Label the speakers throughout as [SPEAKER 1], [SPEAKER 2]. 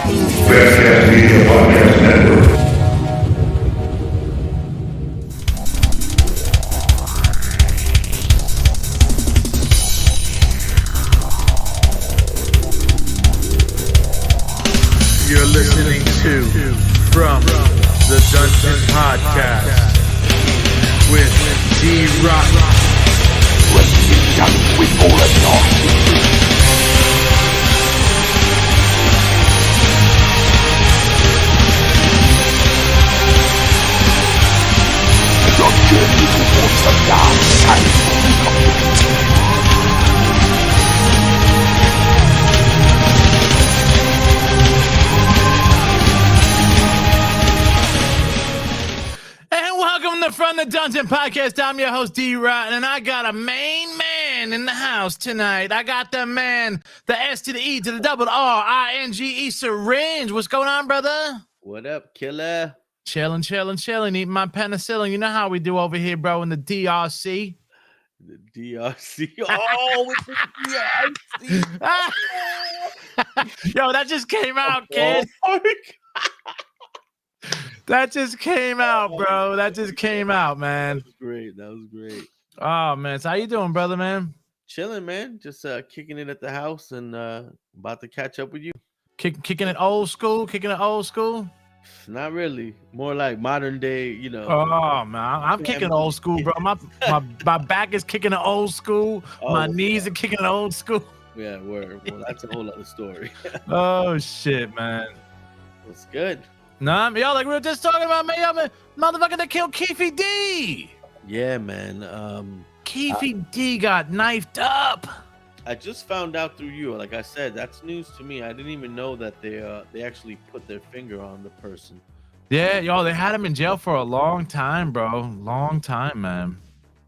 [SPEAKER 1] Famcast Media Podcast Network.
[SPEAKER 2] You're listening to From the Dungeon Podcast with Dee Rotten. From the Dungeon Podcast, I'm your host, Dee Rotten, and I got a main man in the house tonight. I got the man, the S to the E to the double R-I-N-G-E, Serringe. What's going on, brother?
[SPEAKER 3] What up, killer?
[SPEAKER 2] Chilling, eating my penicillin. You know how we do over here, bro, in the DRC.
[SPEAKER 3] The DRC. Oh, with the DRC.
[SPEAKER 2] Yo, that just came out, kid. That just came out, bro. That just came out, man.
[SPEAKER 3] That was great.
[SPEAKER 2] Oh, man. So how you doing, brother, man?
[SPEAKER 3] Chilling, man. Just kicking it at the house and about to catch up with you.
[SPEAKER 2] Kicking it old school?
[SPEAKER 3] Not really. More like modern day, you know.
[SPEAKER 2] Oh, man. I'm kicking old school, bro. My back is kicking it old school. My knees are kicking it old school.
[SPEAKER 3] Yeah, word. Well, that's a whole other story.
[SPEAKER 2] Oh, shit, man.
[SPEAKER 3] What's good?
[SPEAKER 2] Nah, yo, like we were just talking about, man, motherfucker that killed Keefy D.
[SPEAKER 3] Yeah, man.
[SPEAKER 2] Keefy D got knifed up.
[SPEAKER 3] I just found out through you. Like I said, that's news to me. I didn't even know that they actually put their finger on the person.
[SPEAKER 2] Yeah, yo, they had him in jail for a long time, bro. Long time, man.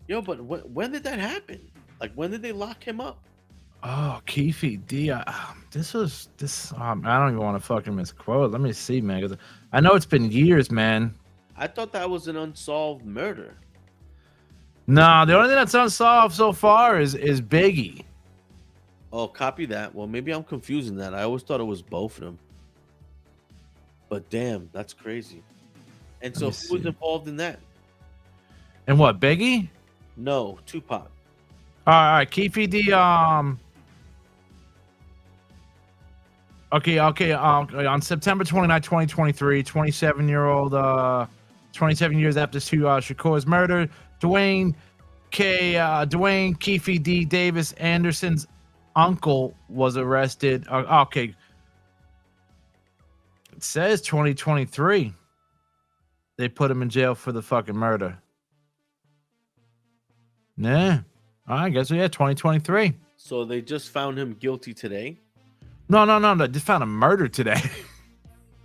[SPEAKER 3] Yo, but when did that happen? Like, when did they lock him up?
[SPEAKER 2] Oh, Keefy D. I don't even want to fucking misquote. Let me see, man, because I know it's been years, man.
[SPEAKER 3] I thought that was an unsolved murder.
[SPEAKER 2] No, the only thing that's unsolved so far is Biggie.
[SPEAKER 3] Oh, copy that. Well, maybe I'm confusing that. I always thought it was both of them. But damn, that's crazy. And so who was involved in that?
[SPEAKER 2] And what, Biggie?
[SPEAKER 3] No, Tupac.
[SPEAKER 2] All right, Keefy D. Okay. On September 29, 2023, 27 years after Shakur's murder, Dwayne Keefy D. Davis Anderson's uncle was arrested. Okay. It says 2023. They put him in jail for the fucking murder. Nah. I guess we had 2023.
[SPEAKER 3] So they just found him guilty today?
[SPEAKER 2] No. They just found a murder today.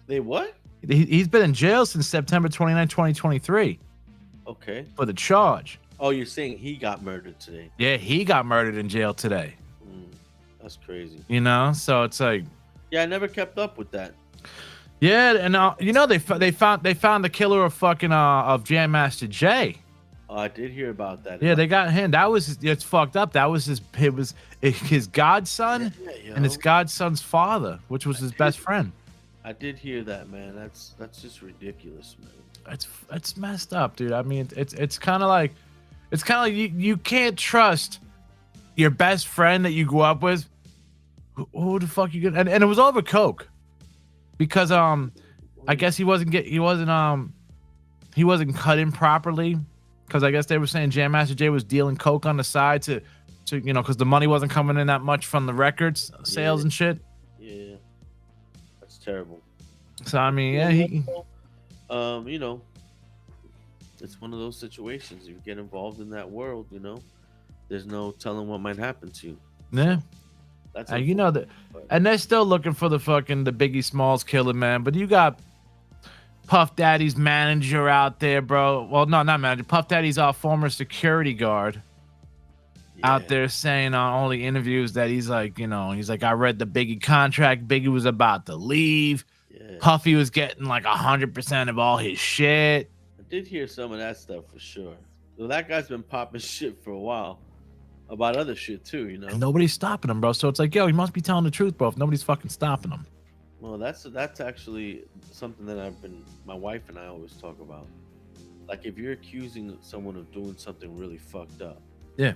[SPEAKER 3] They what?
[SPEAKER 2] He's been in jail since September 29, 2023.
[SPEAKER 3] Okay.
[SPEAKER 2] For the charge.
[SPEAKER 3] Oh, you're saying he got murdered today?
[SPEAKER 2] Yeah, he got murdered in jail today.
[SPEAKER 3] That's crazy.
[SPEAKER 2] You know, so it's like.
[SPEAKER 3] Yeah, I never kept up with that.
[SPEAKER 2] Yeah, and you know they found the killer of fucking of Jam Master Jay.
[SPEAKER 3] Oh, I did hear about that.
[SPEAKER 2] Yeah, they got him. That was it's fucked up. That was his godson and his godson's father, which was his best friend.
[SPEAKER 3] I did hear that, man. That's just ridiculous, man.
[SPEAKER 2] It's messed up, dude. I mean, it's kind of like you can't trust your best friend that you grew up with. Who the fuck you gonna? And it was over coke, because I guess he wasn't cut in properly. Because I guess they were saying Jam Master Jay was dealing coke on the side to you know, because the money wasn't coming in that much from the records sales and shit.
[SPEAKER 3] Yeah, that's terrible.
[SPEAKER 2] So I mean, yeah, he.
[SPEAKER 3] You know, it's one of those situations. You get involved in that world, you know, there's no telling what might happen to you.
[SPEAKER 2] Yeah.
[SPEAKER 3] That's
[SPEAKER 2] you know that, and they're still looking for the Biggie Smalls killer, man. But you got Puff Daddy's manager out there, bro. Well, no, not manager. Puff Daddy's our former security guard out there saying on all the interviews that he's like, you know, he's like, I read the Biggie contract. Biggie was about to leave. Yeah. Puffy was getting like 100% of all his shit.
[SPEAKER 3] I did hear some of that stuff for sure. So that guy's been popping shit for a while about other shit too, you know.
[SPEAKER 2] And nobody's stopping him, bro. So it's like, yo, he must be telling the truth, bro. If nobody's fucking stopping him.
[SPEAKER 3] Well, that's actually something that my wife and I always talk about. Like if you're accusing someone of doing something really fucked up
[SPEAKER 2] Yeah.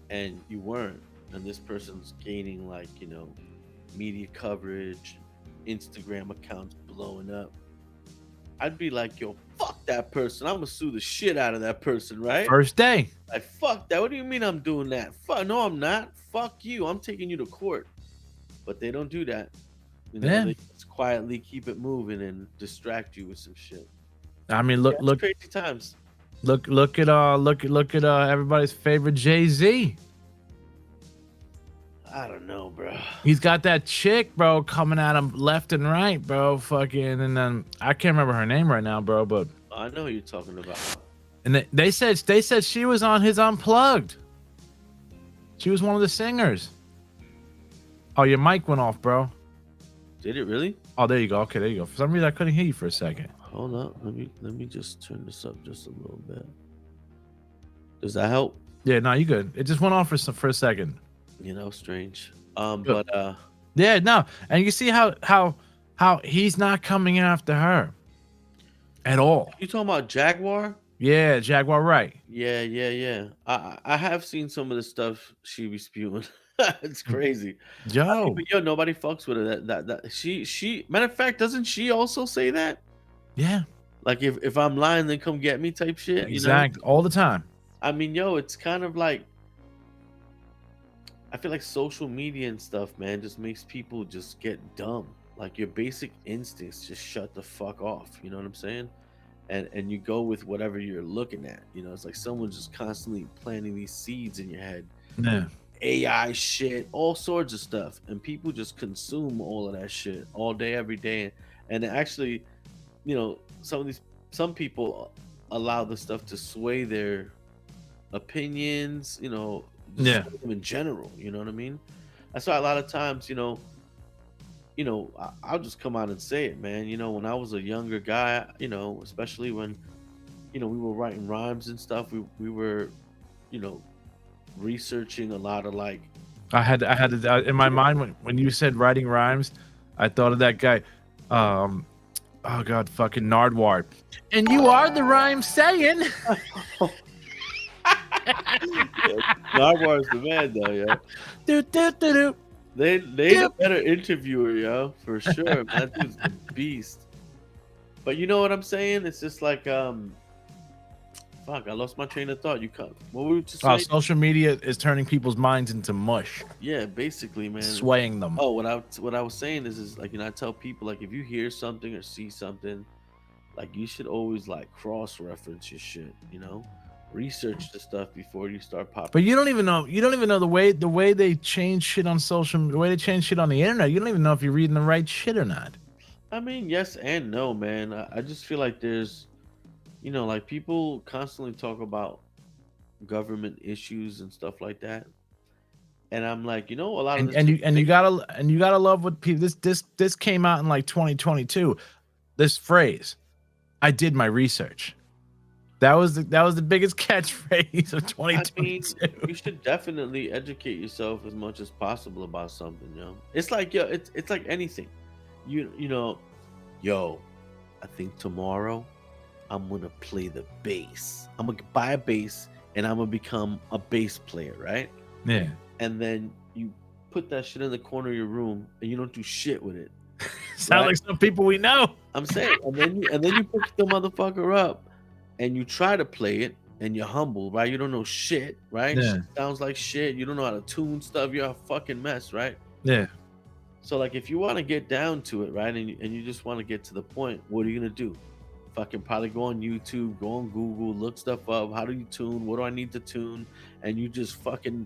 [SPEAKER 3] and you weren't, and this person's gaining like, media coverage, Instagram accounts blowing up, I'd be like, yo, fuck that person. I'm gonna sue the shit out of that person, right?
[SPEAKER 2] First day.
[SPEAKER 3] Like, fuck that. What do you mean I'm doing that? Fuck, no, I'm not. Fuck you. I'm taking you to court. But they don't do that.
[SPEAKER 2] Yeah.
[SPEAKER 3] They just quietly keep it moving and distract you with some shit.
[SPEAKER 2] I mean,
[SPEAKER 3] Yeah, it's crazy times.
[SPEAKER 2] look at everybody's favorite Jay-Z.
[SPEAKER 3] I don't know, bro.
[SPEAKER 2] He's got that chick, bro, coming at him left and right, bro. Fucking, and then I can't remember her name right now, bro. But
[SPEAKER 3] I know who you're talking about.
[SPEAKER 2] and they said she was on his Unplugged. She was one of the singers. Oh, your mic went off, bro.
[SPEAKER 3] Did it really?
[SPEAKER 2] Oh, there you go. Okay, there you go. For some reason, I couldn't hear you for a second.
[SPEAKER 3] Hold up. Let me just turn this up just a little bit. Does that help?
[SPEAKER 2] Yeah, no, you good. It just went off for a second.
[SPEAKER 3] Strange.
[SPEAKER 2] Good.
[SPEAKER 3] But
[SPEAKER 2] Yeah, no, and you see how he's not coming after her at all.
[SPEAKER 3] you talking about Jaguar?
[SPEAKER 2] Yeah, Jaguar, right?
[SPEAKER 3] Yeah. I have seen some of the stuff she be spewing. It's crazy.
[SPEAKER 2] Yo,
[SPEAKER 3] But nobody fucks with her. That she. Matter of fact, doesn't she also say that?
[SPEAKER 2] yeah,
[SPEAKER 3] Like if I'm lying, then come get me type shit.
[SPEAKER 2] exactly, all the time.
[SPEAKER 3] I mean, it's kind of like I feel like social media and stuff, man, just makes people just get dumb. Like your basic instincts just shut the fuck off. You know what I'm saying? And you go with whatever you're looking at. It's like someone's just constantly planting these seeds in your head.
[SPEAKER 2] Yeah,
[SPEAKER 3] AI shit, all sorts of stuff, and people just consume all of that shit all day, every day. And actually, some people allow the stuff to sway their opinions.
[SPEAKER 2] Yeah.
[SPEAKER 3] Sway them in general. You know what I mean? That's why a lot of times, I'll just come out and say it, man. When I was a younger guy, especially when, we were writing rhymes and stuff, we were, researching a lot of like.
[SPEAKER 2] I had to, in my mind when you said writing rhymes, I thought of that guy. Oh God, fucking Nardwar. And you are the rhyme saying.
[SPEAKER 3] Nardwar is the man, though, yo.
[SPEAKER 2] Do.
[SPEAKER 3] They need a better interviewer, yo, for sure. Man, that dude's a beast. But you know what I'm saying? It's just like, fuck, I lost my train of thought. What were you just saying?
[SPEAKER 2] Social media is turning people's minds into mush.
[SPEAKER 3] Yeah, basically, man.
[SPEAKER 2] Swaying them.
[SPEAKER 3] Oh, what I was saying is like, I tell people, like, if you hear something or see something, like, you should always like cross-reference your shit. Research the stuff before you start popping.
[SPEAKER 2] But you don't even know the way they change shit on the way they change shit on the internet. You don't even know if you're reading the right shit or not.
[SPEAKER 3] I mean, yes and no, man. I just feel like there's, like people constantly talk about government issues and stuff like that, and I'm like, a lot of this
[SPEAKER 2] you gotta love what people. This came out in like 2022. This phrase, I did my research. That was the biggest catchphrase of 2022.
[SPEAKER 3] I mean, you should definitely educate yourself as much as possible about something, It's like, it's like anything. I think tomorrow I'm gonna play the bass. I'm gonna buy a bass and I'm gonna become a bass player, right?
[SPEAKER 2] Yeah.
[SPEAKER 3] And then you put that shit in the corner of your room and you don't do shit with it.
[SPEAKER 2] Sound like some people we know.
[SPEAKER 3] I'm saying, and then you pick the motherfucker up and you try to play it and you're humble, right? You don't know shit, right?
[SPEAKER 2] Yeah.
[SPEAKER 3] Shit sounds like shit. You don't know how to tune stuff. You're a fucking mess, right?
[SPEAKER 2] Yeah.
[SPEAKER 3] So like, if you want to get down to it, right, and you just want to get to the point, what are you gonna do? Fucking probably go on YouTube, go on Google, look stuff up. How do you tune? What do I need to tune? And you just fucking,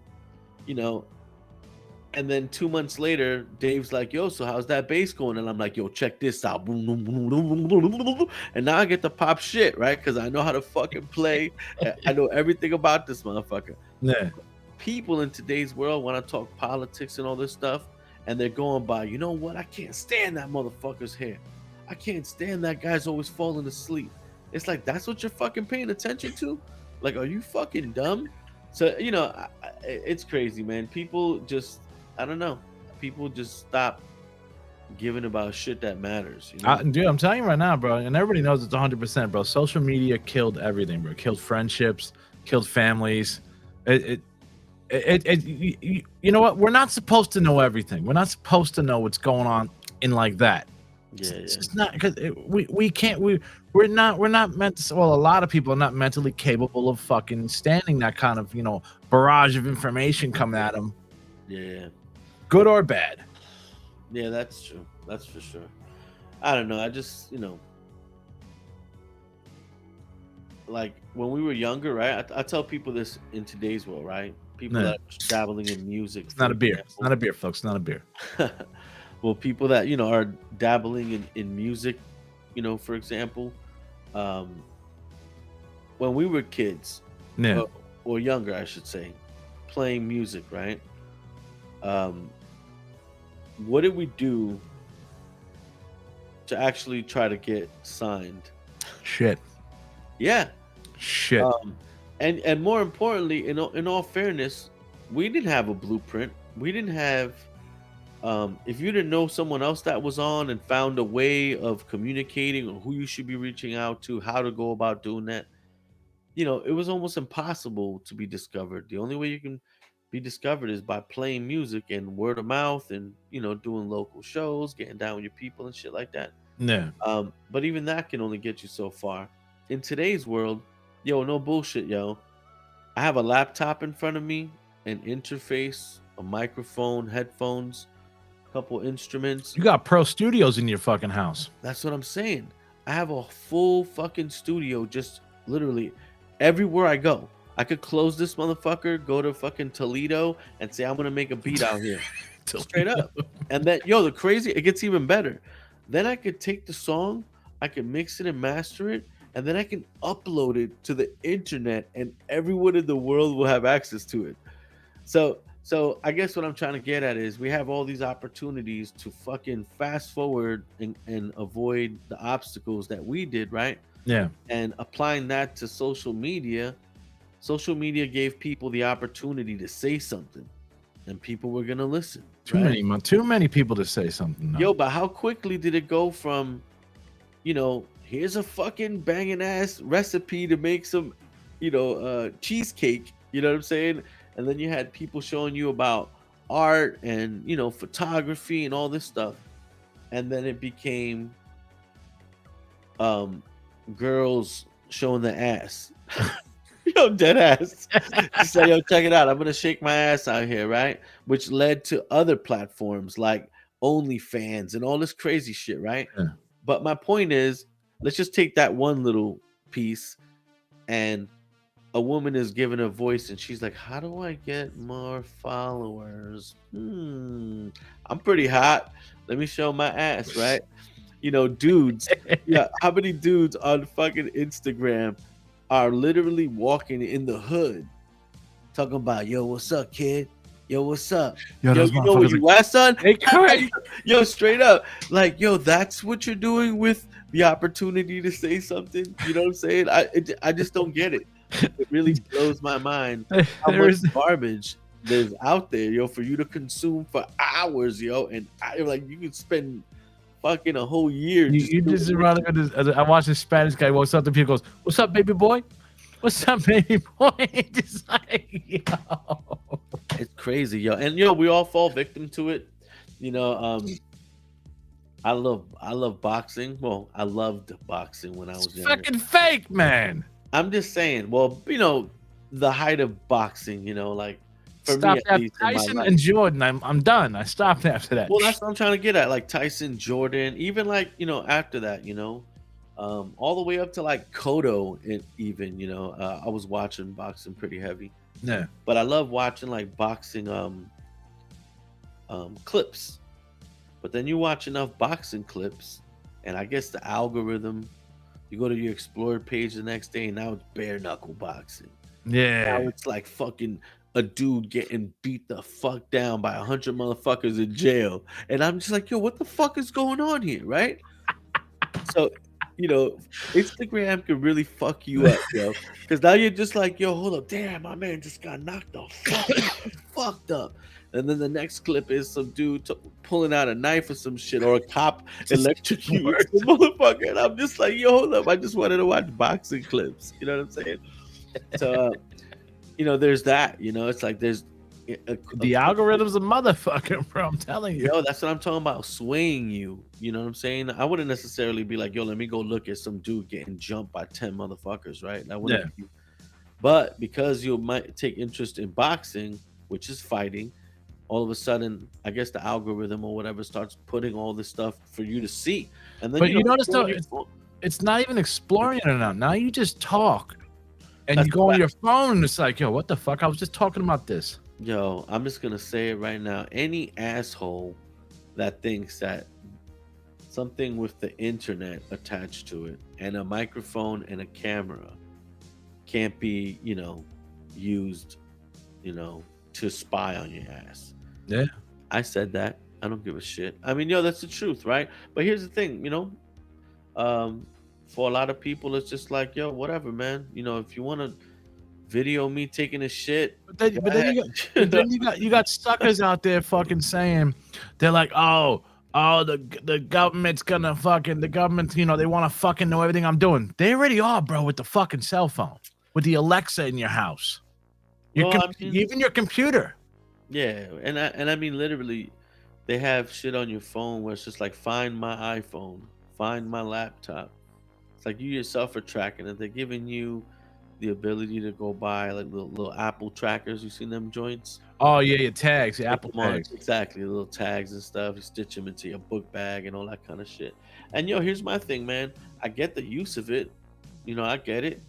[SPEAKER 3] And then 2 months later, Dave's like, yo, so how's that bass going? And I'm like, yo, check this out. And now I get to pop shit, right? Because I know how to fucking play. I know everything about this motherfucker.
[SPEAKER 2] Yeah.
[SPEAKER 3] People in today's world want to talk politics and all this stuff. And they're going by, you know what? I can't stand that motherfucker's hair. I can't stand that guy's always falling asleep. It's like, that's what you're fucking paying attention to? Like, are you fucking dumb? So, it's crazy, man. People just, I don't know. People just stop giving about shit that matters. You know?
[SPEAKER 2] Dude, I'm telling you right now, bro, and everybody knows it's 100%, bro. Social media killed everything, bro. Killed friendships, killed families. You know what? We're not supposed to know everything. We're not supposed to know what's going on in like that.
[SPEAKER 3] Yeah,
[SPEAKER 2] It's just not because we can't. We're not meant to. Well, a lot of people are not mentally capable of fucking standing that kind of barrage of information coming at them,
[SPEAKER 3] yeah,
[SPEAKER 2] good or bad.
[SPEAKER 3] yeah. That's true. That's for sure. I don't know. I just like when we were younger, right? I tell people this in today's world, right? People
[SPEAKER 2] Yeah.
[SPEAKER 3] that are dabbling in music.
[SPEAKER 2] It's not a beer. It's not a beer, folks. It's not a beer.
[SPEAKER 3] Well, people that are dabbling in music, for example, when we were kids,
[SPEAKER 2] Yeah.
[SPEAKER 3] or younger, I should say, playing music, right? What did we do to actually try to get signed?
[SPEAKER 2] Shit.
[SPEAKER 3] Yeah.
[SPEAKER 2] Shit.
[SPEAKER 3] And more importantly, in all fairness, we didn't have a blueprint. We didn't have. If you didn't know someone else that was on and found a way of communicating or who you should be reaching out to, how to go about doing that, it was almost impossible to be discovered. The only way you can be discovered is by playing music and word of mouth and, doing local shows, getting down with your people and shit like that.
[SPEAKER 2] Yeah.
[SPEAKER 3] But even that can only get you so far. In today's world, no bullshit, yo. I have a laptop in front of me, an interface, a microphone, headphones, couple instruments.
[SPEAKER 2] You got pro studios in your fucking house.
[SPEAKER 3] That's what I'm saying. I have a full fucking studio just literally everywhere I go. I could close this motherfucker, go to fucking Toledo and say I'm going to make a beat out here. Straight up. And then the crazy, it gets even better. Then I could take the song, I can mix it and master it, and then I can upload it to the internet and everyone in the world will have access to it. So I guess what I'm trying to get at is we have all these opportunities to fucking fast forward and avoid the obstacles that we did, right?
[SPEAKER 2] Yeah.
[SPEAKER 3] And applying that to social media gave people the opportunity to say something, and people were gonna listen.
[SPEAKER 2] Too many people to say something. No.
[SPEAKER 3] Yo, but how quickly did it go from, here's a fucking banging ass recipe to make some, cheesecake. You know what I'm saying? And then you had people showing you about art and, photography and all this stuff. And then it became girls showing the ass. Dead ass. Say, yo, check it out. I'm going to shake my ass out here, right? Which led to other platforms like OnlyFans and all this crazy shit, right?
[SPEAKER 2] Yeah.
[SPEAKER 3] But my point is, let's just take that one little piece, and a woman is given a voice and she's like, how do I get more followers? I'm pretty hot. Let me show my ass, right? Dudes. Yeah, how many dudes on fucking Instagram are literally walking in the hood talking about, yo, what's up, kid? Yo, what's up? Yo, you know where you at, son?
[SPEAKER 2] Hey,
[SPEAKER 3] yo, straight up. Like, yo, that's what you're doing with the opportunity to say something. You know what I'm saying? I just don't get it. It really blows my mind how much garbage there's out there, yo, for you to consume for hours, yo. And you can spend fucking a whole year.
[SPEAKER 2] You just run. I watched this Spanish guy walks up to people, goes, "What's up, baby boy? What's up, baby boy?" Just like, yo.
[SPEAKER 3] It's crazy, yo. And we all fall victim to it. I love boxing. Well, I loved boxing when I was younger.
[SPEAKER 2] Fucking fake, man.
[SPEAKER 3] I'm just saying. Well, the height of boxing. Like for
[SPEAKER 2] Stop
[SPEAKER 3] me, at
[SPEAKER 2] after
[SPEAKER 3] least, in my
[SPEAKER 2] Tyson
[SPEAKER 3] life.
[SPEAKER 2] and Jordan. I'm done. I stopped after that.
[SPEAKER 3] Well, that's what I'm trying to get at. Like Tyson, Jordan, even like after that, all the way up to like Cotto, and even I was watching boxing pretty heavy.
[SPEAKER 2] Yeah.
[SPEAKER 3] But I love watching like boxing clips. But then you watch enough boxing clips, and I guess the algorithm, you go to your Explorer page the next day, and now it's bare knuckle boxing.
[SPEAKER 2] Yeah.
[SPEAKER 3] Now it's like fucking a dude getting beat the fuck down by 100 motherfuckers in jail. And I'm just like, yo, what the fuck is going on here, right? So, Instagram can really fuck you up, yo. Because now you're just like, yo, hold up. Damn, my man just got knocked the fuck fucked up. And then the next clip is some dude pulling out a knife or some shit, or a cop
[SPEAKER 2] Just
[SPEAKER 3] electrocutes
[SPEAKER 2] worse.
[SPEAKER 3] the motherfucker. And I'm just like, yo, hold up. I just wanted to watch boxing clips. You know what I'm saying? So, there's that. It's like there's
[SPEAKER 2] The algorithm's a motherfucker, bro. I'm telling you.
[SPEAKER 3] Yo, that's what I'm talking about. Swaying you. You know what I'm saying? I wouldn't necessarily be like, yo, let me go look at some dude getting jumped by 10 motherfuckers, right? That wouldn't be. But because you might take interest in boxing, which is fighting, all of a sudden, I guess the algorithm or whatever starts putting all this stuff for you to see. And then
[SPEAKER 2] But you notice
[SPEAKER 3] go on
[SPEAKER 2] though,
[SPEAKER 3] your
[SPEAKER 2] it's not even exploring it now. Now you just talk, and
[SPEAKER 3] That's
[SPEAKER 2] you go on
[SPEAKER 3] fact.
[SPEAKER 2] your phone, and it's like, yo, what the fuck? I was just talking about this.
[SPEAKER 3] Yo, I'm just gonna say it right now. Any asshole that thinks that something with the internet attached to it and a microphone and a camera can't be, used, to spy on your ass.
[SPEAKER 2] Yeah.
[SPEAKER 3] I said that. I don't give a shit. I mean, yo, that's the truth, right? But here's the thing, for a lot of people, it's just like, yo, whatever, man. If you want to video me taking a shit,
[SPEAKER 2] But then you got suckers out there fucking saying, they're like, oh, the government's gonna fucking, the government, they want to fucking know everything I'm doing. They already are, bro, with the fucking cell phone, with the Alexa in your house, even your computer.
[SPEAKER 3] Yeah, and I mean, literally, they have shit on your phone where it's just like, find my iPhone, find my laptop. It's like you yourself are tracking it. They're giving you the ability to go buy like little Apple trackers. You seen them joints?
[SPEAKER 2] Oh yeah, your tags, your Apple
[SPEAKER 3] Come on,
[SPEAKER 2] tags.
[SPEAKER 3] exactly, little tags and stuff. You stitch them into your book bag and all that kind of shit. And yo, here's my thing, man. I get the use of it. I get it.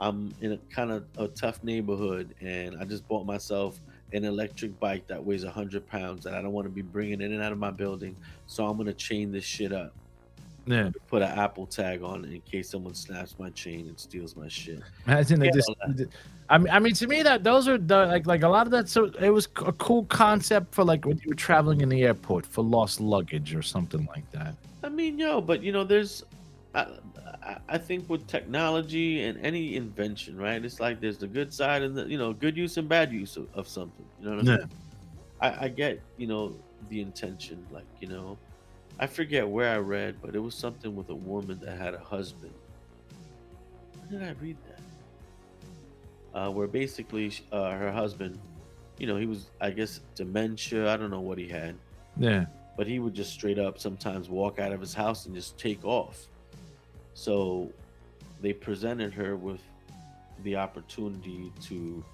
[SPEAKER 3] I'm in a kind of a tough neighborhood, and I just bought myself an electric bike that weighs 100 pounds that I don't want to be bringing in and out of my building. So I'm gonna chain this shit up.
[SPEAKER 2] Yeah.
[SPEAKER 3] Put an Apple tag on it in case someone snaps my chain and steals my shit.
[SPEAKER 2] Imagine they just. I mean, to me, that those are the, like a lot of that. So it was a cool concept for like when you were traveling in the airport for lost luggage or something like that.
[SPEAKER 3] I mean, yo, but there's, I think with technology and any invention, right? It's like there's the good side and the good use and bad use of something. You know what I mean? I get the intention, like I forget where I read, but it was something with a woman that had a husband. Where did I read that? Where basically her husband, he was, I guess, dementia. I don't know what he had.
[SPEAKER 2] Yeah.
[SPEAKER 3] But he would just straight up sometimes walk out of his house and just take off. So they presented her with the opportunity to,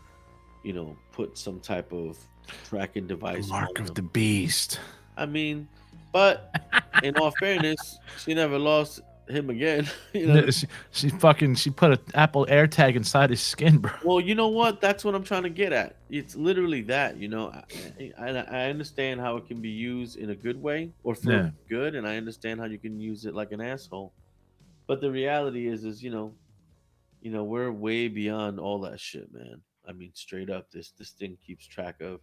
[SPEAKER 3] put some type of tracking device.
[SPEAKER 2] Mark of the beast.
[SPEAKER 3] I mean, but in all fairness, she never lost him again.
[SPEAKER 2] She put an Apple AirTag inside his skin, bro.
[SPEAKER 3] Well, you know what? That's what I'm trying to get at. It's literally that. I understand how it can be used in a good way or for good, and I understand how you can use it like an asshole. But the reality is we're way beyond all that shit, man. I mean, straight up, this thing keeps track of.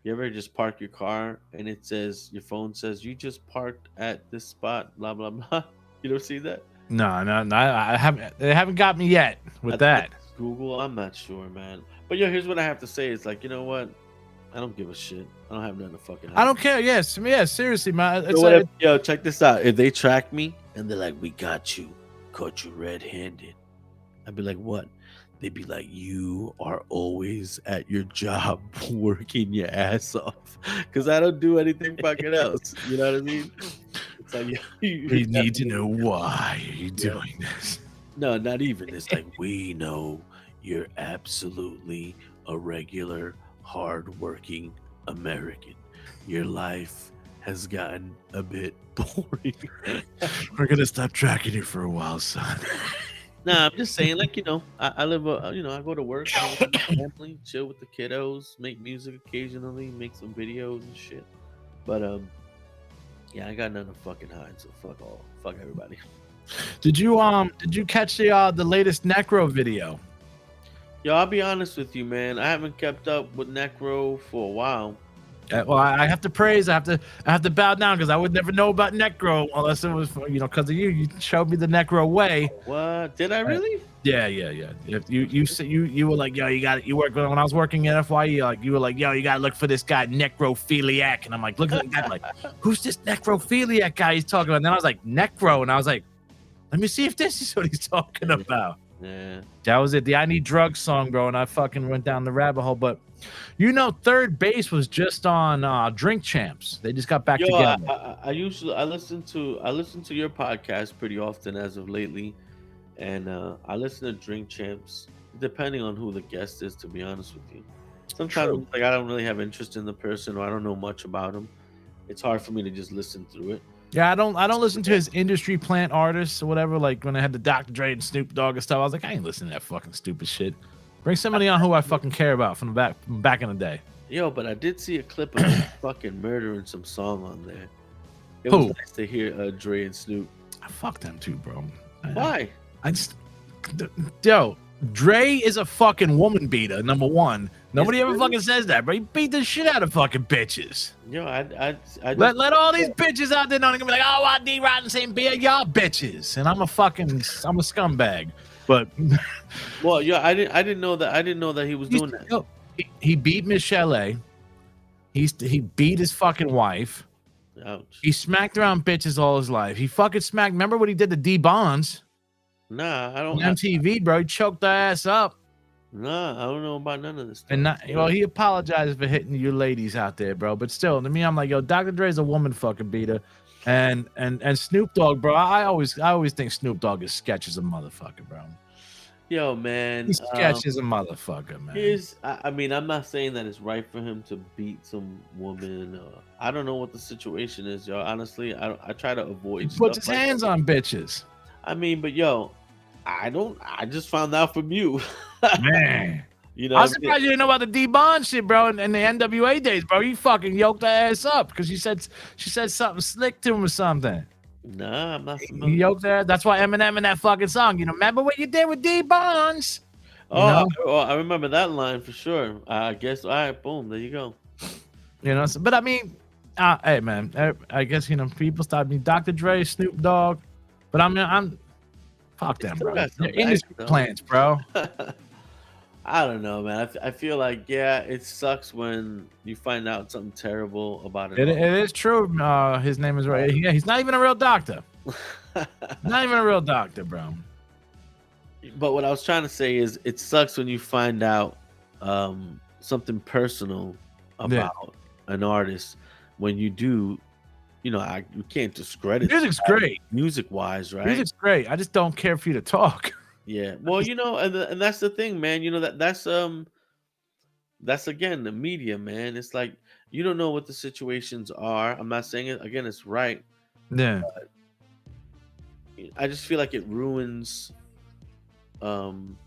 [SPEAKER 3] You ever just park your car and it says, your phone says, you just parked at this spot, blah blah blah. You don't see that?
[SPEAKER 2] No, I haven't. They haven't got me yet with that.
[SPEAKER 3] Google, I'm not sure, man. But here's what I have to say. It's like, you know what? I don't give a shit. I don't have nothing to fucking.
[SPEAKER 2] I don't care. Yes, seriously, man.
[SPEAKER 3] Yo, check this out. If they track me and they're like, we got you, caught you red-handed, I'd be like, what? They'd be like, you are always at your job working your ass off, because I don't do anything fucking else. You know what I mean? It's like,
[SPEAKER 2] we need to know why are you doing this.
[SPEAKER 3] No, not even. It's like, we know you're absolutely a regular, hard-working American. Your life has gotten a bit boring.
[SPEAKER 2] We're gonna stop tracking you for a while, son.
[SPEAKER 3] Nah, I'm just saying, like, I live I go to work, with my family, chill with the kiddos, make music occasionally, make some videos and shit. But yeah, I got nothing to fucking hide, so fuck everybody.
[SPEAKER 2] Did you catch the latest Necro video?
[SPEAKER 3] Yo, I'll be honest with you, man. I haven't kept up with Necro for a while.
[SPEAKER 2] Well, I have to praise. I have to bow down because I would never know about Necro unless it was for, because of you. You showed me the Necro way.
[SPEAKER 3] What did I really?
[SPEAKER 2] Yeah. If you were like, yo, you got it. You work when I was working at FYE. Like you were like, yo, you got to look for this guy necrophiliac, and I'm like, look at the guy, like, who's this necrophiliac guy he's talking about? And then I was like, Necro, and I was like, let me see if this is what he's talking about.
[SPEAKER 3] Yeah.
[SPEAKER 2] That was it. The I Need Drugs song, bro, and I fucking went down the rabbit hole. But Third Base was just on Drink Champs. They just got back together.
[SPEAKER 3] I listen to your podcast pretty often as of lately, and I listen to Drink Champs depending on who the guest is. To be honest with you, sometimes like I don't really have interest in the person or I don't know much about them. It's hard for me to just listen through it.
[SPEAKER 2] Yeah, I don't listen to his industry plant artists or whatever. Like when I had the Dr. Dre and Snoop Dogg and stuff, I was like, I ain't listening to that fucking stupid shit. Bring somebody on who I fucking care about from back in the day.
[SPEAKER 3] Yo, but I did see a clip of him fucking murdering some song on there. It
[SPEAKER 2] Who?
[SPEAKER 3] was nice to hear Dre and Snoop.
[SPEAKER 2] Fuck them too, bro.
[SPEAKER 3] Why?
[SPEAKER 2] Yo, Dre is a fucking woman beater. Number one, nobody ever fucking says that, bro. He beat the shit out of fucking bitches.
[SPEAKER 3] Yo, I
[SPEAKER 2] let all these bitches out there know they're gonna be like, oh, why Dee Rotten saying beer, y'all bitches, and I'm a scumbag. But
[SPEAKER 3] well, yeah, I didn't know that he was doing that.
[SPEAKER 2] Yo, he beat Michelle A. He beat his fucking wife.
[SPEAKER 3] Ouch.
[SPEAKER 2] He smacked around bitches all his life. He fucking smacked. Remember what he did to D Bonds?
[SPEAKER 3] Nah, I don't.
[SPEAKER 2] On MTV, bro. He choked her ass up.
[SPEAKER 3] Nah, I don't know about none of this stuff.
[SPEAKER 2] And he apologized for hitting you ladies out there, bro. But still, to me, I'm like, yo, Dr. Dre's a woman fucking beater. And Snoop Dogg, bro. I always think Snoop Dogg is sketch as a motherfucker, bro.
[SPEAKER 3] Yo, man.
[SPEAKER 2] He's sketch as a motherfucker, man.
[SPEAKER 3] I mean, I'm not saying that it's right for him to beat some woman. I don't know what the situation is, yo. Honestly, I try to avoid.
[SPEAKER 2] He puts his hands on bitches.
[SPEAKER 3] I mean, but yo, I just found out from you.
[SPEAKER 2] Man.
[SPEAKER 3] I'm
[SPEAKER 2] surprised you didn't know about the D Bond shit, bro, in the NWA days, bro. You fucking yoked her ass up because she said something slick to him or something.
[SPEAKER 3] Nah, I'm not.
[SPEAKER 2] You yoked her. That's why Eminem in that fucking song. Remember what you did with D Bonds?
[SPEAKER 3] I remember that line for sure. I guess. All right, boom, there you go.
[SPEAKER 2] But I mean, hey man, I guess people stop me. Dr. Dre, Snoop Dogg, but I'm fuck them, bro. They're industry plants, bro.
[SPEAKER 3] I don't know, man. I feel like, yeah, it sucks when you find out something terrible about it.
[SPEAKER 2] It is true. His name is right. Yeah, he's not even a real doctor. Not even a real doctor, bro.
[SPEAKER 3] But what I was trying to say is, it sucks when you find out something personal about an artist when you do. You can't discredit.
[SPEAKER 2] Music's great,
[SPEAKER 3] music-wise, right?
[SPEAKER 2] Music's great. I just don't care for you to talk.
[SPEAKER 3] Yeah, well, and that's the thing, man. That's again the media, man. It's like you don't know what the situations are. I'm not saying it again; it's right.
[SPEAKER 2] Yeah.
[SPEAKER 3] I just feel like it ruins. I don't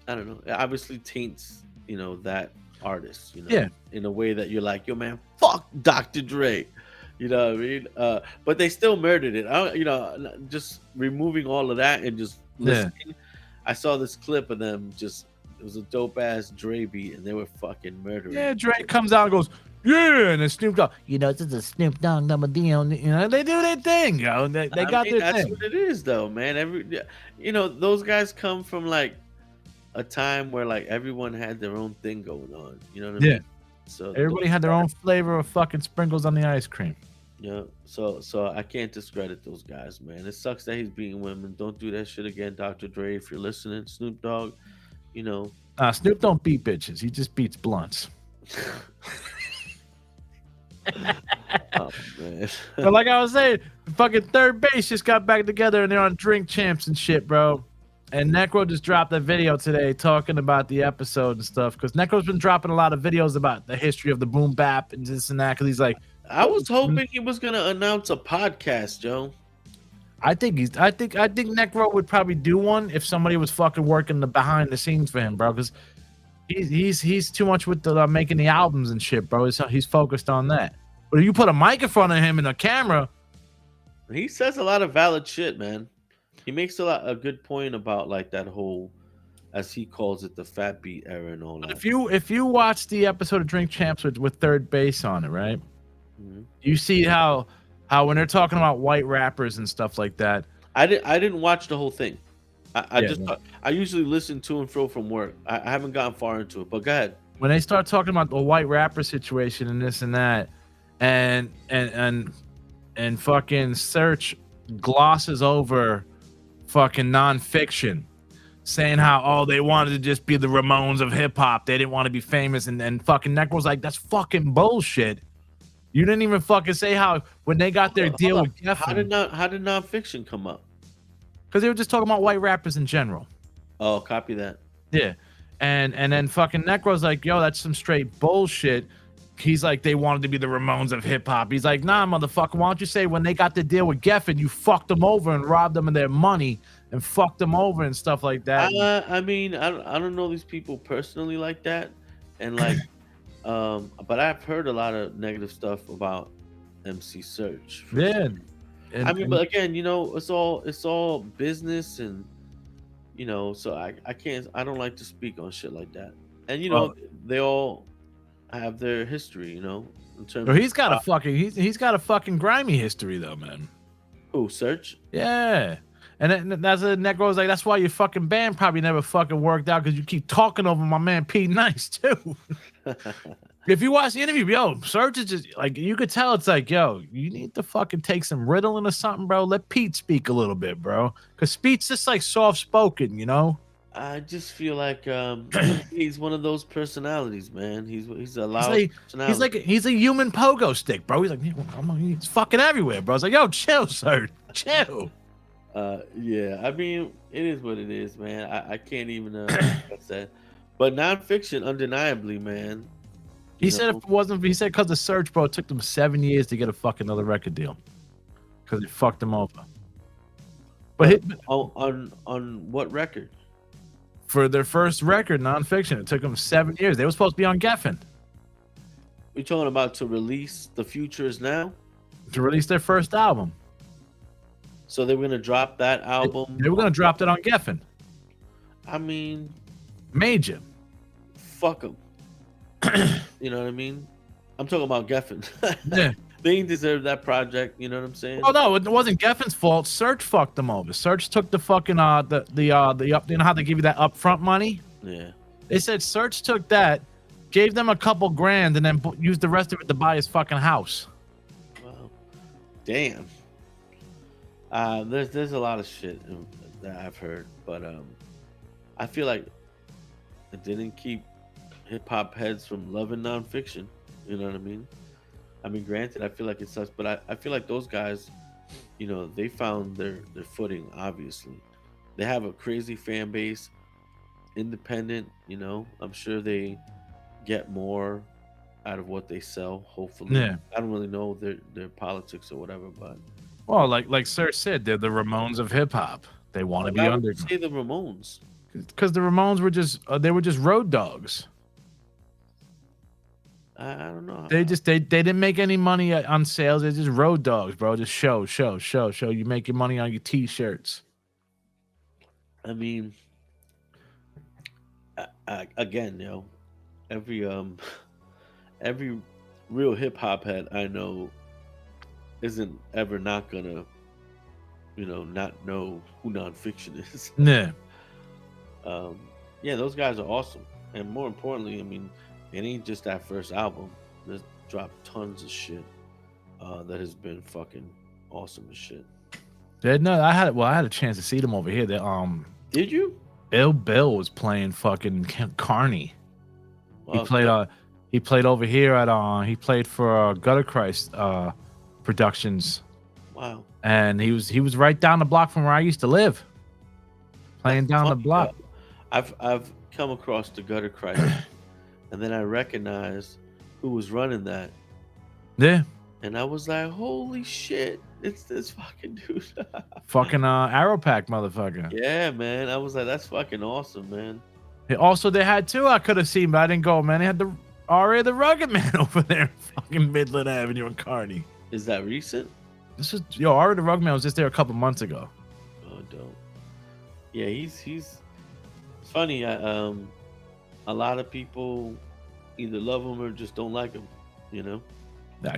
[SPEAKER 3] know. It obviously taints, that artist.
[SPEAKER 2] Yeah.
[SPEAKER 3] In a way that you're like, yo, man, fuck Dr. Dre. You know what I mean? But they still murdered it. Just removing all of that and just listening. Yeah. I saw this clip of them it was a dope ass Dre beat and they were fucking murdering.
[SPEAKER 2] Yeah, Dre comes out and goes, yeah, and then Snoop Dogg, this is a Snoop Dogg number D on, they do their thing, yo. They got their
[SPEAKER 3] that's
[SPEAKER 2] thing.
[SPEAKER 3] What it is though, man. Those guys come from like a time where like everyone had their own thing going on. You know what I mean? So
[SPEAKER 2] everybody had their own flavor of fucking sprinkles on the ice cream.
[SPEAKER 3] Yeah, so I can't discredit those guys, man. It sucks that he's beating women. Don't do that shit again, Dr. Dre. If you're listening, Snoop Dogg,
[SPEAKER 2] Snoop don't beat bitches. He just beats blunts.
[SPEAKER 3] Oh man.
[SPEAKER 2] But like I was saying, fucking Third Base just got back together and they're on Drink Champs and shit, bro. And Necro just dropped a video today talking about the episode and stuff because Necro's been dropping a lot of videos about the history of the boom bap and this and that because he's like,
[SPEAKER 3] I was hoping he was gonna announce a podcast, Joe.
[SPEAKER 2] I think Necro would probably do one if somebody was fucking working the behind the scenes for him, bro. Because he's too much with the making the albums and shit, bro. He's focused on that. But if you put a mic in front of him and a camera,
[SPEAKER 3] he says a lot of valid shit, man. He makes a good point about like that whole as he calls it, the fat beat era and all
[SPEAKER 2] But
[SPEAKER 3] that.
[SPEAKER 2] if you watch the episode of Drink Champs with Third Base on it, right?
[SPEAKER 3] Mhm.
[SPEAKER 2] You see how when they're talking about white rappers and stuff like that.
[SPEAKER 3] I didn't watch the whole thing. I
[SPEAKER 2] Yeah,
[SPEAKER 3] just I usually listen to and fro from work. I haven't gotten far into it, but go ahead.
[SPEAKER 2] when they start talking about the white rapper situation and this and that, and fucking Search glosses over fucking nonfiction, saying how they wanted to just be the Ramones of hip hop. They didn't want to be famous, and fucking Necro's like, that's fucking bullshit. You didn't even fucking say how when they got their deal with Geffen,
[SPEAKER 3] How did nonfiction come up?
[SPEAKER 2] because they were just talking about white rappers in general.
[SPEAKER 3] Oh, copy that.
[SPEAKER 2] Yeah. And then fucking Necro's like, yo, that's some straight bullshit. He's like, they wanted to be the Ramones of hip hop. He's like, nah, motherfucker, why don't you say when they got the deal with Geffen, you fucked them over and robbed them of their money and fucked them over and stuff like that.
[SPEAKER 3] I mean, I don't know these people personally like that, and like, but I've heard a lot of negative stuff about MC Search.
[SPEAKER 2] Yeah.
[SPEAKER 3] I mean, but again, it's all business, and so I don't like to speak on shit like that. And they all have their history, in terms.
[SPEAKER 2] So he's got a fucking he's got a fucking grimy history though, man.
[SPEAKER 3] Who, Search?
[SPEAKER 2] Yeah. And then that's a Necro's like, that's why your fucking band probably never fucking worked out, because you keep talking over my man P Nice too. If you watch the interview, yo, Serge is just like, you could tell it's like, yo, you need to fucking take some Ritalin or something, bro. Let Pete speak a little bit, bro. Because Pete's just like soft spoken,
[SPEAKER 3] I just feel like he's one of those personalities, man. He's a loud personality.
[SPEAKER 2] He's a human pogo stick, bro. He's like, he's fucking everywhere, bro. It's like, yo, chill, Serge, chill.
[SPEAKER 3] Yeah, I mean, it is what it is, man. I can't even that's that. But nonfiction, undeniably, man.
[SPEAKER 2] He said if it wasn't, he said because the Search, bro, it took them 7 years to get a fucking other record deal because it fucked them over. But
[SPEAKER 3] on what record?
[SPEAKER 2] For their first record, nonfiction, it took them 7 years. They were supposed to be on Geffen
[SPEAKER 3] We're talking about to release The Future Is Now?
[SPEAKER 2] to release their first album.
[SPEAKER 3] So they were gonna drop that album.
[SPEAKER 2] They were gonna drop that on Geffen.
[SPEAKER 3] I mean,
[SPEAKER 2] Major.
[SPEAKER 3] fuck them. You know what I mean? I'm talking about Geffen.
[SPEAKER 2] Yeah.
[SPEAKER 3] They ain't deserve that project. You know what I'm saying?
[SPEAKER 2] Oh no, it wasn't Geffen's fault. Search fucked them over. Search took the fucking the up. You know how they give you that upfront money?
[SPEAKER 3] Yeah.
[SPEAKER 2] They said Search took that, gave them a couple grand, and then used the rest of it to buy his fucking house.
[SPEAKER 3] Wow. Damn. There's a lot of shit that I've heard, but I feel like it didn't keep hip hop heads from loving nonfiction. You know what I mean? I mean, granted, I feel like it sucks, but I feel like those guys, they found their footing. Obviously, they have a crazy fan base, independent. I'm sure they get more out of what they sell. Hopefully,
[SPEAKER 2] Yeah.
[SPEAKER 3] I don't really know their politics or whatever, but.
[SPEAKER 2] Well, like Sir said, they're the Ramones of hip hop. They want to be
[SPEAKER 3] Why would
[SPEAKER 2] under.
[SPEAKER 3] you say the Ramones?
[SPEAKER 2] Because the Ramones were just they were just road dogs.
[SPEAKER 3] I don't know.
[SPEAKER 2] They didn't make any money on sales. They're just road dogs, bro. Just show. You make your money on your t-shirts.
[SPEAKER 3] I mean, again, every real hip hop head I know isn't ever not gonna, not know who nonfiction is.
[SPEAKER 2] Yeah.
[SPEAKER 3] Yeah, those guys are awesome, and more importantly, I mean, it ain't just that first album. There's dropped tons of shit that has been fucking awesome as shit.
[SPEAKER 2] Yeah, no, I had a chance to see them over here. They,
[SPEAKER 3] Did you?
[SPEAKER 2] Ill Bill was playing fucking Carney.
[SPEAKER 3] Well,
[SPEAKER 2] He played over here at he played for Gutter Christ Productions.
[SPEAKER 3] Wow.
[SPEAKER 2] And he was right down the block from where I used to live. Playing down the block.
[SPEAKER 3] I've come across the Gutter Christ, and then I recognized who was running that.
[SPEAKER 2] Yeah.
[SPEAKER 3] And I was like, holy shit, it's this fucking dude.
[SPEAKER 2] Fucking Arrow Pack motherfucker.
[SPEAKER 3] Yeah, man. I was like, that's fucking awesome, man.
[SPEAKER 2] Also, they had two I could have seen, but I didn't go, man. They had the R.A. the Rugged Man over there in fucking Midland Avenue in Kearney.
[SPEAKER 3] Is that recent?
[SPEAKER 2] This was R.A. the Rugged Man was just there a couple months ago.
[SPEAKER 3] Oh, dope. Yeah, he's It's funny. A lot of people either love him or just don't like him. You know.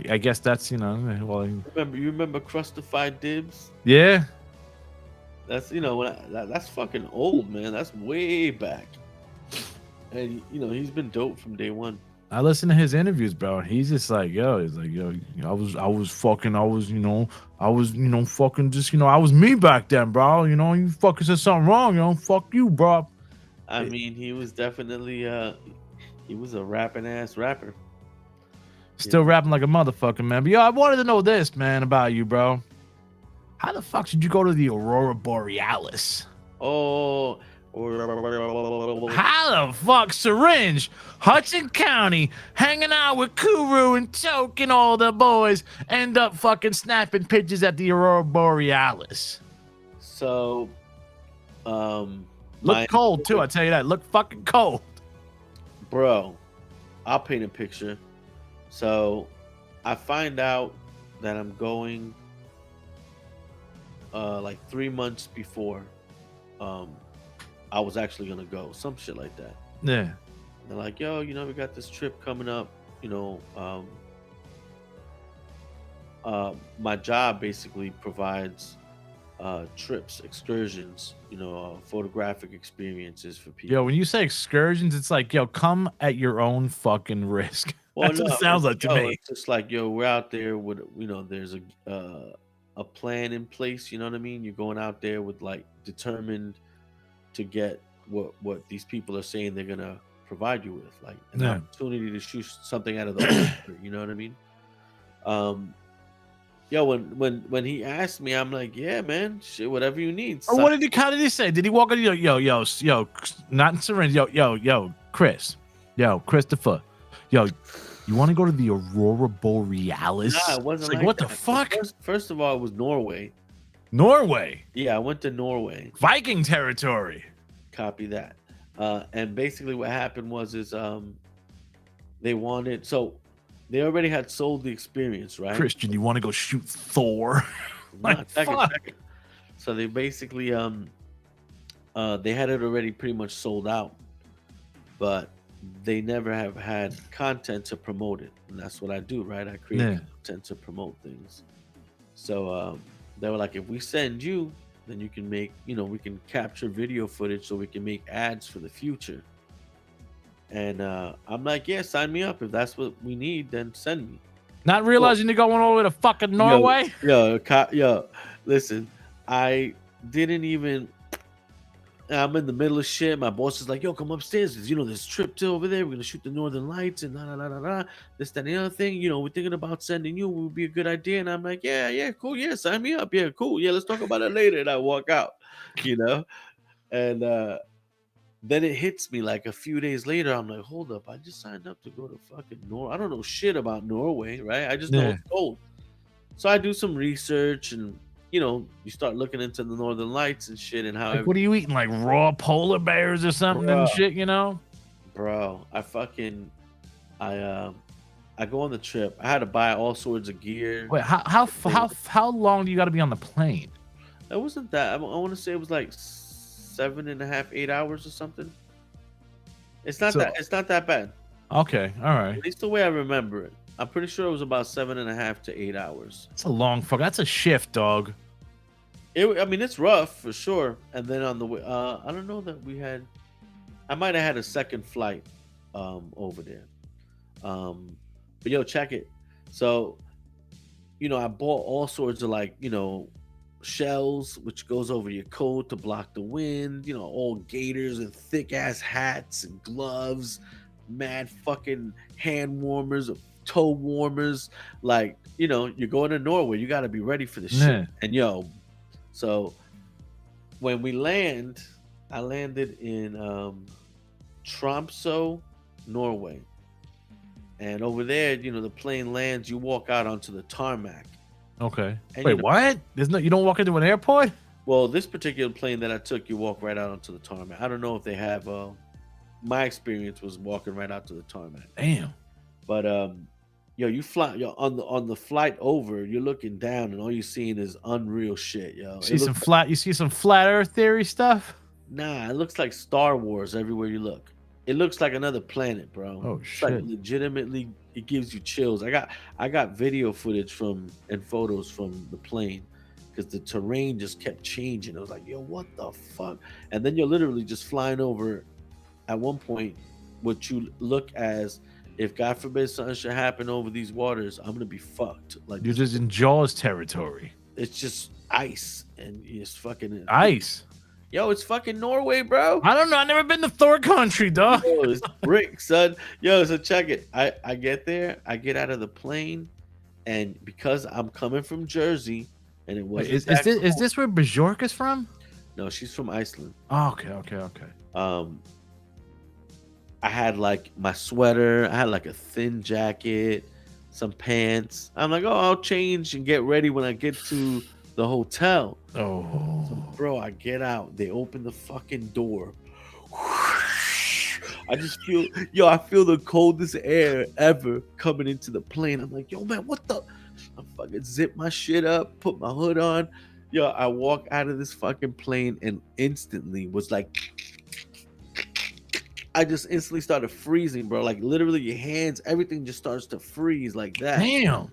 [SPEAKER 2] I guess that's well,
[SPEAKER 3] You remember Crustified Dibs?
[SPEAKER 2] yeah.
[SPEAKER 3] That's that's fucking old, man. That's way back. And he's been dope from day one.
[SPEAKER 2] I listen to his interviews, bro. And he's just like, he's like, fucking just, I was me back then, bro. You fucking said something wrong, fuck you, bro.
[SPEAKER 3] I mean, he was definitely he was a rapping ass rapper.
[SPEAKER 2] Still rapping like a motherfucker, man. But I wanted to know this, man, about you, bro. How the fuck did you go to the Aurora Borealis?
[SPEAKER 3] Oh,
[SPEAKER 2] how the fuck, Serringe, Hudson County, hanging out with Kuru and Toke and all the boys, end up fucking snapping pictures at the Aurora Borealis?
[SPEAKER 3] So,
[SPEAKER 2] look cold too. I tell you that. Look fucking cold,
[SPEAKER 3] bro. I'll paint a picture. So, I find out that I'm going like 3 months before I was actually gonna go, some shit like that.
[SPEAKER 2] Yeah.
[SPEAKER 3] They're like, yo, we got this trip coming up. My job basically provides trips, excursions, photographic experiences for people.
[SPEAKER 2] Yo, when you say excursions, it's like, come at your own fucking risk.
[SPEAKER 3] Well,
[SPEAKER 2] That's what it sounds like to me.
[SPEAKER 3] It's just like, we're out there with, there's a plan in place. You know what I mean? You're going out there with like determined to get what these people are saying they're gonna provide you with, like an opportunity to shoot something out of the oyster, you know what I mean? When he asked me, I'm like, yeah, man, shit, whatever you need.
[SPEAKER 2] Or what did he say? Did he walk in? Yo, not in Serringe. Yo, Chris, Christopher, you want to go to the Aurora Borealis?
[SPEAKER 3] Nah, it wasn't
[SPEAKER 2] like what the fuck?
[SPEAKER 3] First of all, it was Norway.
[SPEAKER 2] Norway.
[SPEAKER 3] Yeah, I went to Norway.
[SPEAKER 2] Viking territory.
[SPEAKER 3] Copy that. And basically what happened was they wanted, so they already had sold the experience, right?
[SPEAKER 2] Christian, you want to go shoot Thor?
[SPEAKER 3] Like, second. So they basically they had it already pretty much sold out, but they never have had content to promote it. And that's what I do, right? I create content to promote things. So they were like, if we send you, then you can make, we can capture video footage so we can make ads for the future. And I'm like, yeah, sign me up. If that's what we need, then send me.
[SPEAKER 2] Not realizing you're going over to fucking Norway?
[SPEAKER 3] Yo, listen, I didn't even, I'm in the middle of shit. My boss is like, yo, come upstairs. There's, this trip to over there. We're going to shoot the Northern Lights and this, that, and the other thing. We're thinking about sending you. It would be a good idea. And I'm like, yeah, cool. Yeah, sign me up. Yeah, cool. Yeah, let's talk about it later. And I walk out, And then it hits me like a few days later. I'm like, hold up. I just signed up to go to fucking Norway. I don't know shit about Norway, right? I just know it's cold. So I do some research and, you start looking into the Northern Lights and shit and how.
[SPEAKER 2] Like, what are you eating? Like raw polar bears or something and shit,
[SPEAKER 3] Bro, I go on the trip. I had to buy all sorts of gear.
[SPEAKER 2] Wait, how long do you got to be on the plane?
[SPEAKER 3] It wasn't that. I want to say it was like 7.5, 8 hours or something. It's not that bad.
[SPEAKER 2] Okay, all right.
[SPEAKER 3] At least the way I remember it. I'm pretty sure it was about 7.5 to 8 hours.
[SPEAKER 2] That's a long fuck. That's a shift, dog.
[SPEAKER 3] It's rough for sure. And then on the way, I don't know that we had. I might have had a second flight over there. But yo, check it. So, I bought all sorts of like, shells, which goes over your coat to block the wind, all gaiters and thick ass hats and gloves, mad fucking hand warmers, toe warmers. Like, you're going to Norway, you got to be ready for the shit. And so when we land, I landed in Tromsø, Norway. And over there, the plane lands, you walk out onto the tarmac.
[SPEAKER 2] Okay. And wait, what? You don't walk into an airport?
[SPEAKER 3] Well, this particular plane that I took, you walk right out onto the tarmac. I don't know if they have. My experience was walking right out to the tarmac.
[SPEAKER 2] Damn.
[SPEAKER 3] But you fly. On the flight over, you're looking down, and all you're seeing is unreal shit, yo.
[SPEAKER 2] You see some flat Earth theory stuff?
[SPEAKER 3] Nah, it looks like Star Wars everywhere you look. It looks like another planet, bro.
[SPEAKER 2] Oh
[SPEAKER 3] It's like
[SPEAKER 2] shit.
[SPEAKER 3] legitimately, it gives you chills. I got video footage from and photos from the plane because the terrain just kept changing. I was like, yo, what the fuck? And then you're literally just flying over. At one point, what you look as if God forbid something should happen over these waters, I'm gonna be fucked. Like
[SPEAKER 2] You're just in Jaws territory.
[SPEAKER 3] it's just ice and it's fucking
[SPEAKER 2] Ice.
[SPEAKER 3] yo, it's fucking Norway, bro.
[SPEAKER 2] I don't know. I never been to Thor country, dog.
[SPEAKER 3] Yo, it's brick, son. Yo, so check it. I get there, I get out of the plane, and because I'm coming from Jersey, and it
[SPEAKER 2] Wait,
[SPEAKER 3] was
[SPEAKER 2] is this where Bjork is from?
[SPEAKER 3] no, she's from Iceland.
[SPEAKER 2] Oh, okay.
[SPEAKER 3] I had like my sweater, I had like a thin jacket, some pants. I'm like, oh, I'll change and get ready when I get to the hotel.
[SPEAKER 2] Oh,
[SPEAKER 3] Bro, I get out. They open the fucking door. I just feel, yo, I feel the coldest air ever coming into the plane. I'm like, yo, man, what the? I fucking zip my shit up, put my hood on. Yo, I walk out of this fucking plane and instantly was like, I just instantly started freezing, bro. Like literally your hands, everything just starts to freeze like that.
[SPEAKER 2] damn.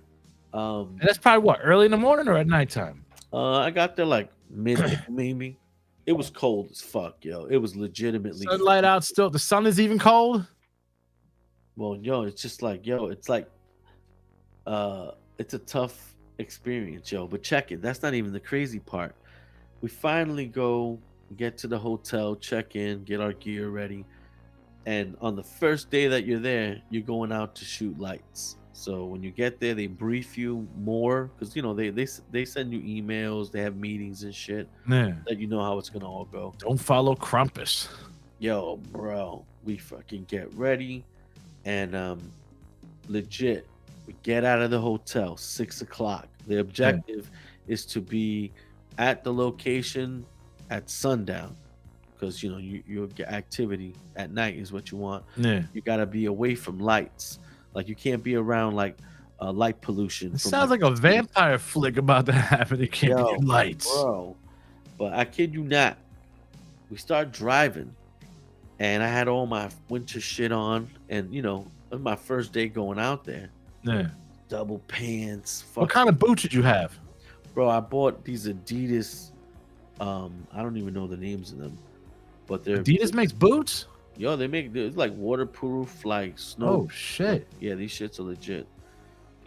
[SPEAKER 3] Um,
[SPEAKER 2] And that's probably what, early in the morning or at nighttime?
[SPEAKER 3] I got there like midday maybe. It was cold as fuck, yo. It was legitimately
[SPEAKER 2] Sunlight out still. The sun is even cold.
[SPEAKER 3] well, yo, it's just like, yo, it's like it's a tough experience, yo. But check it. That's not even the crazy part. We finally go get to the hotel, check in, get our gear ready. And on the first day that you're there, you're going out to shoot lights. So when you get there, they brief you more because you know they send you emails, they have meetings and shit
[SPEAKER 2] Yeah.
[SPEAKER 3] that you know how it's gonna all go.
[SPEAKER 2] Don't follow Krampus.
[SPEAKER 3] Yo, bro, we fucking get ready, and legit, we get out of the hotel 6 o'clock. The objective is to be at the location at sundown because you know you get activity at night is what you want.
[SPEAKER 2] Yeah.
[SPEAKER 3] You gotta be away from lights. Like you can't be around like light pollution.
[SPEAKER 2] It
[SPEAKER 3] from,
[SPEAKER 2] sounds like a vampire flick about to happen. It can't
[SPEAKER 3] Yo,
[SPEAKER 2] be lights.
[SPEAKER 3] bro. But I kid you not, we start driving, and I had all my winter shit on, and you know, it was my first day going out there.
[SPEAKER 2] Yeah.
[SPEAKER 3] Double pants.
[SPEAKER 2] What kind of boots did you have?
[SPEAKER 3] Bro, I bought these Adidas. I don't even know the names of them, but they're
[SPEAKER 2] Adidas makes boots?
[SPEAKER 3] Yo, it's like waterproof, like snow.
[SPEAKER 2] Oh shit.
[SPEAKER 3] Yeah, these shits are legit.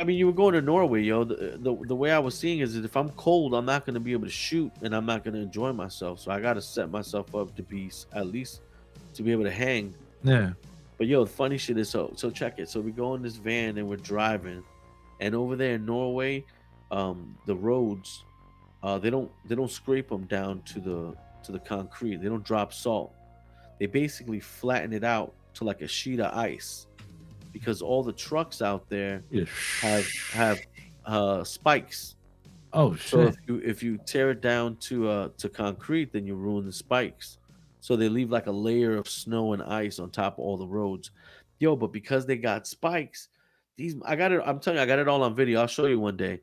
[SPEAKER 3] I mean, you were going to Norway, yo. The way I was seeing is that if I'm cold, I'm not going to be able to shoot, and I'm not going to enjoy myself. So I got to set myself up to be at least to be able to hang.
[SPEAKER 2] Yeah.
[SPEAKER 3] But yo, the funny shit is so check it. So we go in this van and we're driving, and over there in Norway, the roads, they don't scrape them down to the concrete. They don't drop salt. They basically flatten it out to like a sheet of ice, because all the trucks out there
[SPEAKER 2] Yeah.
[SPEAKER 3] have spikes.
[SPEAKER 2] Oh
[SPEAKER 3] So
[SPEAKER 2] shit.
[SPEAKER 3] if you tear it down to concrete, then you ruin the spikes. So they leave like a layer of snow and ice on top of all the roads. Yo, but because they got spikes, I got it. I'm telling you, I got it all on video. I'll show you one day.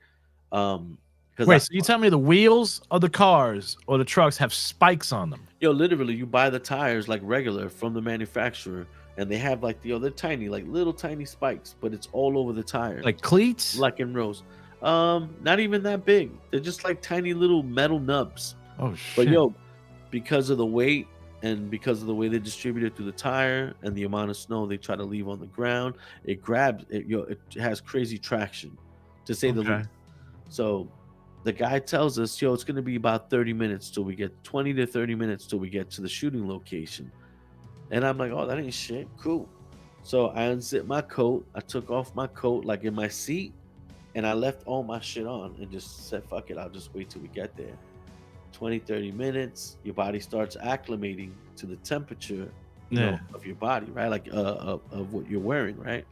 [SPEAKER 3] Because
[SPEAKER 2] Wait, so you tell me the wheels of the cars or the trucks have spikes on them?
[SPEAKER 3] yo, literally, you buy the tires like regular from the manufacturer, and they have like they're tiny, like little tiny spikes, but it's all over the tire,
[SPEAKER 2] Like cleats?
[SPEAKER 3] black and rose. Not even that big. They're just like tiny little metal nubs.
[SPEAKER 2] Oh shit.
[SPEAKER 3] But yo, because of the weight and because of the way they distribute it through the tire and the amount of snow they try to leave on the ground, it grabs it. Yo, it has crazy traction, to say the
[SPEAKER 2] Okay.
[SPEAKER 3] least. So the guy tells us, yo, it's gonna be about 30 minutes till we get 20 to 30 minutes till we get to the shooting location. And I'm like, oh, that ain't shit. Cool. So I unzipped my coat. I took off my coat like in my seat, and I left all my shit on and just said, fuck it, I'll just wait till we get there. 20, 30 minutes, your body starts acclimating to the temperature of your body, right? Like of what you're wearing, right?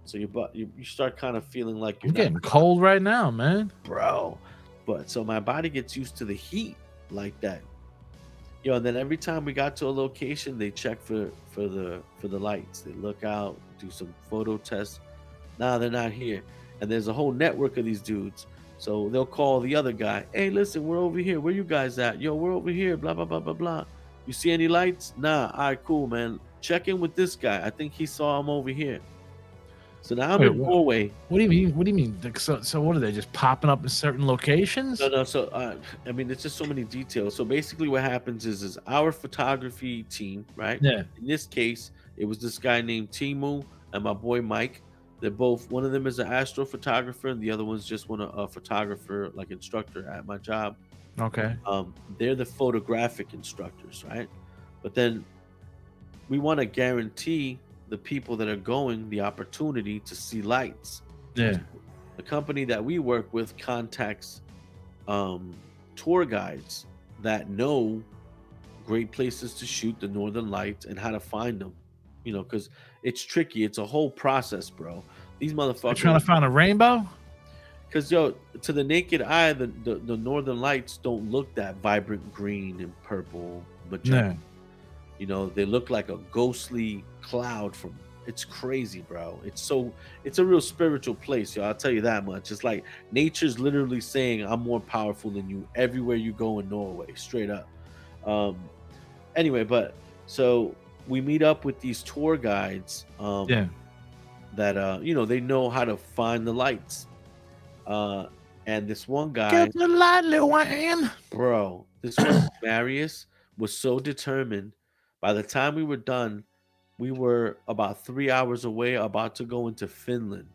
[SPEAKER 3] So you start kind of feeling like you're
[SPEAKER 2] I'm getting cold right now, man.
[SPEAKER 3] bro. But so my body gets used to the heat like that. Yo, and then every time we got to a location, they check for the lights. They look out, do some photo tests. Nah, they're not here. And there's a whole network of these dudes. So they'll call the other guy. Hey, listen, we're over here. Where you guys at? Yo, we're over here. Blah blah blah blah blah. You see any lights? Nah. All right, cool, man. Check in with this guy. I think he saw him over here. So now I'm
[SPEAKER 2] Wait,
[SPEAKER 3] in Norway.
[SPEAKER 2] what do you mean? What do you mean? Like, so what are they just popping up in certain locations?
[SPEAKER 3] No. So, I mean, it's just so many details. So basically, what happens is our photography team, right?
[SPEAKER 2] Yeah.
[SPEAKER 3] In this case, it was this guy named Timu and my boy Mike. They're both. One of them is an astrophotographer, and the other one's just a photographer, like instructor at my job.
[SPEAKER 2] Okay.
[SPEAKER 3] They're the photographic instructors, right? But then we want to guarantee the people that are going the opportunity to see lights.
[SPEAKER 2] Yeah.
[SPEAKER 3] The company that we work with contacts tour guides that know great places to shoot the northern lights and how to find them. You know, because it's tricky. It's a whole process, bro. These
[SPEAKER 2] You're
[SPEAKER 3] motherfuckers.
[SPEAKER 2] trying to find a rainbow?
[SPEAKER 3] Because yo, to the naked eye, the northern lights don't look that vibrant green and purple, magenta.
[SPEAKER 2] Yeah.
[SPEAKER 3] You know, they look like a ghostly cloud from. It's crazy, bro. It's a real spiritual place, yo. I'll tell you that much. It's like nature's literally saying, "I'm more powerful than you." Everywhere you go in Norway, straight up. Um, anyway, but so we meet up with these tour guides.
[SPEAKER 2] Yeah.
[SPEAKER 3] That you know, they know how to find the lights. And this one guy,
[SPEAKER 2] Get the light, Lil Wayne.
[SPEAKER 3] bro, this one Marius was so determined. By the time we were done, we were about 3 hours away, about to go into Finland.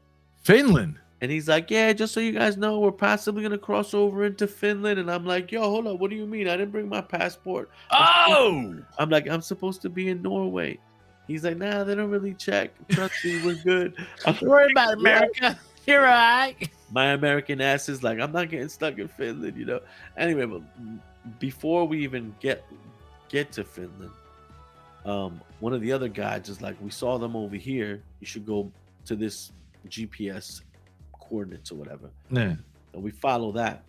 [SPEAKER 2] Finland.
[SPEAKER 3] And he's like, "Yeah, just so you guys know, we're possibly gonna cross over into Finland." And I'm like, "Yo, hold up, what do you mean? I didn't bring my passport."
[SPEAKER 2] Oh,
[SPEAKER 3] I'm like, "I'm supposed to be in Norway." He's like, "Nah, they don't really check. Trust me, we're good."
[SPEAKER 2] don't worry about America. You're right.
[SPEAKER 3] My American ass is like, "I'm not getting stuck in Finland," you know. Anyway, but before we even get to Finland, one of the other guys is like, "We saw them over here. You should go to this GPS coordinates or whatever."
[SPEAKER 2] Yeah.
[SPEAKER 3] And we follow that.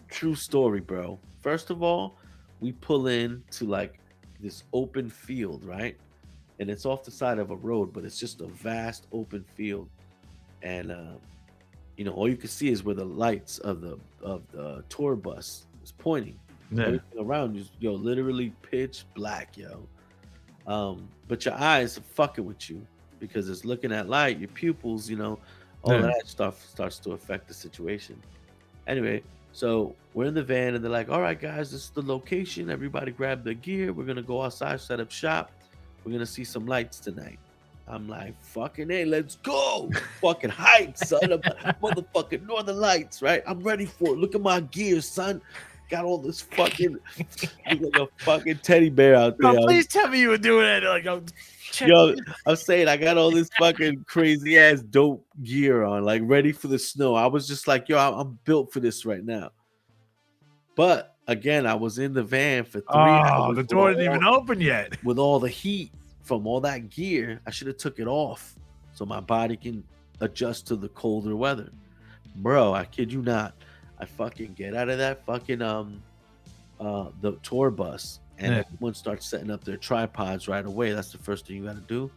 [SPEAKER 3] True story, bro. First of all, we pull in to like this open field, right? And it's off the side of a road, but it's just a vast open field. And you know, all you can see is where the lights of the tour bus is pointing.
[SPEAKER 2] Yeah.
[SPEAKER 3] Everything around you, yo, literally pitch black, yo. But your eyes are fucking with you because it's looking at light, your pupils, you know, all
[SPEAKER 2] Yeah.
[SPEAKER 3] that stuff starts to affect the situation. Anyway, so we're in the van and they're like, "All right, guys, this is the location. Everybody grab their gear. We're gonna go outside, set up shop. We're gonna see some lights tonight." I'm like, "Fucking A, let's go." Fucking hype, son. Motherfucking Northern Lights, right? I'm ready for it. Look at my gear, son. Got all this fucking look like a fucking teddy bear out there.
[SPEAKER 2] No, please tell me you were doing that. Like,
[SPEAKER 3] Yo, I'm saying I got all this fucking crazy ass dope gear on, like ready for the snow. I was just like, yo, I'm built for this right now. But again, I was in the van for 3 hours.
[SPEAKER 2] the door didn't even open yet.
[SPEAKER 3] With all the heat from all that gear, I should have took it off so my body can adjust to the colder weather. Bro, I kid you not. I fucking get out of that fucking the tour bus and
[SPEAKER 2] Yeah.
[SPEAKER 3] everyone starts setting up their tripods right away. That's the first thing you got to do.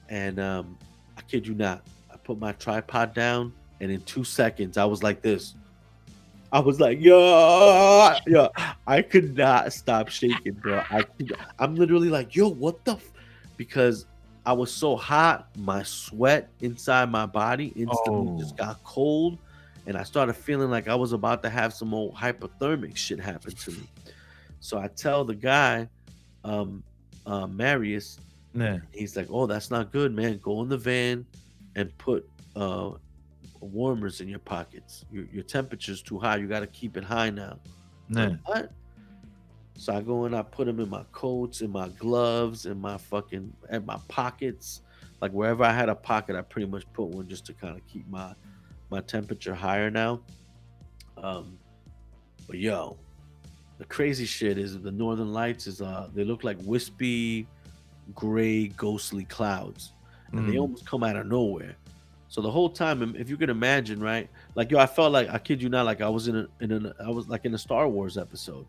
[SPEAKER 3] And I kid you not, I put my tripod down and in 2 seconds I was like this. I was like, yo, I could not stop shaking, bro. I'm literally like, yo, what the because I was so hot, my sweat inside my body instantly just got cold. And I started feeling like I was about to have some old hypothermic shit happen to me. So I tell the guy, Marius,
[SPEAKER 2] Yeah.
[SPEAKER 3] he's like, "Oh, that's not good, man. Go in the van and put warmers in your pockets. Your temperature's too high. You got to keep it high now."
[SPEAKER 2] Yeah.
[SPEAKER 3] Like, what? So I go and I put them in my coats, in my gloves, in my pockets. Like wherever I had a pocket, I pretty much put one just to kind of keep my temperature higher now. But yo, the crazy shit is the northern lights is they look like wispy gray ghostly clouds and they almost come out of nowhere. So the whole time, if you can imagine, right? Like yo, I felt like, I kid you not, like I was I was like in a Star Wars episode.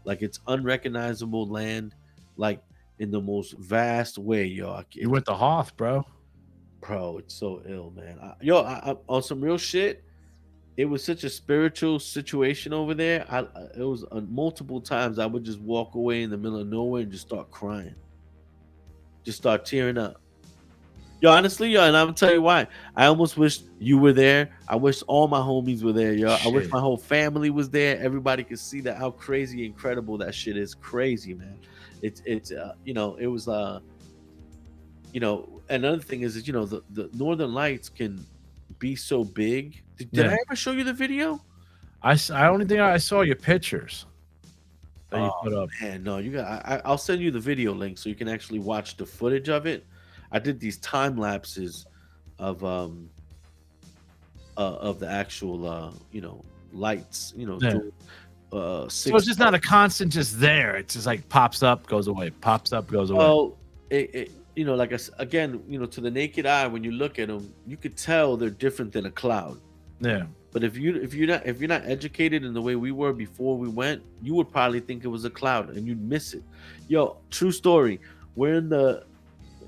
[SPEAKER 3] Like it's unrecognizable land, like in the most vast way, yo.
[SPEAKER 2] You went to Hoth, bro.
[SPEAKER 3] Bro, it's so ill, man. I on some real shit, it was such a spiritual situation over there. It was multiple times I would just walk away in the middle of nowhere and just start crying, just start tearing up. Yo, honestly, yo, and I'm gonna tell you why. I almost wish you were there. I wish all my homies were there, yo. I wish
[SPEAKER 2] Shit.
[SPEAKER 3] my whole family was there. Everybody could see that how crazy, incredible that shit is. Crazy, man. It's it was another thing is that the Northern Lights can be so big. Did
[SPEAKER 2] Yeah.
[SPEAKER 3] I ever show you the video?
[SPEAKER 2] I only think I saw your pictures that you
[SPEAKER 3] Oh
[SPEAKER 2] put up.
[SPEAKER 3] man, no, you got. I'll send you the video link so you can actually watch the footage of it. I did these time lapses of of the actual lights.
[SPEAKER 2] Yeah.
[SPEAKER 3] Doing,
[SPEAKER 2] So it's just not a constant, just there. It's just like pops up, goes away, pops up, goes away.
[SPEAKER 3] Well, like again, to the naked eye, when you look at them, you could tell they're different than a cloud.
[SPEAKER 2] Yeah.
[SPEAKER 3] But if you're not educated in the way we were before we went, you would probably think it was a cloud and you'd miss it. Yo, true story.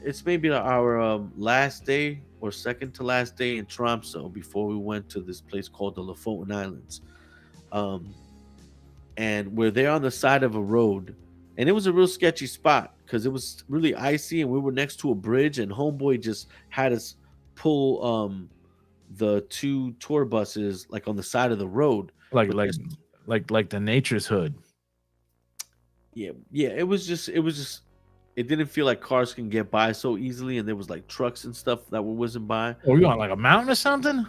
[SPEAKER 3] It's maybe our last day or second to last day in Tromso before we went to this place called the Lofoten Islands. And we're there on the side of a road, and it was a real sketchy spot because it was really icy, and we were next to a bridge, and homeboy just had us pull the two tour buses like on the side of the road.
[SPEAKER 2] Like
[SPEAKER 3] But
[SPEAKER 2] like
[SPEAKER 3] just-
[SPEAKER 2] like the nature's hood.
[SPEAKER 3] yeah, it was just it didn't feel like cars can get by so easily, and there was like trucks and stuff that were whizzing by.
[SPEAKER 2] Or you on like a mountain or something?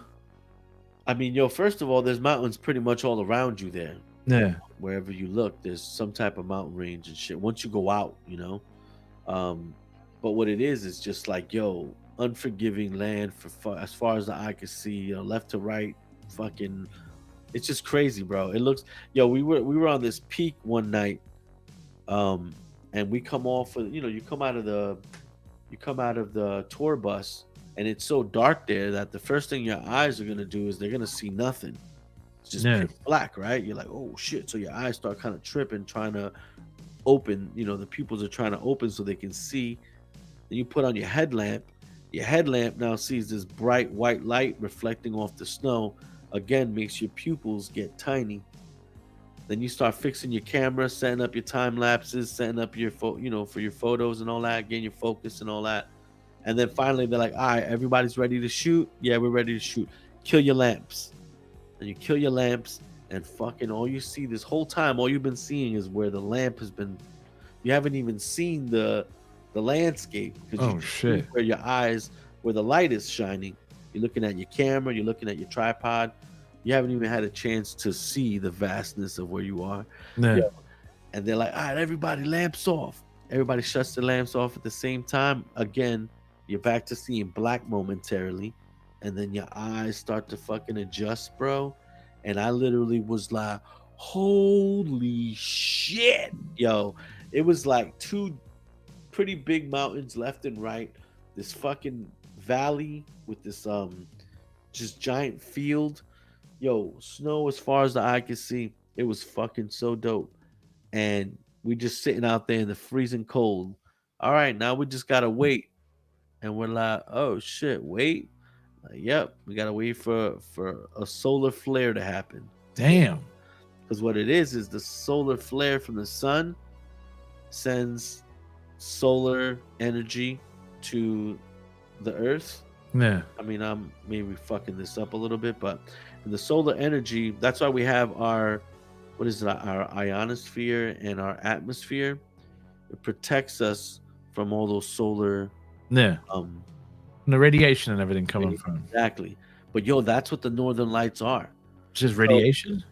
[SPEAKER 3] I mean, yo, first of all, there's mountains pretty much all around you there.
[SPEAKER 2] Yeah.
[SPEAKER 3] Wherever you look, there's some type of mountain range and shit once you go out. But what it is just like, yo, unforgiving land as far as the eye can see, left to right. Fucking, it's just crazy, bro. It looks, yo, we were on this peak one night, and we come off of, you come out of the tour bus, and it's so dark there that the first thing your eyes are gonna do is they're gonna see nothing. It's just
[SPEAKER 2] Yeah.
[SPEAKER 3] pitch black, right? You're like, oh shit. So your eyes start kind of tripping, trying to open, the pupils are trying to open so they can see. Then you put on your headlamp. Your headlamp now sees this bright white light reflecting off the snow. Again, makes your pupils get tiny. Then you start fixing your camera, setting up your time lapses, setting up your for your photos and all that, getting your focus and all that. And then finally they're like, all right, everybody's ready to shoot. Yeah, we're ready to shoot. Kill your lamps. And you kill your lamps, and fucking all you see this whole time, all you've been seeing is where the lamp has been. You haven't even seen the landscape because
[SPEAKER 2] Oh shit.
[SPEAKER 3] where the light is shining. You're looking at your camera, you're looking at your tripod. You haven't even had a chance to see the vastness of where you are.
[SPEAKER 2] Yeah.
[SPEAKER 3] Yeah. And they're like, all right, everybody, lamps off. Everybody shuts the lamps off at the same time. Again, you're back to seeing black momentarily. And then your eyes start to fucking adjust, bro. And I literally was like, holy shit. Yo, it was like two pretty big mountains left and right. This fucking valley with this just giant field. Yo, snow as far as the eye could see. It was fucking so dope. And we just sitting out there in the freezing cold. All right, now we just gotta wait. And we're like, oh shit, wait. Yep, we gotta wait for a solar flare to happen.
[SPEAKER 2] Damn.
[SPEAKER 3] Because what it is the solar flare from the sun sends solar energy to the earth.
[SPEAKER 2] Yeah.
[SPEAKER 3] I mean, I'm maybe fucking this up a little bit, but the solar energy, that's why we have our ionosphere and our atmosphere. It protects us from all those solar
[SPEAKER 2] Yeah. And the radiation and everything coming from.
[SPEAKER 3] exactly. But yo, that's what the northern lights are.
[SPEAKER 2] Just radiation?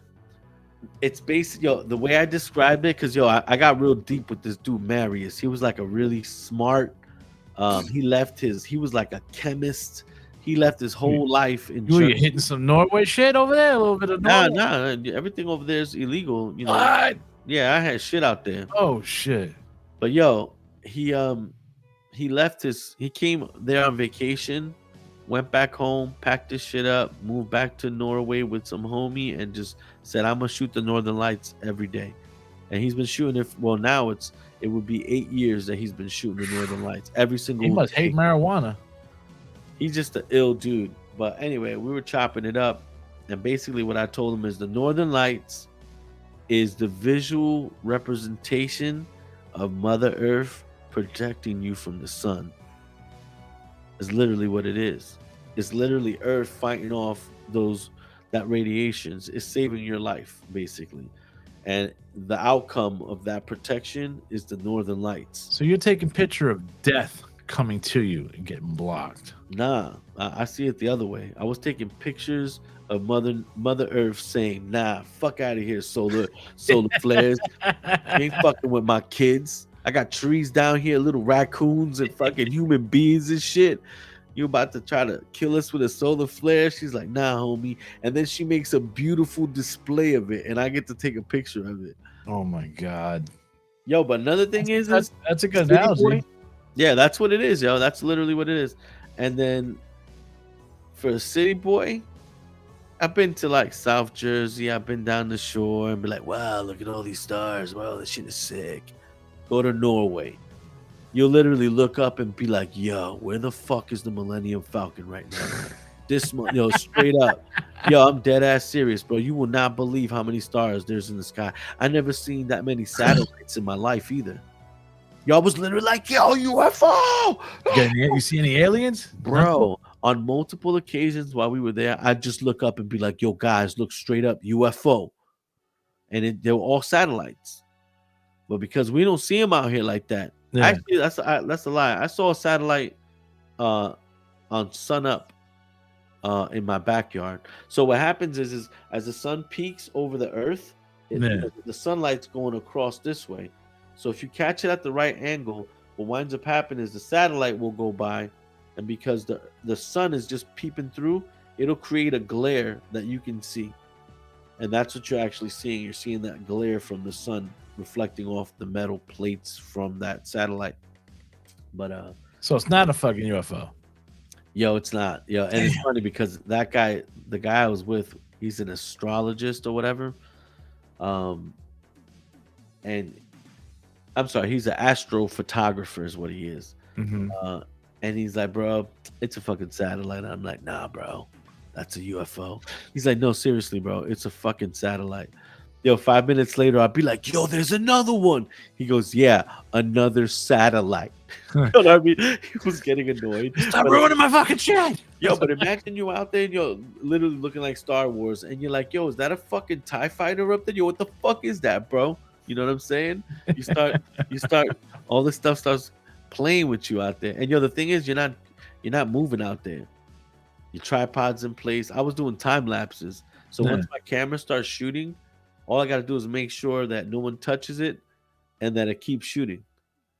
[SPEAKER 3] It's basically, yo, the way I described it, because I got real deep with this dude Marius. He was like a really smart. He was like a chemist. He left his whole life in
[SPEAKER 2] You were
[SPEAKER 3] Germany.
[SPEAKER 2] hitting some Norway shit over there? A little bit of Norway?
[SPEAKER 3] Nah, everything over there is illegal.
[SPEAKER 2] What?
[SPEAKER 3] Yeah, I had shit out there.
[SPEAKER 2] Oh shit.
[SPEAKER 3] But yo, he came there on vacation, went back home, packed his shit up, moved back to Norway with some homie, and just said, I'm gonna shoot the Northern Lights every day. And he's been shooting it. Well, now it would be 8 years that he's been shooting the Northern Lights every single
[SPEAKER 2] He must
[SPEAKER 3] day.
[SPEAKER 2] hate marijuana.
[SPEAKER 3] He's just an ill dude. But anyway, we were chopping it up, And basically, what I told him is the Northern Lights is the visual representation of Mother Earth protecting you from the sun. Is literally what it is. It's literally Earth fighting off that radiations. It's saving your life, basically. And the outcome of that protection is the Northern Lights.
[SPEAKER 2] So you're taking picture of death coming to you and getting blocked.
[SPEAKER 3] Nah, I see it the other way. I was taking pictures of Mother Earth saying, "Nah, fuck out of here, solar flares. You ain't fucking with my kids. I got trees down here, little raccoons and fucking human beings and shit. You about to try to kill us with a solar flare?" She's like, "Nah, homie." And then she makes a beautiful display of it, and I get to take a picture of it.
[SPEAKER 2] Oh my god.
[SPEAKER 3] Yo, but another thing
[SPEAKER 2] That's a good
[SPEAKER 3] City
[SPEAKER 2] analogy.
[SPEAKER 3] Boy- Yeah, that's what it is, yo. That's literally what it is. And then for City Boy, I've been to like South Jersey. I've been down the shore and be like, "Wow, look at all these stars. Wow, this shit is sick." Go to Norway. You'll literally look up and be like, "Yo, where the fuck is the Millennium Falcon right now?" This month, yo, straight up. Yo, I'm dead ass serious, bro. You will not believe how many stars there's in the sky. I never seen that many satellites in my life either. Yo, I was literally like, "Yo, UFO!"
[SPEAKER 2] You see any aliens?
[SPEAKER 3] Bro, on multiple occasions while we were there, I'd just look up and be like, "Yo, guys, look straight up, UFO." And they were all satellites. But because we don't see them out here like that.
[SPEAKER 2] Yeah.
[SPEAKER 3] Actually, that's a lie. I saw a satellite on sun up in my backyard. So what happens is as the sun peaks over the earth, the sunlight's going across this way. So if you catch it at the right angle, what winds up happening is the satellite will go by, and because the sun is just peeping through, it'll create a glare that you can see. And that's what you're actually seeing. You're seeing that glare from the sun reflecting off the metal plates from that satellite. But
[SPEAKER 2] so it's not a fucking UFO.
[SPEAKER 3] Yo, it's not. Yo, and it's funny because the guy I was with, he's an astrologist or whatever. And I'm sorry, he's an astrophotographer is what he is.
[SPEAKER 2] Mm-hmm.
[SPEAKER 3] And he's like, "Bro, it's a fucking satellite." I'm like, "Nah, bro, that's a UFO." He's like, "No, seriously, bro, it's a fucking satellite." Yo, 5 minutes later, I'd be like, "Yo, there's another one." He goes, "Yeah, another satellite." You know what I mean? He was getting annoyed.
[SPEAKER 2] Stop ruining my fucking shit.
[SPEAKER 3] Yo, but imagine you out there and you're literally looking like Star Wars, and you're like, "Yo, is that a fucking TIE fighter up there? Yo, what the fuck is that, bro?" You know what I'm saying? You start, all this stuff starts playing with you out there. And yo, the thing is, you're not moving out there. Your tripod's in place. I was doing time lapses, so once my camera starts shooting, all I got to do is make sure that no one touches it and that it keeps shooting,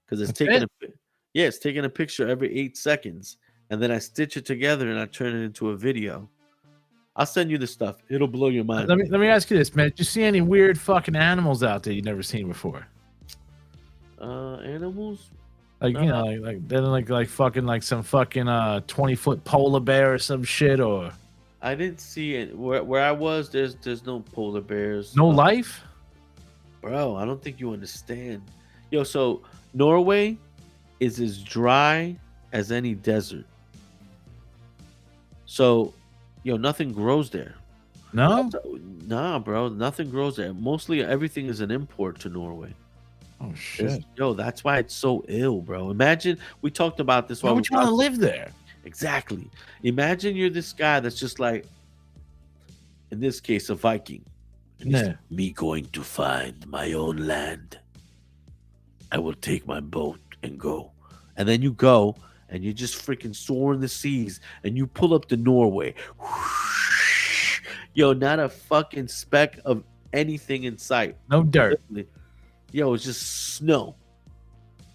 [SPEAKER 3] because it's taking a picture every 8 seconds, and then I stitch it together and I turn it into a video. I'll send you the stuff. It'll blow your mind.
[SPEAKER 2] Let me ask you this, man. Did you see any weird fucking animals out there you've never seen before?
[SPEAKER 3] Animals?
[SPEAKER 2] Like, you know, like they're like fucking like some fucking 20-foot polar bear or some shit, or
[SPEAKER 3] I didn't see it. Where I was, there's no polar bears.
[SPEAKER 2] no life?
[SPEAKER 3] Bro, I don't think you understand. Yo, so Norway is as dry as any desert. So, yo, nothing grows there.
[SPEAKER 2] No?
[SPEAKER 3] Nah, bro, nothing grows there. Mostly everything is an import to Norway.
[SPEAKER 2] Oh shit.
[SPEAKER 3] Yo, that's why it's so ill, bro. Imagine, we talked about this.
[SPEAKER 2] Why would you want to live there?
[SPEAKER 3] Exactly. Imagine you're this guy that's just like, in this case, a Viking. And he's like, "Me going to find my own land. I will take my boat and go." And then you go and you just freaking soar in the seas and you pull up to Norway. Yo, not a fucking speck of anything in sight.
[SPEAKER 2] No dirt.
[SPEAKER 3] Yo, it's just snow.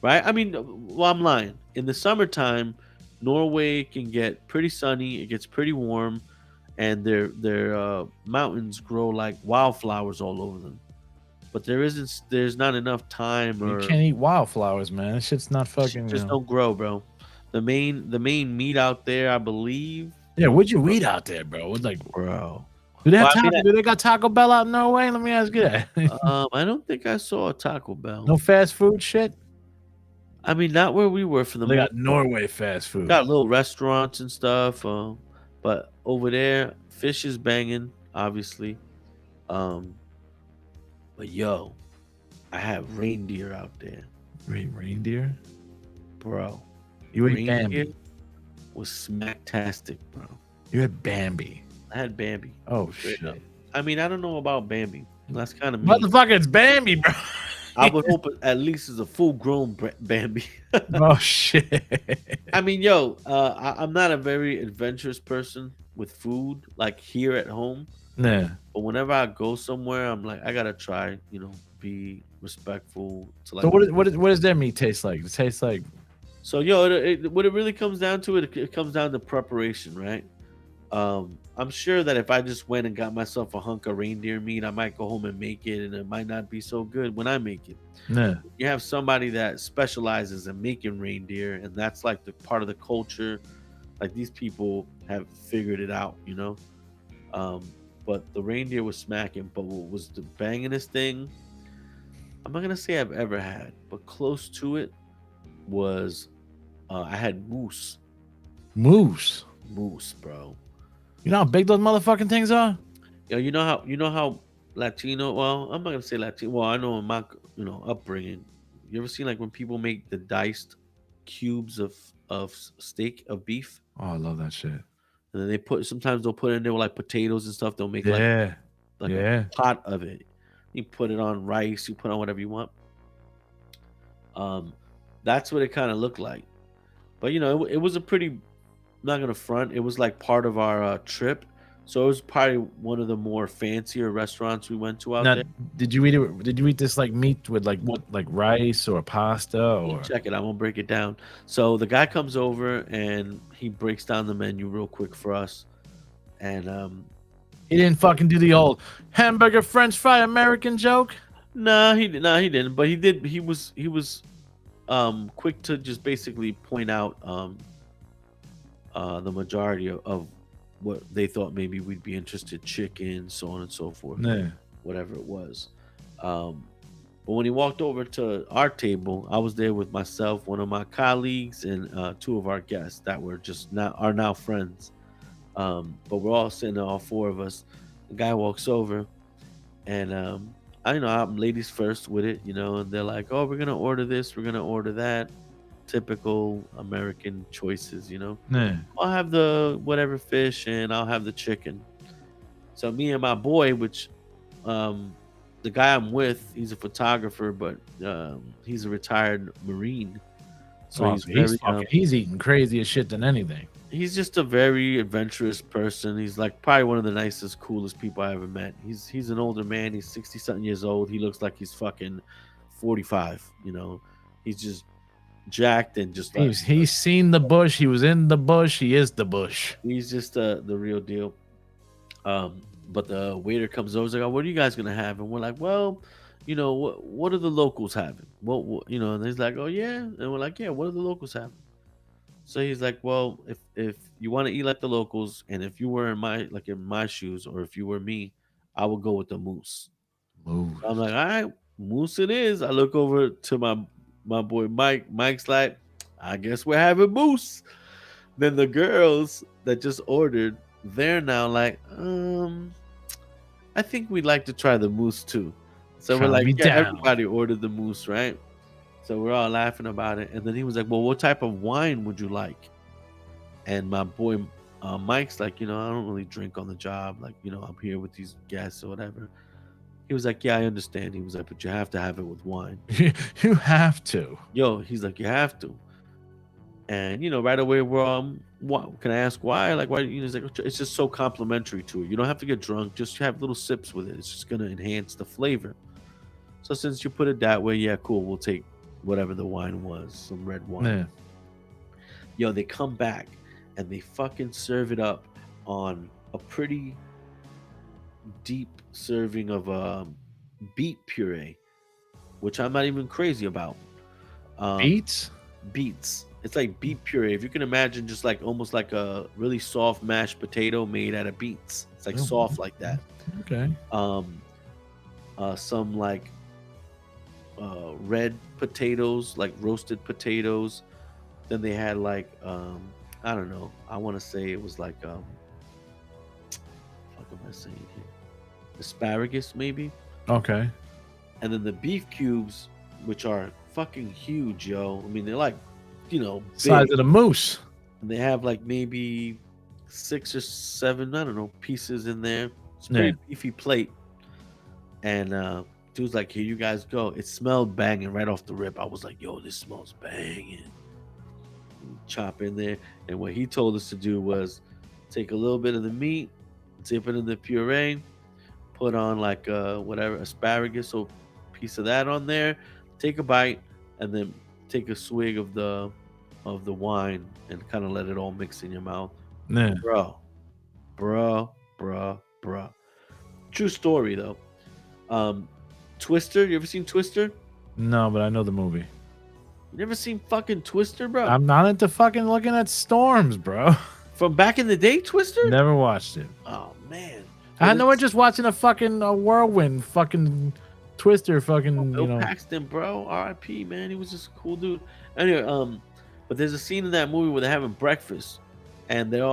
[SPEAKER 3] Right? I mean, well, I'm lying. In the summertime, Norway can get pretty sunny. It gets pretty warm, and their mountains grow like wildflowers all over them. But there's not enough time.
[SPEAKER 2] You can't eat wildflowers, man. That shit's not fucking.
[SPEAKER 3] Just don't grow, bro. The main meat out there, I believe.
[SPEAKER 2] Yeah, what'd you eat out there, bro? What's like,
[SPEAKER 3] Bro.
[SPEAKER 2] do they got Taco Bell out in Norway? Let me ask you that.
[SPEAKER 3] I don't think I saw a Taco Bell.
[SPEAKER 2] No fast food shit.
[SPEAKER 3] I mean, not where we were for the
[SPEAKER 2] They
[SPEAKER 3] most
[SPEAKER 2] got Norway fast food.
[SPEAKER 3] Got little restaurants and stuff, but over there, fish is banging. obviously. Um, but yo, I have reindeer out there,
[SPEAKER 2] Reindeer?
[SPEAKER 3] bro.
[SPEAKER 2] You ate
[SPEAKER 3] Reindeer
[SPEAKER 2] Bambi.
[SPEAKER 3] was smacktastic, bro.
[SPEAKER 2] You had Bambi.
[SPEAKER 3] I had Bambi.
[SPEAKER 2] Oh
[SPEAKER 3] Straight up.
[SPEAKER 2] shit.
[SPEAKER 3] I mean, I don't know about Bambi. That's kind of mean.
[SPEAKER 2] Motherfucker, it's Bambi, bro.
[SPEAKER 3] I would hope at least it's a full-grown Bambi.
[SPEAKER 2] Oh shit.
[SPEAKER 3] I mean, yo, I'm not a very adventurous person with food, like here at home.
[SPEAKER 2] Nah.
[SPEAKER 3] But whenever I go somewhere, I'm like, I gotta try, be respectful to
[SPEAKER 2] So
[SPEAKER 3] like.
[SPEAKER 2] what does their meat taste like? It tastes like
[SPEAKER 3] So, yo, what it really comes down to, it comes down to preparation, right? I'm sure that if I just went and got myself a hunk of reindeer meat, I might go home and make it, and it might not be so good when I make it.
[SPEAKER 2] nah.
[SPEAKER 3] You have somebody that specializes in making reindeer, and that's like the part of the culture. Like these people have figured it out, Um, but the reindeer was smacking. But what was the bangingest thing? I'm not gonna say I've ever had, but close to it was I had moose.
[SPEAKER 2] Moose.
[SPEAKER 3] Moose, bro.
[SPEAKER 2] You know how big those motherfucking things are?
[SPEAKER 3] Yo, you know how Latino. Well, I'm not gonna say Latino. Well, I know in my upbringing. You ever seen like when people make the diced cubes of steak of beef,
[SPEAKER 2] Oh, I love that shit.
[SPEAKER 3] and then sometimes they'll put in there with like potatoes and stuff. They'll make
[SPEAKER 2] Yeah.
[SPEAKER 3] like
[SPEAKER 2] Yeah.
[SPEAKER 3] a pot of it. You put it on rice. You put on whatever you want. Um, that's what it kind of looked like. But it was a pretty. Not gonna front. It was like part of our trip, so it was probably one of the more fancier restaurants we went to out
[SPEAKER 2] Now,
[SPEAKER 3] there.
[SPEAKER 2] did you eat it? Did you eat this like meat with like what, like rice or pasta or?
[SPEAKER 3] Check it. I'm gonna break it down. So the guy comes over and he breaks down the menu real quick for us, and
[SPEAKER 2] He didn't fucking do the old hamburger French fry American joke.
[SPEAKER 3] nah, he didn't. But he did. He was quick to just basically point out the majority of what they thought maybe we'd be interested: chicken, so on and so forth,
[SPEAKER 2] Yeah.
[SPEAKER 3] whatever it was. But when he walked over to our table, I was there with myself, one of my colleagues, and two of our guests that were just now friends. But we're all sitting there, all four of us. The guy walks over, and I'm ladies first with it, and they're like, "Oh, we're gonna order this, we're gonna order that." Typical American choices.
[SPEAKER 2] Yeah.
[SPEAKER 3] I'll have the whatever fish, and I'll have the chicken. So me and my boy, which the guy I'm with, he's a photographer, but he's a retired Marine. So
[SPEAKER 2] Oh,
[SPEAKER 3] he's
[SPEAKER 2] so
[SPEAKER 3] very,
[SPEAKER 2] he's eating crazier shit than anything.
[SPEAKER 3] he's just a very adventurous person. He's like probably one of the nicest, coolest people I ever met. He's an older man. He's 60 something years old. He looks like he's fucking 45. He's just jacked and just like
[SPEAKER 2] He's seen the bush. He was in the bush. He is the bush.
[SPEAKER 3] he's just the real deal. But the waiter comes over. He's like, "Oh, what are you guys gonna have?" And we're like, "Well, what are the locals having?" And he's like, "Oh yeah," and we're like, "Yeah, what are the locals having?" So he's like, "Well, if you want to eat like the locals, and if you were in my shoes, or if you were me, I would go with the moose."
[SPEAKER 2] Moose.
[SPEAKER 3] So I'm like, "All right, moose it is." I look over to my boy Mike. Mike's like, "I guess we're having moose." Then the girls that just ordered, they're now like, I think we'd like to try the moose too. So we're
[SPEAKER 2] Count
[SPEAKER 3] like,
[SPEAKER 2] me
[SPEAKER 3] yeah,
[SPEAKER 2] down.
[SPEAKER 3] everybody ordered the moose, right? So we're all laughing about it. And then he was like, "Well, what type of wine would you like?" And my boy Mike's like, I don't really drink on the job. Like, I'm here with these guests or whatever. He was like, "Yeah, I understand." He was like, "But you have to have it with wine."
[SPEAKER 2] You have to.
[SPEAKER 3] Yo, he's like, "You have to." And right away we're what can I ask why? Like why he's like, "It's just so complimentary to it. You don't have to get drunk, just have little sips with it. It's just gonna enhance the flavor." So since you put it that way, yeah, cool. We'll take whatever the wine was, some red wine.
[SPEAKER 2] Yeah.
[SPEAKER 3] Yo, they come back and they fucking serve it up on a pretty deep serving of beet puree, which I'm not even crazy about.
[SPEAKER 2] Beets?
[SPEAKER 3] Beets. It's like beet puree. If you can imagine, just like almost like a really soft mashed potato made out of beets. It's like soft like that.
[SPEAKER 2] Okay.
[SPEAKER 3] Some like red potatoes, like roasted potatoes. Then they had like I don't know. I want to say it was like what am I saying here? asparagus maybe,
[SPEAKER 2] Okay.
[SPEAKER 3] and then the beef cubes, which are fucking huge, yo. I mean, they're like,
[SPEAKER 2] Size
[SPEAKER 3] big.
[SPEAKER 2] of the moose.
[SPEAKER 3] And they have like maybe 6 or 7, I don't know, pieces in there. It's a
[SPEAKER 2] Yeah.
[SPEAKER 3] pretty beefy plate. And dude's like, here you guys go. It smelled banging right off the rip. I was like, yo, this smells banging. Chop in there. And what he told us to do was take a little bit of the meat, dip it in the puree, put on like whatever asparagus or piece of that on there, take a bite, and then take a swig of the wine and kind of let it all mix in your mouth.
[SPEAKER 2] Yeah.
[SPEAKER 3] Bro, bro. True story though. Twister, you ever seen Twister?
[SPEAKER 2] No, but I know the movie.
[SPEAKER 3] You never seen fucking Twister, bro?
[SPEAKER 2] I'm not into fucking looking at storms, bro.
[SPEAKER 3] From back in the day, Twister?
[SPEAKER 2] Never watched it.
[SPEAKER 3] Oh man.
[SPEAKER 2] I had no interest watching a fucking whirlwind, fucking Twister, fucking
[SPEAKER 3] Bill Paxton, bro. R.I.P. Man, he was just a cool dude. Anyway, but there's a scene in that movie where they're having breakfast, and they're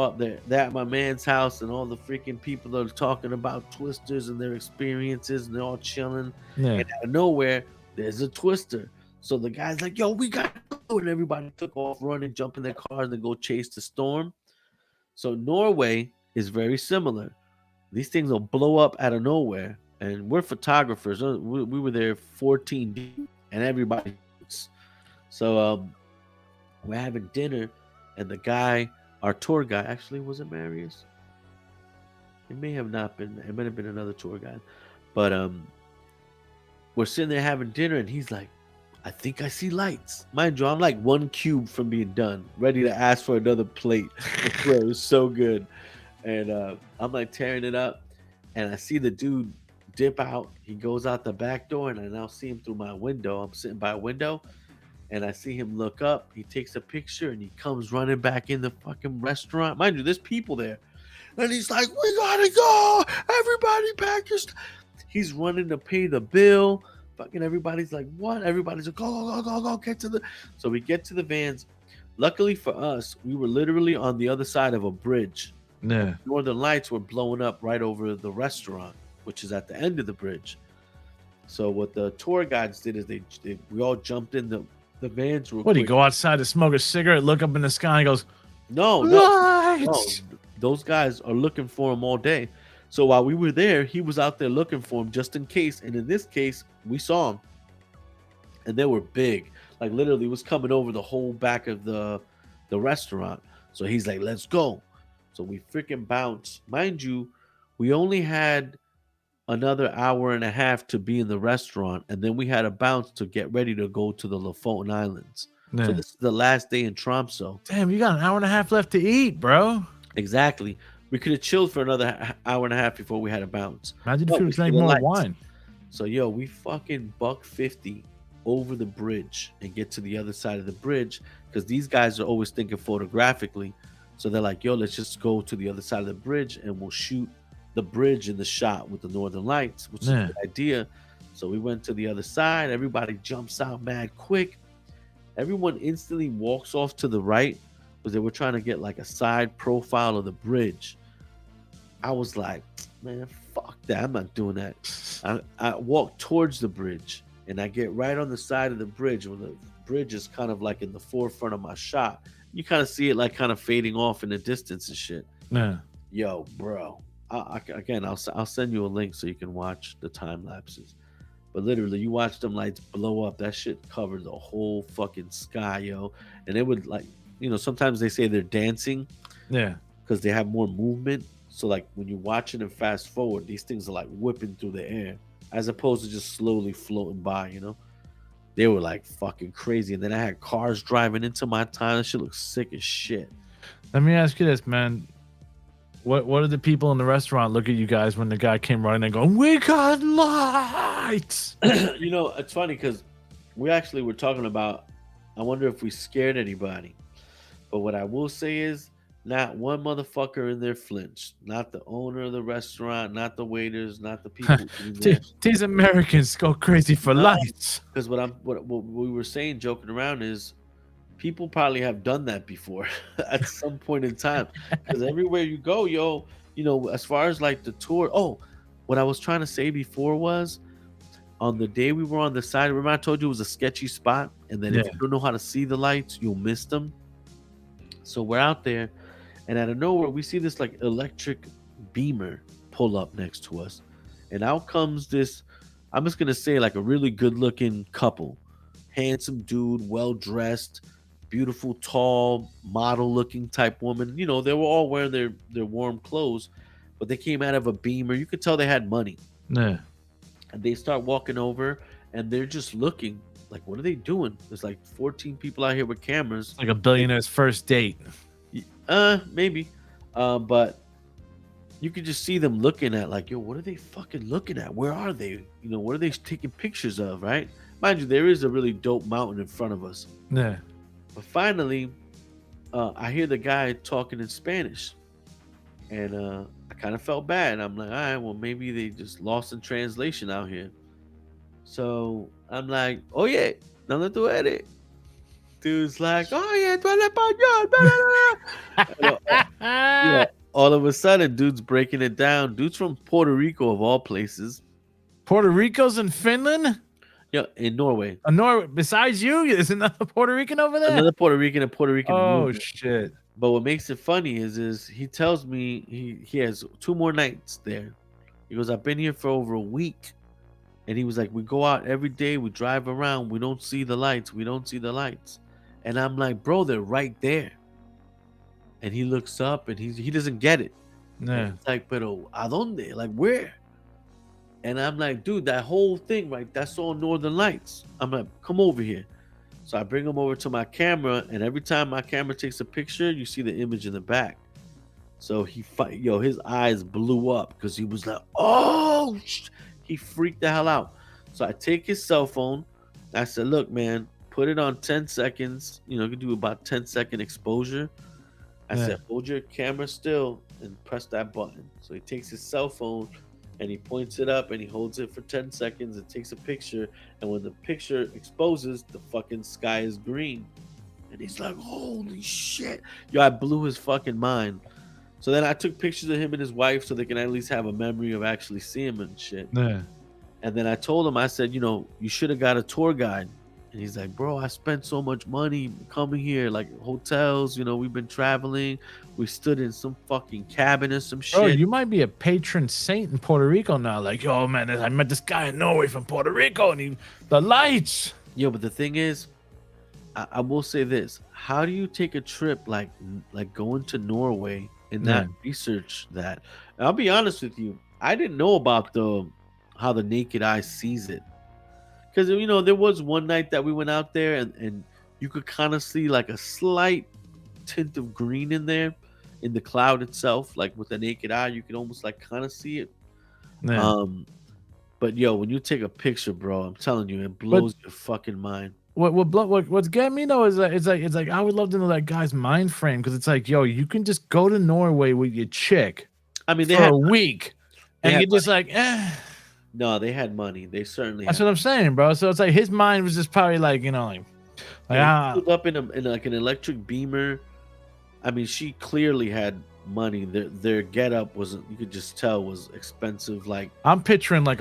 [SPEAKER 3] at my man's house, and all the freaking people are talking about Twisters and their experiences, and they're all chilling.
[SPEAKER 2] Yeah.
[SPEAKER 3] And out of nowhere, there's a Twister. So the guy's like, "Yo, we got to go," and everybody took off running, jump in their cars, and go chase the storm. So Norway is very similar. These things will blow up out of nowhere. And we're photographers. We were there 14 deep, and everybody. So we're having dinner, and the guy, our tour guide, actually, was it Marius? It may have not been. It might have been another tour guide. But we're sitting there having dinner, and he's like, "I think I see lights." Mind you, I'm like one cube from being done, ready to ask for another plate. It was so good. And I'm like tearing it up, and I see the dude dip out. He goes out the back door, and I now see him through my window. I'm sitting by a window, and I see him look up. He takes a picture, and he comes running back in the fucking restaurant. Mind you, there's people there, and he's like, "We gotta go! Everybody pack your stuff." He's running to pay the bill. Fucking everybody's like, "What?" Everybody's like, "Go, get to the." So we get to the vans. Luckily for us, we were literally on the other side of a bridge.
[SPEAKER 2] Yeah.
[SPEAKER 3] Northern lights were blowing up right over the restaurant, which is at the end of the bridge. So what the tour guides did is we all jumped in the vans real
[SPEAKER 2] What, he
[SPEAKER 3] quick.
[SPEAKER 2] go outside to smoke a cigarette, look up in the sky, and goes,
[SPEAKER 3] No.
[SPEAKER 2] lights!
[SPEAKER 3] Those guys are looking for him all day. So while we were there, he was out there looking for him just in case. And in this case, we saw him. And they were big. Like literally was coming over the whole back of the restaurant. So he's like, "Let's go." So we freaking bounced. Mind you, we only had another hour and a half to be in the restaurant, and then we had a bounce to get ready to go to the Lofoten Islands.
[SPEAKER 2] Yeah.
[SPEAKER 3] So this is the last day in Tromsø.
[SPEAKER 2] Damn, you got an hour and a half left to eat, bro.
[SPEAKER 3] Exactly. We could have chilled for another hour and a half before we had a bounce.
[SPEAKER 2] Imagine
[SPEAKER 3] But
[SPEAKER 2] if you
[SPEAKER 3] we
[SPEAKER 2] was drank
[SPEAKER 3] still
[SPEAKER 2] more
[SPEAKER 3] liked.
[SPEAKER 2] wine.
[SPEAKER 3] So yo, we fucking $1.50 over the bridge and get to the other side of the bridge because these guys are always thinking photographically. So they're like, "Yo, let's just go to the other side of the bridge and we'll shoot the bridge in the shot with the northern lights," which is a good idea. So we went to the other side. Everybody jumps out mad quick. Everyone instantly walks off to the right because they were trying to get like a side profile of the bridge. I was like, "Man, fuck that. I'm not doing that." I walk towards the bridge and I get right on the side of the bridge when the bridge is kind of like in the forefront of my shot. You kind of see it like kind of fading off in the distance and shit.
[SPEAKER 2] Yeah.
[SPEAKER 3] Yo, bro. Again, I'll send you a link so you can watch the time lapses. But literally, you watch them lights blow up. That shit covered the whole fucking sky, yo. And it would like, sometimes they say they're dancing.
[SPEAKER 2] Yeah.
[SPEAKER 3] Because they have more movement. So like when you watch it and fast forward, these things are like whipping through the air as opposed to just slowly floating by, They were like fucking crazy. And then I had cars driving into my time. That shit looks sick as shit.
[SPEAKER 2] Let me ask you this, man. What did the people in the restaurant look at you guys when the guy came running and going, "We got lights"?
[SPEAKER 3] It's funny because we actually were talking about, I wonder if we scared anybody. But what I will say is not one motherfucker in there flinched. Not the owner of the restaurant, not the waiters, not the people in there.
[SPEAKER 2] These Americans go crazy for lights.
[SPEAKER 3] Because what we were saying, joking around, is people probably have done that before at some point in time. Because everywhere you go, yo, as far as like the tour. Oh, what I was trying to say before was on the day we were on the side. Remember I told you it was a sketchy spot, and that if
[SPEAKER 2] Yeah.
[SPEAKER 3] you don't know how to see the lights, you'll miss them. So we're out there, and out of nowhere, we see this like electric beamer pull up next to us, and out comes this. I'm just gonna say like a really good-looking couple, handsome dude, well dressed, beautiful, tall, model-looking type woman. You know, they were all wearing their warm clothes, but they came out of a beamer. You could tell they had money,
[SPEAKER 2] Yeah.
[SPEAKER 3] and they start walking over, and they're just looking like, what are they doing? There's like 14 people out here with cameras.
[SPEAKER 2] Like a billionaire's first date.
[SPEAKER 3] Maybe. But you could just see them looking at like, yo, what are they fucking looking at? Where are they? You know, what are they taking pictures of, right? Mind you, there is a really dope mountain in front of us.
[SPEAKER 2] Yeah.
[SPEAKER 3] But finally, I hear the guy talking in Spanish. And I kind of felt bad. I'm like, all right, well, maybe they just lost in translation out here. So I'm like, oye, ¿dónde tú eres? Dude's like, oye, tú hablas español. Blah, blah, blah. Yeah, all of a sudden, dude's breaking it down. Dude's from Puerto Rico, of all places.
[SPEAKER 2] Puerto Rico's in Finland?
[SPEAKER 3] Yeah, in Norway.
[SPEAKER 2] Besides you, there's another Puerto Rican over there?
[SPEAKER 3] Another Puerto Rican and Puerto Rican.
[SPEAKER 2] Oh,
[SPEAKER 3] movement.
[SPEAKER 2] shit.
[SPEAKER 3] But what makes it funny is he tells me he has 2 more nights there. He goes, I've been here for over a week. And he was like, we go out every day. We drive around. We don't see the lights. We don't see the lights. And I'm like, bro, they're right there. And he looks up and he doesn't get it.
[SPEAKER 2] Yeah.
[SPEAKER 3] It's like, pero ¿a dónde? Like, where? And I'm like, dude, that whole thing, right? That's all Northern Lights. I'm like, come over here. So I bring him over to my camera, and every time my camera takes a picture, you see the image in the back. So his eyes blew up because he was like, oh, he freaked the hell out. So I take his cell phone. I said, look, man, put it on 10 seconds. You know, you can do about 10-second exposure. I said, hold your camera still and press that button. So he takes his cell phone and he points it up and he holds it for 10 seconds and takes a picture. And when the picture exposes, the fucking sky is green. And he's like, holy shit. Yo, I blew his fucking mind. So then I took pictures of him and his wife so they can at least have a memory of actually seeing him and shit.
[SPEAKER 2] Yeah.
[SPEAKER 3] And then I told him, I said, you know, you should have got a tour guide. And he's like, bro, I spent so much money coming here, like hotels, you know, we've been traveling. We stood in some fucking cabin or some shit.
[SPEAKER 2] Bro, you might be a patron saint in Puerto Rico now. Like, yo, man, I met this guy in Norway from Puerto Rico, and the lights.
[SPEAKER 3] Yo, but the thing is, I will say this. How do you take a trip like going to Norway and not research that? And I'll be honest with you. I didn't know about how the naked eye sees it. Because, you know, there was one night that we went out there and you could kind of see like a slight tint of green in there in the cloud itself. Like with the naked eye, you could almost like kind of see it.
[SPEAKER 2] Yeah.
[SPEAKER 3] But yo, when you take a picture, bro, I'm telling you, it blows your fucking mind.
[SPEAKER 2] What's getting me though is that it's like I would love to know that guy's mind frame, because it's like, yo, you can just go to Norway with your chick.
[SPEAKER 3] I mean, they
[SPEAKER 2] for
[SPEAKER 3] had
[SPEAKER 2] a week, and you're just like, eh.
[SPEAKER 3] No, they had money. They certainly.
[SPEAKER 2] That's what I'm saying, bro. So it's like his mind was just probably like, you know, like
[SPEAKER 3] he pulled up in like an electric beamer. I mean, she clearly had money. Their getup wasn't. You could just tell was expensive. Like
[SPEAKER 2] I'm picturing like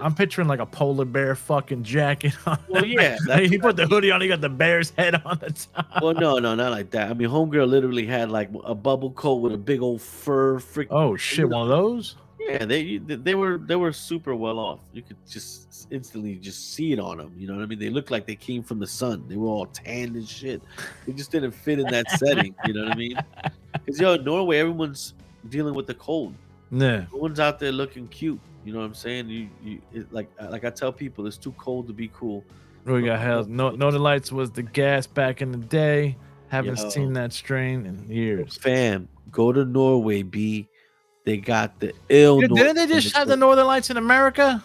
[SPEAKER 2] I'm picturing like a polar bear fucking jacket on.
[SPEAKER 3] Well, yeah,
[SPEAKER 2] he put the hoodie on. He got the bear's head on the top.
[SPEAKER 3] Well, no, not like that. I mean, homegirl literally had like a bubble coat with a big old fur.
[SPEAKER 2] Oh shit, one of those.
[SPEAKER 3] Yeah, they were super well off. You could just instantly just see it on them. You know what I mean? They looked like they came from the sun. They were all tanned and shit. They just didn't fit in that setting. You know what I mean? Because in Norway, everyone's dealing with the cold.
[SPEAKER 2] Yeah,
[SPEAKER 3] no one's out there looking cute. You know what I'm saying? Like I tell people, it's too cold to be cool.
[SPEAKER 2] We got hell. Northern Lights was the gas back in the day. Haven't seen that strain in years.
[SPEAKER 3] Fam, go to Norway, B. They got the ill.
[SPEAKER 2] Didn't they just have the Northern Lights in America?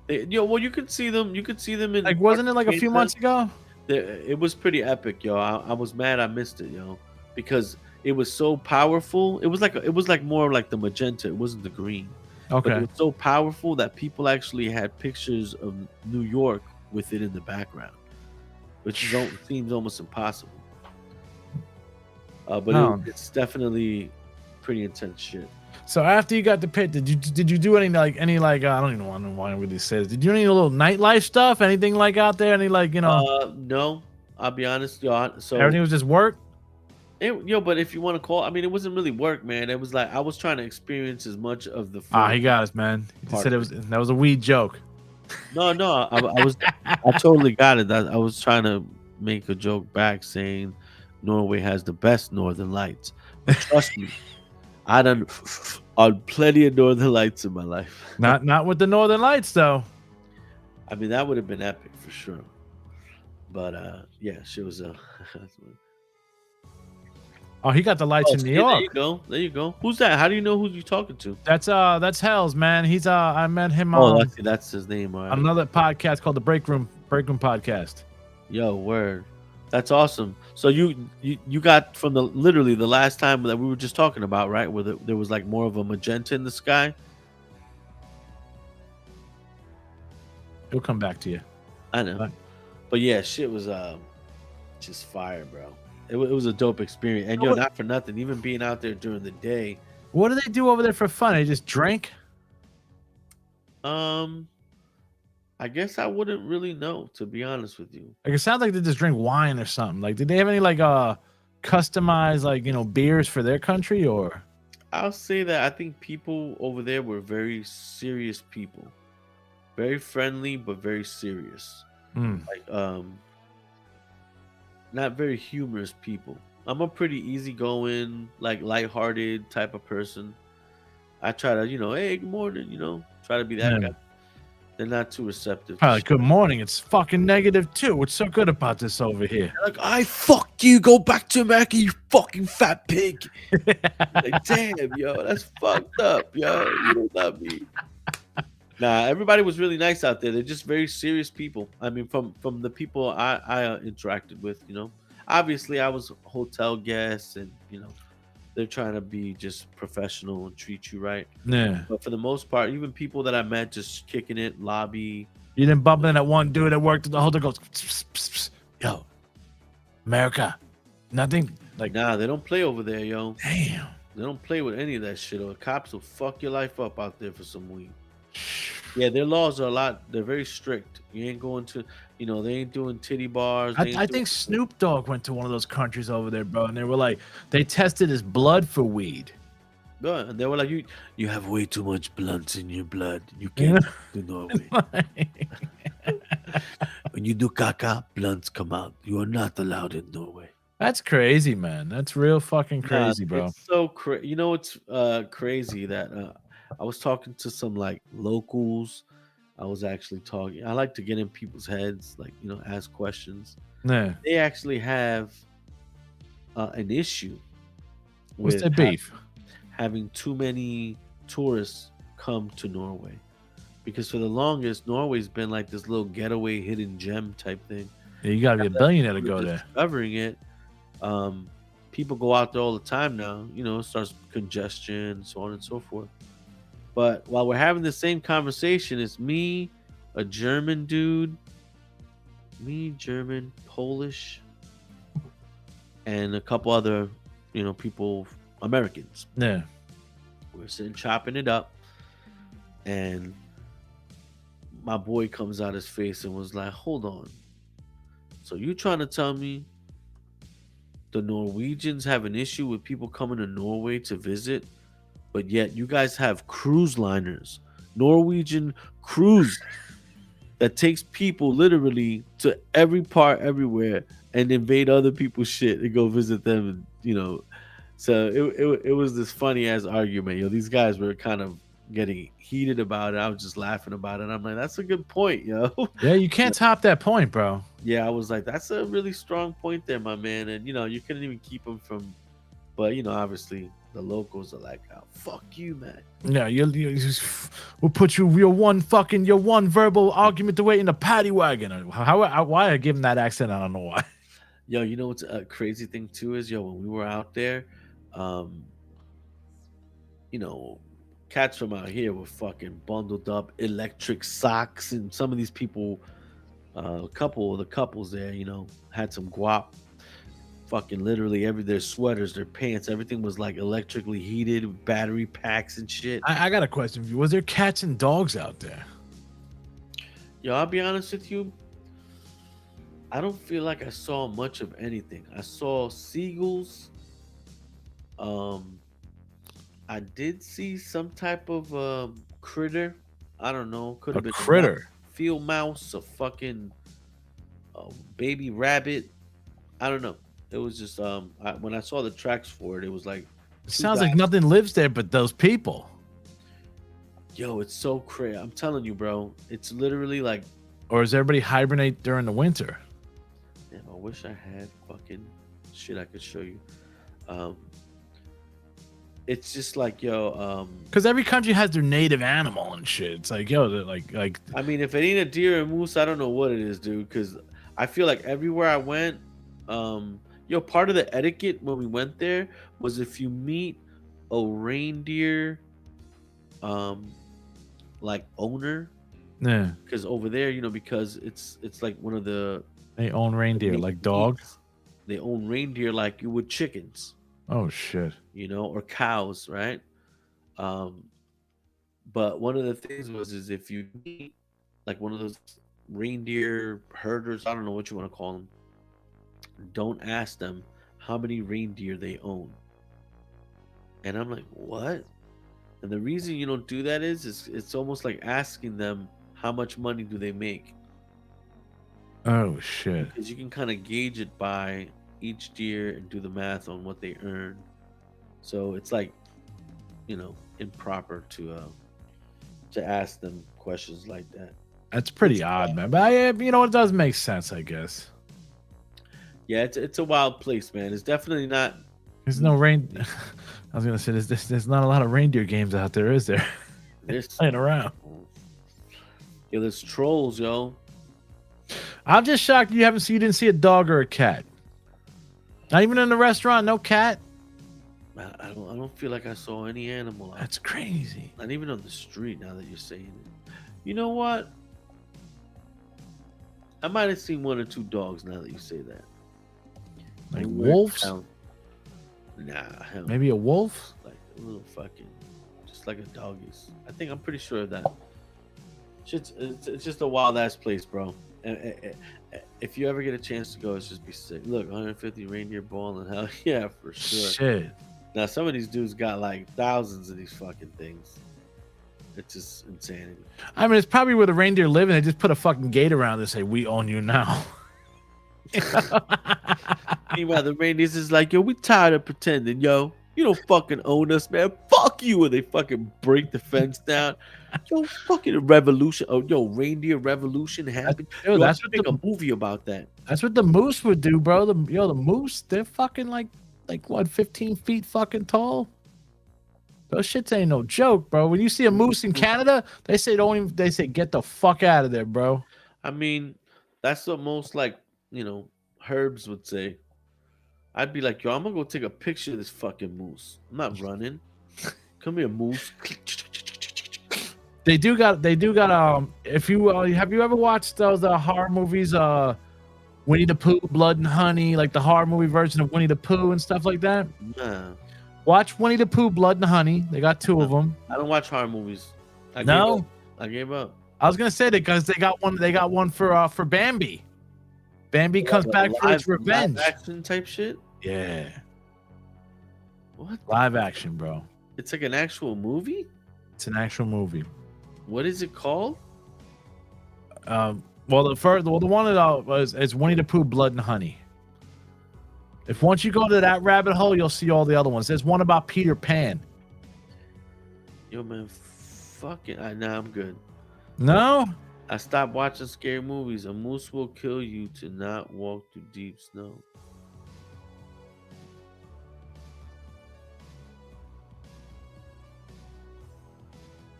[SPEAKER 3] Well, you could see them. You could see them in.
[SPEAKER 2] Like, wasn't it like a few months ago?
[SPEAKER 3] It was pretty epic, yo. I was mad I missed it, yo, because it was so powerful. It was like more like the magenta. It wasn't the green.
[SPEAKER 2] Okay.
[SPEAKER 3] But it was so powerful that people actually had pictures of New York with it in the background, which seems almost impossible. But it's definitely pretty intense shit.
[SPEAKER 2] So after you got the pit, did you do any I don't even know why I really says. Did you do any little nightlife stuff? Anything like out there? Any
[SPEAKER 3] No, I'll be honest, yo. So
[SPEAKER 2] everything was just work?
[SPEAKER 3] but if you want to call, I mean, it wasn't really work, man. It was like I was trying to experience as much of the
[SPEAKER 2] Ah,
[SPEAKER 3] film.
[SPEAKER 2] he got us, man. He just
[SPEAKER 3] Part
[SPEAKER 2] said
[SPEAKER 3] of
[SPEAKER 2] that was a weed joke.
[SPEAKER 3] No, I totally got it. I was trying to make a joke back saying Norway has the best northern lights. But trust me, I done on plenty of northern lights in my life.
[SPEAKER 2] Not with the Northern Lights though.
[SPEAKER 3] I mean, that would have been epic for sure. But yeah, she was
[SPEAKER 2] Oh, he got the lights in New
[SPEAKER 3] see, there you
[SPEAKER 2] York.
[SPEAKER 3] go. There you go. Who's that? How do you know who you're talking to?
[SPEAKER 2] That's Hells, man. He's I met him
[SPEAKER 3] Oh,
[SPEAKER 2] on
[SPEAKER 3] that's his name. All right.
[SPEAKER 2] another podcast called the Break Room Podcast.
[SPEAKER 3] Yo, word. That's awesome. So you got from literally the last time that we were just talking about, right? Where there was like more of a magenta in the sky.
[SPEAKER 2] He'll come back to you.
[SPEAKER 3] I know.
[SPEAKER 2] Right.
[SPEAKER 3] But yeah, shit was just fire, bro. It was a dope experience. And yo, not for nothing, even being out there during the day.
[SPEAKER 2] What do they do over there for fun? They just drink?
[SPEAKER 3] I guess I wouldn't really know, to be honest with you.
[SPEAKER 2] Like it sounds like they just drink wine or something. Like, did they have any customized beers for their country or?
[SPEAKER 3] I'll say that I think people over there were very serious people, very friendly but very serious. Like not very humorous people. I'm a pretty easygoing, like lighthearted type of person. I try to, hey, good morning, try to be that guy. They're not too receptive.
[SPEAKER 2] Probably good morning. It's fucking -2. What's so good about this over here?
[SPEAKER 3] They're like, I fuck you. Go back to America, you fucking fat pig. Like, damn, yo, that's fucked up, yo. You don't love me. Nah, everybody was really nice out there. They're just very serious people. I mean, from the people I interacted with, obviously I was a hotel guest, and they're trying to be just professional and treat you right.
[SPEAKER 2] Yeah.
[SPEAKER 3] But for the most part, even people that I met just kicking it, lobby.
[SPEAKER 2] You didn't bump into that one dude that worked at the hotel goes, pss, pss, pss. Yo, America, nothing. Like,
[SPEAKER 3] nah, they don't play over there, yo.
[SPEAKER 2] Damn.
[SPEAKER 3] They don't play with any of that shit, or the cops will fuck your life up out there for some weed. Yeah, their laws are they're very strict. You ain't going to, they ain't doing titty bars.
[SPEAKER 2] I think Snoop Dogg went to one of those countries over there, bro, and they were like, they tested his blood for weed.
[SPEAKER 3] Good. And they were like, you have way too much blunts in your blood. You can't do Norway. When you do caca, blunts come out. You are not allowed in Norway.
[SPEAKER 2] That's crazy, man. That's real fucking crazy, bro.
[SPEAKER 3] It's so crazy. It's crazy that I was talking to some like locals. I was actually talking. I like to get in people's heads, like, ask questions.
[SPEAKER 2] Yeah.
[SPEAKER 3] They actually have an issue
[SPEAKER 2] with
[SPEAKER 3] the
[SPEAKER 2] beef
[SPEAKER 3] having too many tourists come to Norway, because for the longest Norway's been like this little getaway hidden gem type thing.
[SPEAKER 2] Yeah, you gotta be a billionaire to go there.
[SPEAKER 3] Discovering it, people go out there all the time now. It starts congestion, so on and so forth. But while we're having the same conversation, it's me, a German dude, German, Polish, and a couple other, people, Americans.
[SPEAKER 2] Yeah.
[SPEAKER 3] We're sitting chopping it up, and my boy comes out his face and was like, hold on. So you trying to tell me the Norwegians have an issue with people coming to Norway to visit, but yet you guys have cruise liners, Norwegian cruise that takes people literally to every part everywhere and invade other people's shit and go visit them, and, so it was this funny ass argument. These guys were kind of getting heated about it. I was just laughing about it. I'm like, that's a good point, yo.
[SPEAKER 2] Yeah, you can't top that point, bro.
[SPEAKER 3] Yeah, I was like, that's a really strong point there, my man. And you couldn't even keep them from, but obviously the locals are like, oh, fuck you, man.
[SPEAKER 2] Yeah, we'll put your one verbal argument away in the paddy wagon. Why I give him that accent? I don't know why.
[SPEAKER 3] Yo, what's a crazy thing too is, when we were out there, cats from out here were fucking bundled up, electric socks, and some of these people, a couple of the couples there, had some guap, fucking literally their sweaters, their pants, everything was like electrically heated, with battery packs and shit.
[SPEAKER 2] I got a question for you. Was there cats and dogs out there?
[SPEAKER 3] Yo, I'll be honest with you. I don't feel like I saw much of anything. I saw seagulls. Um, I did see some type of critter. I don't know. Could
[SPEAKER 2] A
[SPEAKER 3] have been
[SPEAKER 2] critter.
[SPEAKER 3] field mouse, a fucking baby rabbit. I don't know. It was just when I saw the tracks for it, it was like
[SPEAKER 2] It
[SPEAKER 3] two
[SPEAKER 2] sounds like
[SPEAKER 3] guys.
[SPEAKER 2] nothing lives there but those people.
[SPEAKER 3] Yo, it's so crazy. I'm telling you, bro. It's literally like,
[SPEAKER 2] Or does everybody hibernate during the winter?
[SPEAKER 3] damn, I wish I had fucking shit I could show you. It's just like, yo,
[SPEAKER 2] Because every country has their native animal and shit. It's like, yo, they're like
[SPEAKER 3] I mean, if it ain't a deer or moose, I don't know what it is, dude. Because I feel like everywhere I went, part of the etiquette when we went there was if you meet a reindeer, like owner,
[SPEAKER 2] yeah,
[SPEAKER 3] because over there, because it's like one of the
[SPEAKER 2] they own reindeer like dogs.
[SPEAKER 3] They own reindeer like you would chickens,
[SPEAKER 2] Oh shit.
[SPEAKER 3] or cows, right? But one of the things is if you meet like one of those reindeer herders, I don't know what you want to call them, don't ask them how many reindeer they own. And I'm like, what? And the reason you don't do that is it's almost like asking them how much money do they make,
[SPEAKER 2] Oh shit.
[SPEAKER 3] because you can kind of gauge it by each deer and do the math on what they earn. So it's like, improper to ask them questions like that.
[SPEAKER 2] That's pretty odd, man. But it does make sense, I guess.
[SPEAKER 3] Yeah, it's a wild place, man. It's definitely not.
[SPEAKER 2] There's no rain. I was gonna say there's not a lot of reindeer games out there, is there?
[SPEAKER 3] There's
[SPEAKER 2] Playing around.
[SPEAKER 3] Yeah, there's trolls, yo.
[SPEAKER 2] I'm just shocked you didn't see a dog or a cat. Not even in the restaurant, no cat.
[SPEAKER 3] I don't feel like I saw any animal.
[SPEAKER 2] That's crazy.
[SPEAKER 3] Not even on the street. Now that you're saying it, you know what? I might have seen one or two dogs. Now that you say that,
[SPEAKER 2] Like
[SPEAKER 3] Anywhere
[SPEAKER 2] wolves?
[SPEAKER 3] down- Nah, hell,
[SPEAKER 2] Maybe a wolf?
[SPEAKER 3] like a little fucking, just like a doggies. I'm pretty sure of that. It's just a wild ass place, bro. And if you ever get a chance to go, it's just be sick. Look, 150 reindeer balling, hell yeah, for sure.
[SPEAKER 2] Shit.
[SPEAKER 3] Now some of these dudes got like thousands of these fucking things. It's just insanity.
[SPEAKER 2] I mean, it's probably where the reindeer live, and they just put a fucking gate around it and say, "We own you now."
[SPEAKER 3] Meanwhile, the reindeers is like, yo, we tired of pretending, yo. You don't fucking own us, man. Fuck you. And they fucking break the fence down. Yo, fucking revolution. Oh, yo, reindeer revolution happened.
[SPEAKER 2] Yo,
[SPEAKER 3] That's
[SPEAKER 2] that's
[SPEAKER 3] make
[SPEAKER 2] what
[SPEAKER 3] a movie about that.
[SPEAKER 2] That's what the moose would do, bro. The moose, they're fucking like what, 15 feet fucking tall. Those shits ain't no joke, bro. When you see a moose in Canada, they say get the fuck out of there, bro.
[SPEAKER 3] I mean, that's what most like, herbs would say. I'd be like, yo, I'm gonna go take a picture of this fucking moose. I'm not running. Come here, moose.
[SPEAKER 2] They do got if you have you ever watched those horror movies, Winnie the Pooh, Blood and Honey, like the horror movie version of Winnie the Pooh and stuff like that?
[SPEAKER 3] Nah,
[SPEAKER 2] Watch Winnie the Pooh, Blood and Honey. They got two of them.
[SPEAKER 3] I don't watch horror movies. I gave up.
[SPEAKER 2] I was gonna say that because they got one for Bambi. Bambi comes back for its revenge.
[SPEAKER 3] Live action type shit.
[SPEAKER 2] Yeah,
[SPEAKER 3] What?
[SPEAKER 2] live action, bro.
[SPEAKER 3] It's like an actual movie.
[SPEAKER 2] It's an actual movie.
[SPEAKER 3] What is it called?
[SPEAKER 2] Well, the one that is Winnie the Pooh, Blood and Honey. If once you go to that rabbit hole, you'll see all the other ones. There's one about Peter Pan.
[SPEAKER 3] Yo, man, fuck it. Nah, I'm good.
[SPEAKER 2] No,
[SPEAKER 3] I stopped watching scary movies. A moose will kill you to not walk through deep snow.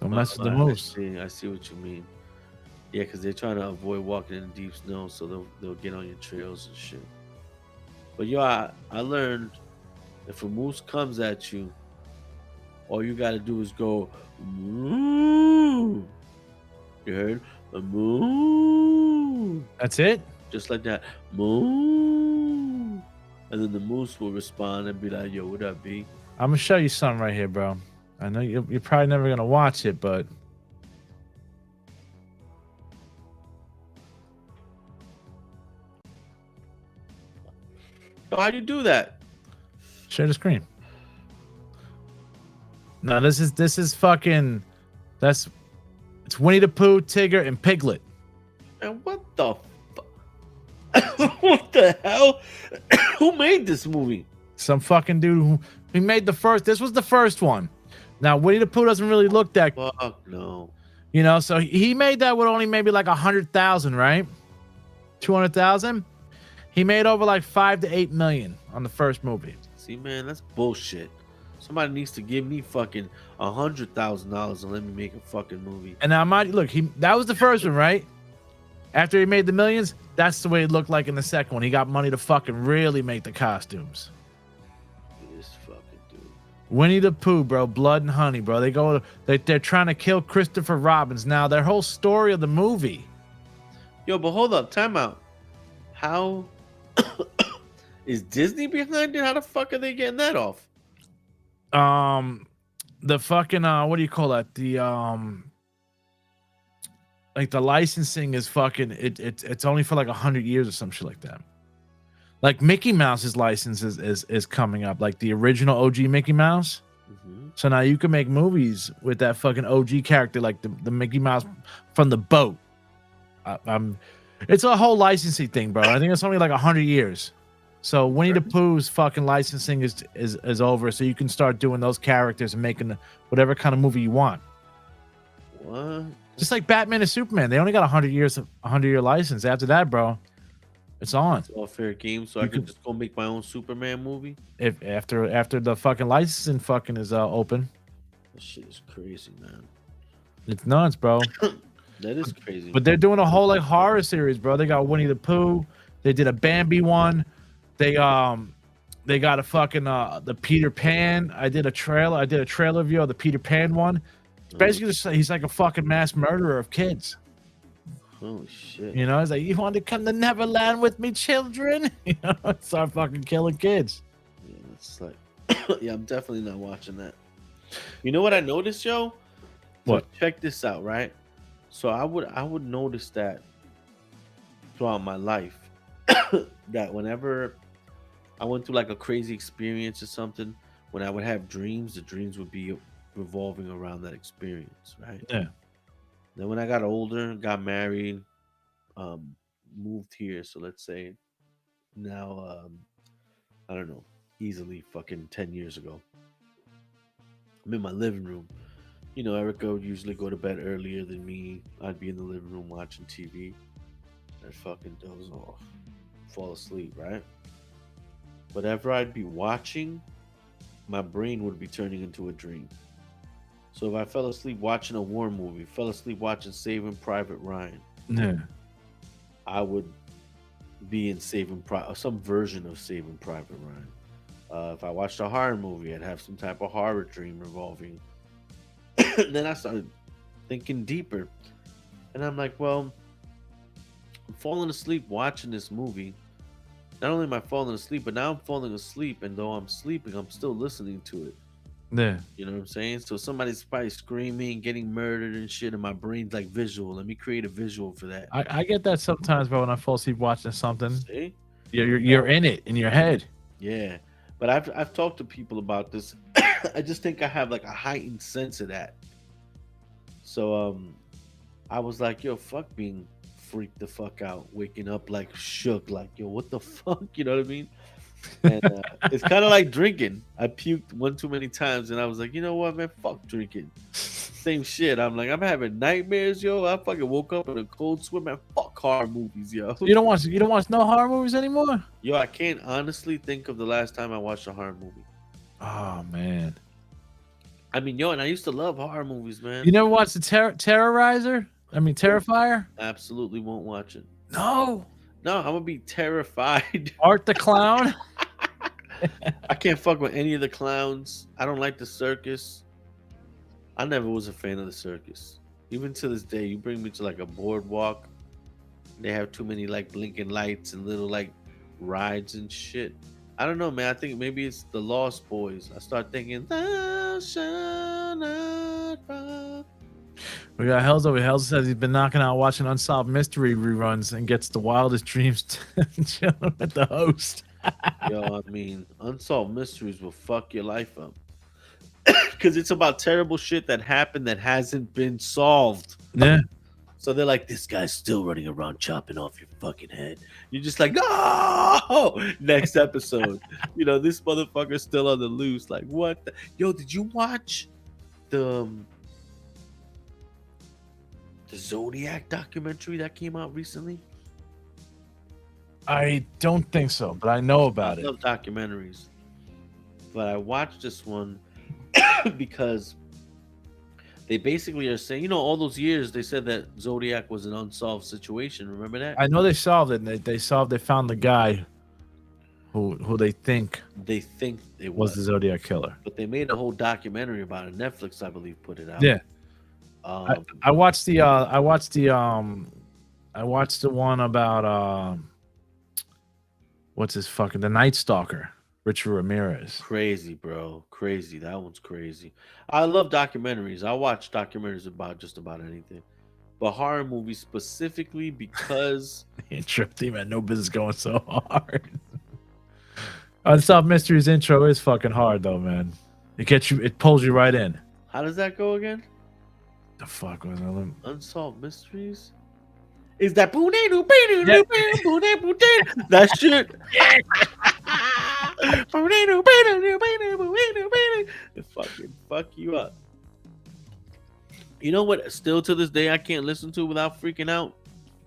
[SPEAKER 2] don't mess with the moose.
[SPEAKER 3] I see what you mean. Yeah, because they're trying to avoid walking in deep snow, so they'll get on your trails and shit. But yo, I learned if a moose comes at you, all you gotta do is go moo. You heard? A moo.
[SPEAKER 2] That's it.
[SPEAKER 3] Just like that. Moo. And then the moose will respond and be like, "Yo, what up, B?"
[SPEAKER 2] I'm gonna show you something right here, bro. I know you're probably never gonna watch it, but
[SPEAKER 3] Yo, how'd you do that?
[SPEAKER 2] share the screen. No, this is fucking. It's Winnie the Pooh, Tigger, and Piglet.
[SPEAKER 3] And what the what the hell? Who made this movie?
[SPEAKER 2] Some fucking dude who made the first. This was the first one. Now Winnie the Pooh doesn't really look that,
[SPEAKER 3] Fuck no.
[SPEAKER 2] you know. So he made that with only maybe like 100,000, right? 200,000. He made over like 5 to 8 million on the first movie.
[SPEAKER 3] See, man, that's bullshit. Somebody needs to give me fucking $100,000 and let me make a fucking movie.
[SPEAKER 2] And now, look, that was the first one, right? After he made the millions, that's the way it looked like in the second one. He got money to fucking really make the costumes.
[SPEAKER 3] This fucking dude.
[SPEAKER 2] Winnie the Pooh, bro, Blood and Honey, bro. They're trying to kill Christopher Robin. Now, their whole story of the movie.
[SPEAKER 3] Yo, but hold up, time out. How is Disney behind it? How the fuck are they getting that off?
[SPEAKER 2] The fucking what do you call that? The like the licensing is fucking it's only for like 100 years or some shit like that. Like Mickey Mouse's license is coming up, like the original OG Mickey Mouse.
[SPEAKER 3] Mm-hmm.
[SPEAKER 2] So now you can make movies with that fucking OG character, like the Mickey Mouse from the boat. It's a whole licensing thing, bro. I think it's only like 100 years. So Winnie the Pooh's fucking licensing is over, so you can start doing those characters and making whatever kind of movie you want.
[SPEAKER 3] What?
[SPEAKER 2] Just like Batman and Superman, they only got 100-year license. After that, bro, it's on.
[SPEAKER 3] It's all fair game, so I can just go make my own Superman movie.
[SPEAKER 2] If after the fucking licensing fucking is open,
[SPEAKER 3] That shit is crazy, man.
[SPEAKER 2] it's nuts, bro.
[SPEAKER 3] That is crazy.
[SPEAKER 2] But they're doing a whole like horror series, bro. They got Winnie the Pooh. They did a Bambi one. They got a fucking the Peter Pan. I did a trailer view of the Peter Pan one. It's basically just he's like a fucking mass murderer of kids.
[SPEAKER 3] Holy shit.
[SPEAKER 2] You know, he's like, you want to come to Neverland with me, children? You know, start fucking killing kids.
[SPEAKER 3] Yeah, it's like yeah, I'm definitely not watching that. You know what I noticed, yo?
[SPEAKER 2] What?
[SPEAKER 3] So check this out, right? So I would notice that throughout my life that whenever I went through like a crazy experience or something, when I would have dreams, the dreams would be revolving around that experience, right?
[SPEAKER 2] Yeah.
[SPEAKER 3] Then when I got older, got married, moved here, so let's say now I don't know, easily fucking 10 years ago. I'm in my living room. You know, Erica would usually go to bed earlier than me. I'd be in the living room watching TV. I'd fucking doze off, fall asleep, right? Whatever I'd be watching, my brain would be turning into a dream. So if I fell asleep watching a war movie, fell asleep watching Saving Private Ryan,
[SPEAKER 2] Yeah.
[SPEAKER 3] I would be in some version of Saving Private Ryan. If I watched a horror movie, I'd have some type of horror dream revolving. Then I started thinking deeper, and I'm like, well, I'm falling asleep watching this movie. Not only am I falling asleep, but now I'm falling asleep, and though I'm sleeping, I'm still listening to it.
[SPEAKER 2] Yeah.
[SPEAKER 3] You know what I'm saying? So somebody's probably screaming, getting murdered and shit, and my brain's like visual. Let me create a visual for that.
[SPEAKER 2] I get that sometimes, bro, when I fall asleep watching something.
[SPEAKER 3] See?
[SPEAKER 2] You're in it in your head.
[SPEAKER 3] Yeah. But I've talked to people about this. I just think I have like a heightened sense of that. So I was like, yo, fuck being freaked the fuck out, waking up like shook, like, yo, what the fuck? You know what I mean? And it's kind of like drinking. I puked one too many times, and I was like, you know what, man, fuck drinking. Same shit. I'm like, I'm having nightmares, yo. I fucking woke up in a cold sweat, man. Fuck horror movies, yo.
[SPEAKER 2] You don't watch no horror movies anymore?
[SPEAKER 3] Yo, I can't honestly think of the last time I watched a horror movie.
[SPEAKER 2] Oh man.
[SPEAKER 3] I mean, yo, and I used to love horror movies, man.
[SPEAKER 2] You never watched the Terrorizer? I mean Terrifier?
[SPEAKER 3] Absolutely won't watch it.
[SPEAKER 2] No.
[SPEAKER 3] No, I'm gonna be terrified.
[SPEAKER 2] Art the Clown?
[SPEAKER 3] I can't fuck with any of the clowns. I don't like the circus. I never was a fan of the circus. Even to this day, you bring me to like a boardwalk, they have too many like blinking lights and little like rides and shit. I don't know, man. I think maybe it's the Lost Boys. I start thinking, thou shalt not fall.
[SPEAKER 2] We got Hells over. Hells says he's been knocking out watching Unsolved Mystery reruns and gets the wildest dreams chilling with the host.
[SPEAKER 3] Yo, I mean, Unsolved Mysteries will fuck your life up. Because it's about terrible shit that happened that hasn't been solved.
[SPEAKER 2] Yeah.
[SPEAKER 3] So they're like, this guy's still running around chopping off your fucking head. You're just like, oh, next episode. This motherfucker's still on the loose. Like, what? Yo, did you watch the Zodiac documentary that came out recently?
[SPEAKER 2] I don't think so, but I know about
[SPEAKER 3] I
[SPEAKER 2] it.
[SPEAKER 3] love documentaries. But I watched this one because they basically are saying, all those years they said that Zodiac was an unsolved situation. Remember that?
[SPEAKER 2] I know they solved it. And they found the guy who they think
[SPEAKER 3] it
[SPEAKER 2] was the Zodiac killer.
[SPEAKER 3] But they made a whole documentary about it. Netflix, I believe, put it out.
[SPEAKER 2] Yeah. I watched the one about what's his fucking the Night Stalker, Richard Ramirez.
[SPEAKER 3] Crazy, bro. Crazy. That one's crazy. I love documentaries. I watch documentaries about just about anything. But horror movies specifically because
[SPEAKER 2] The intro theme had no business going so hard. Unsolved Mysteries intro is fucking hard though, man. It pulls you right in.
[SPEAKER 3] how does that go again?
[SPEAKER 2] The fuck was that?
[SPEAKER 3] Unsolved Mysteries? Is that that shit? It fucking fuck you up. You know what? Still to this day, I can't listen to without freaking out.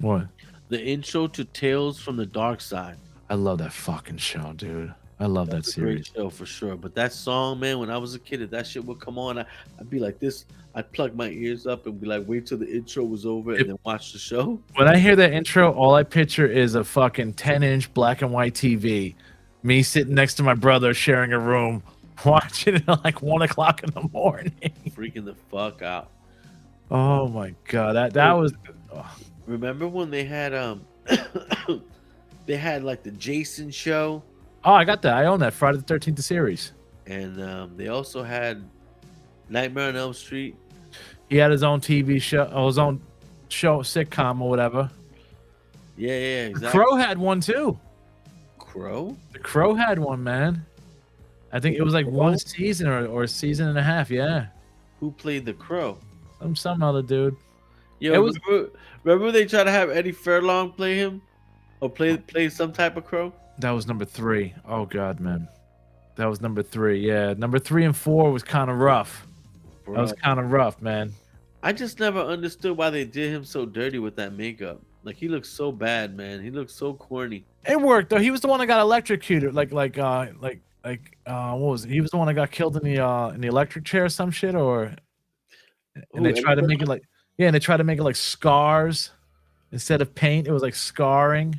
[SPEAKER 2] What?
[SPEAKER 3] The intro to Tales from the Dark Side.
[SPEAKER 2] I love that fucking show, dude. I love
[SPEAKER 3] That's
[SPEAKER 2] that
[SPEAKER 3] a great
[SPEAKER 2] series.
[SPEAKER 3] show for sure. But that song, man, when I was a kid, if that shit would come on, I'd be like this. I'd plug my ears up and be like, wait till the intro was over and then watch the show.
[SPEAKER 2] When I hear that intro, all I picture is a fucking 10-inch black and white TV, me sitting next to my brother sharing a room, watching it at like 1 o'clock in the morning.
[SPEAKER 3] Freaking the fuck out.
[SPEAKER 2] Oh my god, that was. Oh.
[SPEAKER 3] Remember when they had they had like the Jason show?
[SPEAKER 2] Oh, I got that. I own that Friday the 13th series.
[SPEAKER 3] And they also had Nightmare on Elm Street.
[SPEAKER 2] He had his own TV show, or his own show, sitcom or whatever.
[SPEAKER 3] Yeah, exactly.
[SPEAKER 2] Crow had one too.
[SPEAKER 3] Crow?
[SPEAKER 2] The Crow had one, man. I think it was like one season or a season and a half. Yeah.
[SPEAKER 3] Who played the Crow?
[SPEAKER 2] Some other dude.
[SPEAKER 3] Yo,
[SPEAKER 2] it was.
[SPEAKER 3] Remember they tried to have Eddie Furlong play him, or play some type of crow?
[SPEAKER 2] That was number 3. Oh god, man. That was number 3. Yeah, number 3 and 4 was kind of rough.
[SPEAKER 3] Bro.
[SPEAKER 2] That was kind of rough, man.
[SPEAKER 3] I just never understood why they did him so dirty with that makeup. Like he looks so bad, man. He looks so corny.
[SPEAKER 2] It worked though. He was the one that got electrocuted. Like what was it? He was the one that got killed in the electric chair or some shit, or. And they tried to make it like, and they tried to make it like scars instead of paint. It was like scarring.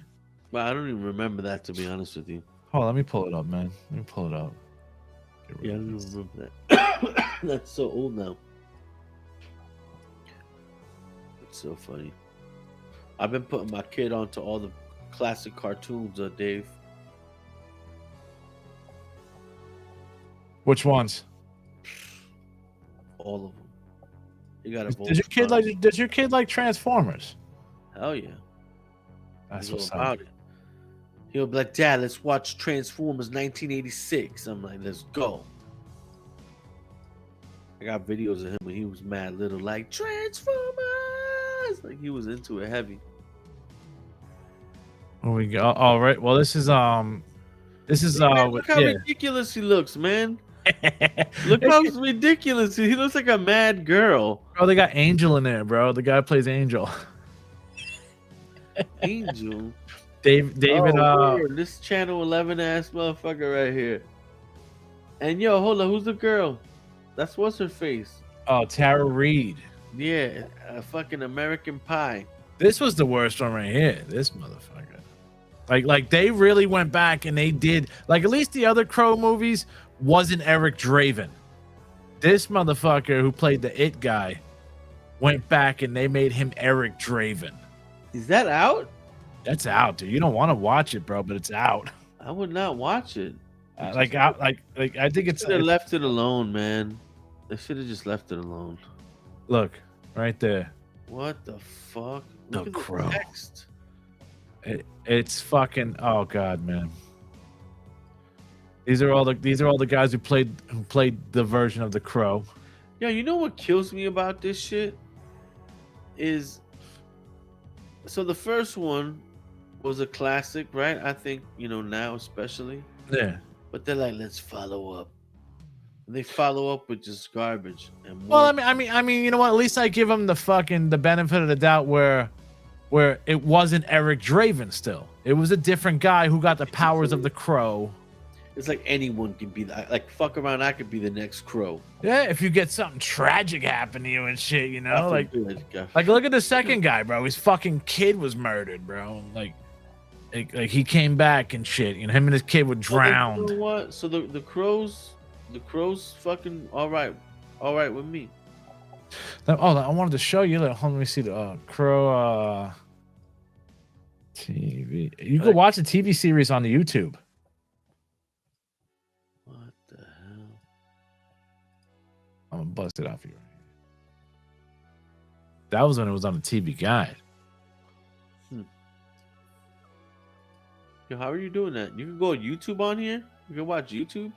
[SPEAKER 3] But I don't even remember that, to be honest with you.
[SPEAKER 2] Oh, let me pull it up, man. Let me pull it up.
[SPEAKER 3] Yeah, I don't remember that. That's so old now. It's so funny. I've been putting my kid onto all the classic cartoons, Dave.
[SPEAKER 2] Which ones?
[SPEAKER 3] All of them. You got
[SPEAKER 2] Does your kid like Transformers?
[SPEAKER 3] Hell yeah.
[SPEAKER 2] That's
[SPEAKER 3] He's
[SPEAKER 2] what's
[SPEAKER 3] all about it. He'll be like, Dad, let's watch Transformers 1986. I'm like, let's go. I got videos of him when he was mad little, like Transformers. Like he was into it heavy.
[SPEAKER 2] Here we go. All right. Well, this is
[SPEAKER 3] Man, look how ridiculous he looks, man. Look how ridiculous he looks, like a mad girl.
[SPEAKER 2] Oh, they got Angel in there, bro. The guy plays Angel.
[SPEAKER 3] Angel.
[SPEAKER 2] David.
[SPEAKER 3] This channel 11 ass motherfucker right here. And yo, hold on, who's the girl? That's what's her face.
[SPEAKER 2] Oh, Tara Reid.
[SPEAKER 3] Yeah, a fucking American Pie.
[SPEAKER 2] This was the worst one right here. This motherfucker. Like they really went back and they did like at least the other Crow movies wasn't Eric Draven. This motherfucker who played the It guy went back and they made him Eric Draven.
[SPEAKER 3] Is that out?
[SPEAKER 2] That's out, dude. You don't want to watch it, bro, but it's out.
[SPEAKER 3] I would not watch it.
[SPEAKER 2] I think it's
[SPEAKER 3] Should have left it alone, man. They should have just left it alone.
[SPEAKER 2] look right there.
[SPEAKER 3] What the fuck?
[SPEAKER 2] The
[SPEAKER 3] Look at
[SPEAKER 2] Crow.
[SPEAKER 3] the text.
[SPEAKER 2] It's fucking oh god, man. These are all the guys who played the version of the Crow.
[SPEAKER 3] Yeah, you know what kills me about this shit is so the first one was a classic, right? I think, now especially.
[SPEAKER 2] Yeah.
[SPEAKER 3] But they're like, let's follow up. And they follow up with just garbage and more.
[SPEAKER 2] Well, I mean, you know what? At least I give them the benefit of the doubt where it wasn't Eric Draven still. It was a different guy who got the powers of the Crow.
[SPEAKER 3] It's like anyone can be like fuck around. I could be the next Crow.
[SPEAKER 2] Yeah, if you get something tragic happen to you and shit, like
[SPEAKER 3] good.
[SPEAKER 2] look at the second guy, bro. His fucking kid was murdered, bro. Like he came back and shit. Him and his kid were drowned.
[SPEAKER 3] You know what? So the crows fucking all right with me.
[SPEAKER 2] I wanted to show you. Let me see the Crow TV. You can watch a TV series on the YouTube.
[SPEAKER 3] What the hell?
[SPEAKER 2] I'm gonna bust it off you. That was when it was on the TV Guide.
[SPEAKER 3] Yo, how are you doing that? You can go YouTube on here. You can watch YouTube.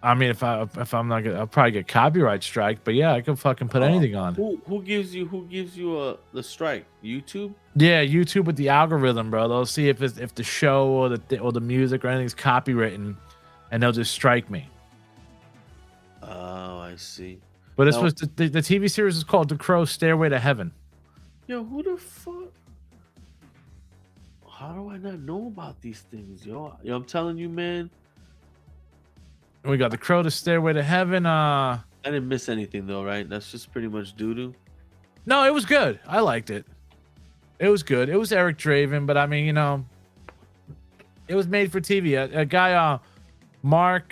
[SPEAKER 2] I mean, if I'm not gonna, I'll probably get copyright strike. But yeah, I can fucking put anything on.
[SPEAKER 3] Who gives you the strike? YouTube?
[SPEAKER 2] Yeah, YouTube with the algorithm, bro. They'll see if the show or the music or anything's copywritten, and they'll just strike me.
[SPEAKER 3] Oh, I see.
[SPEAKER 2] But this was the TV series is called The Crow Stairway to Heaven.
[SPEAKER 3] Yo, who the fuck? How do I not know about these things, yo? I'm telling you, man.
[SPEAKER 2] We got The Crow to Stairway to Heaven.
[SPEAKER 3] I didn't miss anything though, right? That's just pretty much doo-doo.
[SPEAKER 2] No, it was good. I liked it. It was good. It was Eric Draven, but I mean, it was made for TV. A guy, Mark,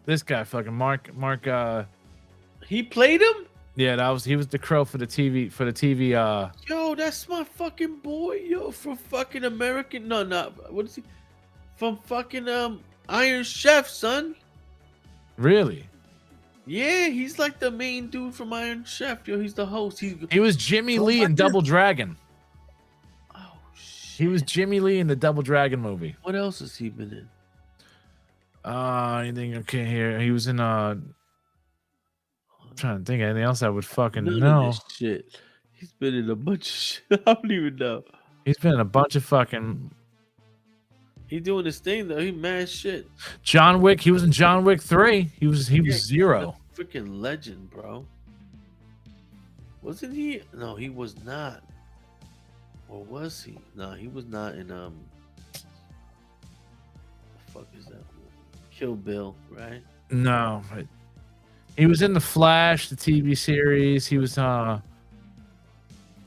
[SPEAKER 2] this guy, fucking Mark.
[SPEAKER 3] He played him?
[SPEAKER 2] Yeah, he was the Crow for the TV.
[SPEAKER 3] Yo, that's my fucking boy, yo, from fucking American. No, what is he? From fucking Iron Chef, son.
[SPEAKER 2] Really?
[SPEAKER 3] Yeah, he's like the main dude from Iron Chef, yo. He's the host.
[SPEAKER 2] He was Jimmy Lee in Double Dragon.
[SPEAKER 3] Oh shit.
[SPEAKER 2] He was Jimmy Lee in the Double Dragon movie.
[SPEAKER 3] What else has he been in?
[SPEAKER 2] Anything okay here? He was in I'm trying to think of anything else I would fucking
[SPEAKER 3] None
[SPEAKER 2] know.
[SPEAKER 3] of this shit. He's been in a bunch of shit. I don't even know.
[SPEAKER 2] He's been in a bunch of fucking.
[SPEAKER 3] He doing his thing though. He mad shit.
[SPEAKER 2] John Wick. He was in John Wick 3. He was Zero.
[SPEAKER 3] Freaking legend, bro. Wasn't he? No, he was not. Or was he? No, he was not in the fuck is that? Kill Bill, right?
[SPEAKER 2] No, but he was in The Flash, the TV series. He was on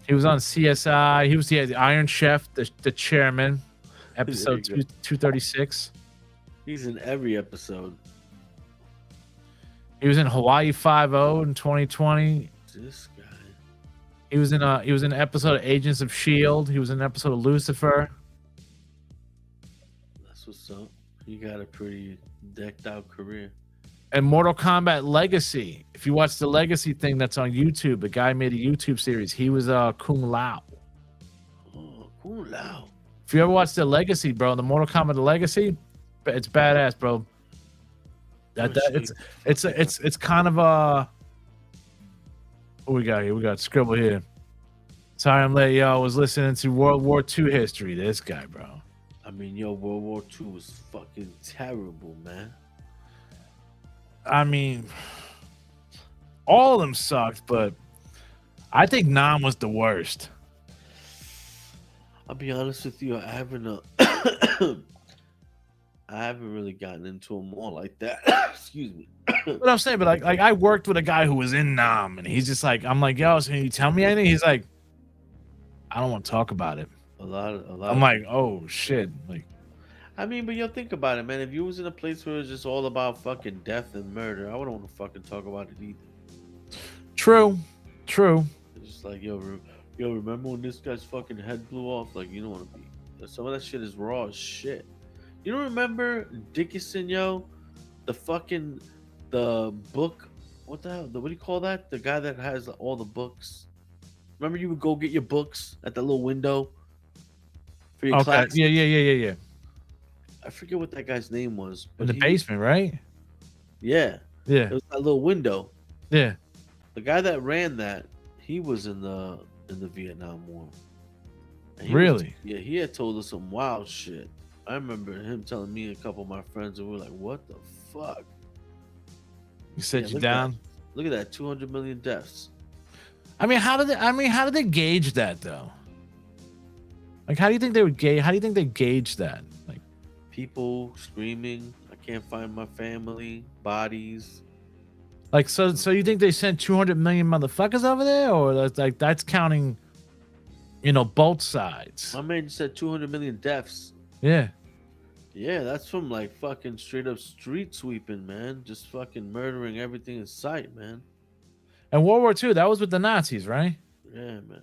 [SPEAKER 2] CSI. He was the Iron Chef, the chairman, episode 236.
[SPEAKER 3] He's in every episode.
[SPEAKER 2] He was in Hawaii 5-0 in 2020.
[SPEAKER 3] This guy.
[SPEAKER 2] He was in an episode of Agents of S.H.I.E.L.D. He was in an episode of Lucifer.
[SPEAKER 3] That's what's up. He got a pretty decked out career.
[SPEAKER 2] And Mortal Kombat Legacy. If you watch the Legacy thing that's on YouTube, the guy made a YouTube series. He was Kung Lao.
[SPEAKER 3] Oh, Kung Lao.
[SPEAKER 2] If you ever watched the Legacy, bro, the Mortal Kombat Legacy, it's badass, bro. It's kind of a. What we got here? We got Scribble here. Sorry I'm late, yo. I was listening to World War II history. This guy, bro.
[SPEAKER 3] I mean, yo, World War II was fucking terrible, man.
[SPEAKER 2] I mean, all of them sucked, but I think Nam was the worst.
[SPEAKER 3] I'll be honest with you, I haven't really gotten into them all like that. Excuse me.
[SPEAKER 2] What I'm saying, but like I worked with a guy who was in Nam, and he's just like, I'm like, yo, so can you tell me anything? He's like, I don't want to talk about it.
[SPEAKER 3] A lot.
[SPEAKER 2] I'm like, oh shit, like.
[SPEAKER 3] I mean, but yo, think about it, man. If you was in a place where it's just all about fucking death and murder, I wouldn't want to fucking talk about it either.
[SPEAKER 2] True.
[SPEAKER 3] It's just like, yo, remember when this guy's fucking head blew off? Like, you don't want to be. Some of that shit is raw as shit. You don't remember Dickinson, yo? The book. What the hell? What do you call that? The guy that has all the books. Remember, you would go get your books at the little window for your
[SPEAKER 2] Okay.
[SPEAKER 3] class.
[SPEAKER 2] Yeah.
[SPEAKER 3] I forget what that guy's name was,
[SPEAKER 2] In
[SPEAKER 3] but
[SPEAKER 2] the basement, right?
[SPEAKER 3] Yeah,
[SPEAKER 2] Yeah.
[SPEAKER 3] it was that little window.
[SPEAKER 2] Yeah.
[SPEAKER 3] The guy that ran that, he was in the Vietnam War. And
[SPEAKER 2] Really?
[SPEAKER 3] He had told us some wild shit. I remember him telling me and a couple of my friends, and we were like, "What the fuck?"
[SPEAKER 2] You said you
[SPEAKER 3] look at
[SPEAKER 2] down.
[SPEAKER 3] that. Look at that, 200 million deaths.
[SPEAKER 2] I mean, how did they gauge that though? Like, how do you think they would gauge? How do you think they gauge that? Like,
[SPEAKER 3] People screaming, "I can't find my family." Bodies.
[SPEAKER 2] so you think they sent 200 million motherfuckers over there, or that's counting, both sides?
[SPEAKER 3] My man just said 200 million deaths.
[SPEAKER 2] Yeah.
[SPEAKER 3] Yeah, that's from like fucking straight up street sweeping, man. Just fucking murdering everything in sight, man.
[SPEAKER 2] And World War II, that was with the Nazis, right?
[SPEAKER 3] Yeah, man.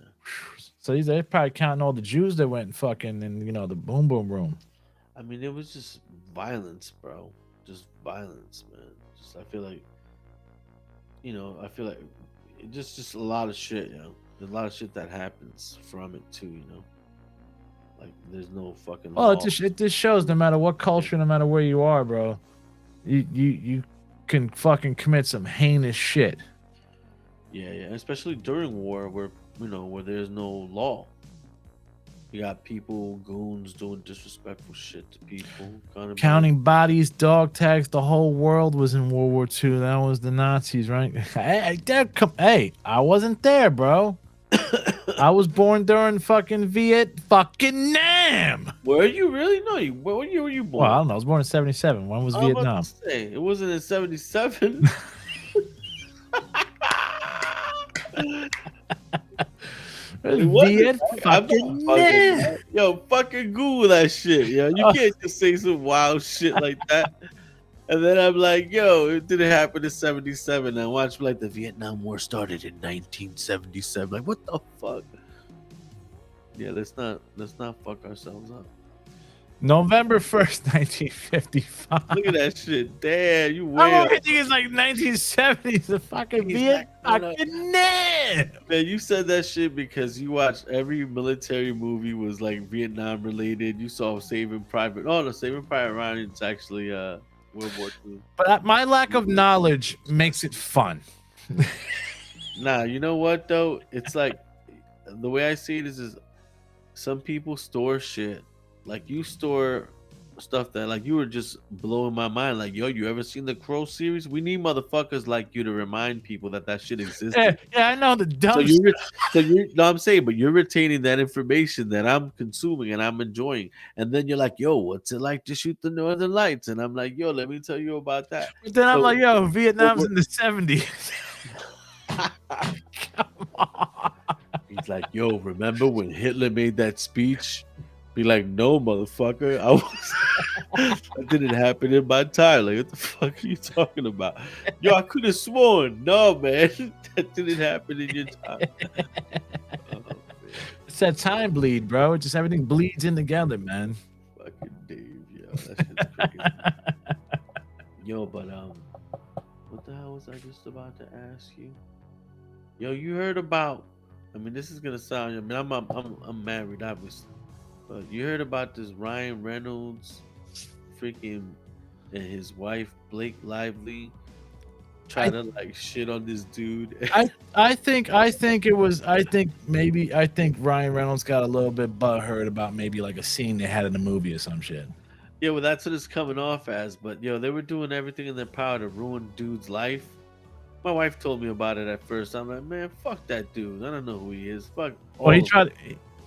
[SPEAKER 2] So they're probably counting all the Jews that went fucking in, the boom boom room.
[SPEAKER 3] I mean, it was just violence, bro. Just violence, man. Just I feel like just a lot of shit, There's a lot of shit that happens from it too, Like there's no fucking
[SPEAKER 2] Well,
[SPEAKER 3] law.
[SPEAKER 2] it just shows no matter what culture, no matter where you are, bro, you can fucking commit some heinous shit.
[SPEAKER 3] Yeah, especially during war where there's no law. You got people, goons doing disrespectful shit to people.
[SPEAKER 2] Counting bodies, dog tags, the whole world was in World War II. That was the Nazis, right? Hey, I wasn't there, bro. I was born during fucking Nam.
[SPEAKER 3] Were you really? No, what year were you born?
[SPEAKER 2] Well, I don't know. I was born in 1977. When was Vietnam?
[SPEAKER 3] About to say, it wasn't in 1977. Yo, fucking Google that shit, yo. You can't just say some wild shit like that. And then I'm like, yo, it didn't happen in 77. And watch like the Vietnam War started in 1977. Like, what the fuck? Yeah, let's not fuck ourselves up.
[SPEAKER 2] November 1st, 1955.
[SPEAKER 3] Look at that shit. Damn, you
[SPEAKER 2] I
[SPEAKER 3] way up.
[SPEAKER 2] think it's like 1970s. The fucking Vietnam.
[SPEAKER 3] Man, you said that shit because you watched every military movie was like Vietnam related. You saw Saving Private. Oh, no, Saving Private Ryan is actually World War II.
[SPEAKER 2] But my lack of knowledge makes it fun.
[SPEAKER 3] Nah, you know what though? It's like the way I see it is some people store shit. Like you store stuff that like you were just blowing my mind. Like, yo, you ever seen the Crow series? We need motherfuckers like you to remind people that shit exists.
[SPEAKER 2] Yeah, I know the dumb.
[SPEAKER 3] No, I'm saying, but you're retaining that information that I'm consuming and I'm enjoying. And then you're like, yo, what's it like to shoot the Northern Lights? And I'm like, yo, let me tell you about that.
[SPEAKER 2] But then I'm like, yo, Vietnam's in the 70s. Come on.
[SPEAKER 3] He's like, yo, remember when Hitler made that speech? Be like, no, motherfucker. That didn't happen in my time. Like, what the fuck are you talking about? Yo, I could have sworn. No, man. That didn't happen in your time.
[SPEAKER 2] It's that time bleed, bro. Just everything bleeds in together, man.
[SPEAKER 3] Fucking Dave, yo. That shit's crazy. Yo, but what the hell was I just about to ask you? Yo, you heard about, I mean, this is gonna sound, I mean, I'm married, obviously. But you heard about this Ryan Reynolds freaking and his wife Blake Lively trying to like shit on this dude.
[SPEAKER 2] I think Ryan Reynolds got a little bit butthurt about maybe like a scene they had in the movie or some shit.
[SPEAKER 3] Yeah, well, that's what it's coming off as. But yo, they were doing everything in their power to ruin dude's life. My wife told me about it at first. I'm like, man, fuck that dude. I don't know who he is. Fuck.
[SPEAKER 2] Well, he tried.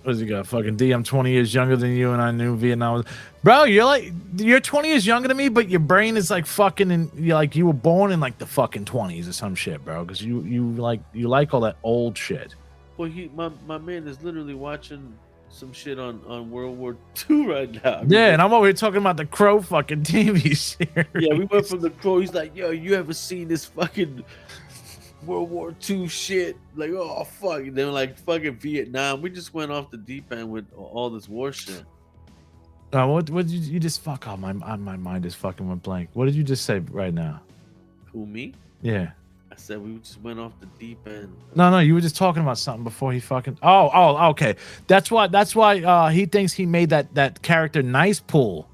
[SPEAKER 2] What does he got? Fucking D, I'm 20 years younger than you, and I knew Vietnam was. Bro, you're 20 years younger than me, but your brain is like fucking, and you were born in like the fucking 20s or some shit, bro. Because you like all that old shit.
[SPEAKER 3] Well, my man is literally watching some shit on World War II right now.
[SPEAKER 2] Yeah, and I'm over here talking about the Crow fucking TV series.
[SPEAKER 3] Yeah, we went from the Crow. He's like, yo, you ever seen this fucking World War II shit? Like, oh fuck. And then like fucking Vietnam. We just went off the deep end with all this war shit.
[SPEAKER 2] What did you just fuck? Oh, my mind just fucking went blank. What did you just say right now?
[SPEAKER 3] Who, me?
[SPEAKER 2] Yeah.
[SPEAKER 3] I said we just went off the deep end.
[SPEAKER 2] No, you were just talking about something before he fucking. Oh, okay. That's why he thinks he made that character Nice Pool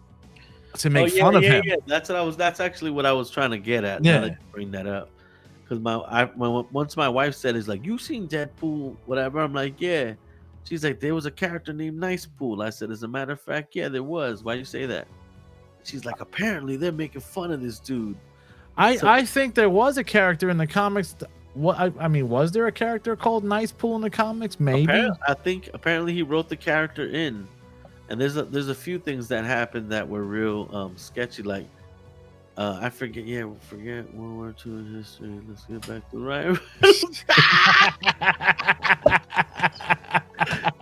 [SPEAKER 2] to make fun of him.
[SPEAKER 3] Yeah. That's actually what I was trying to get at.
[SPEAKER 2] Yeah.
[SPEAKER 3] Now that you bring that up, because once my wife said, "Is like you seen Deadpool, whatever." I'm like, yeah. She's like, there was a character named Nice Pool. I said, as a matter of fact, yeah, there was. Why you say that? She's like, apparently they're making fun of this dude.
[SPEAKER 2] I think there was a character in the comics. I mean, was there a character called Nice Pool in the comics? Maybe.
[SPEAKER 3] I think apparently he wrote the character in, and there's a few things that happened that were real sketchy. Like I forget. Yeah, forget World War II in history. Let's get back to right.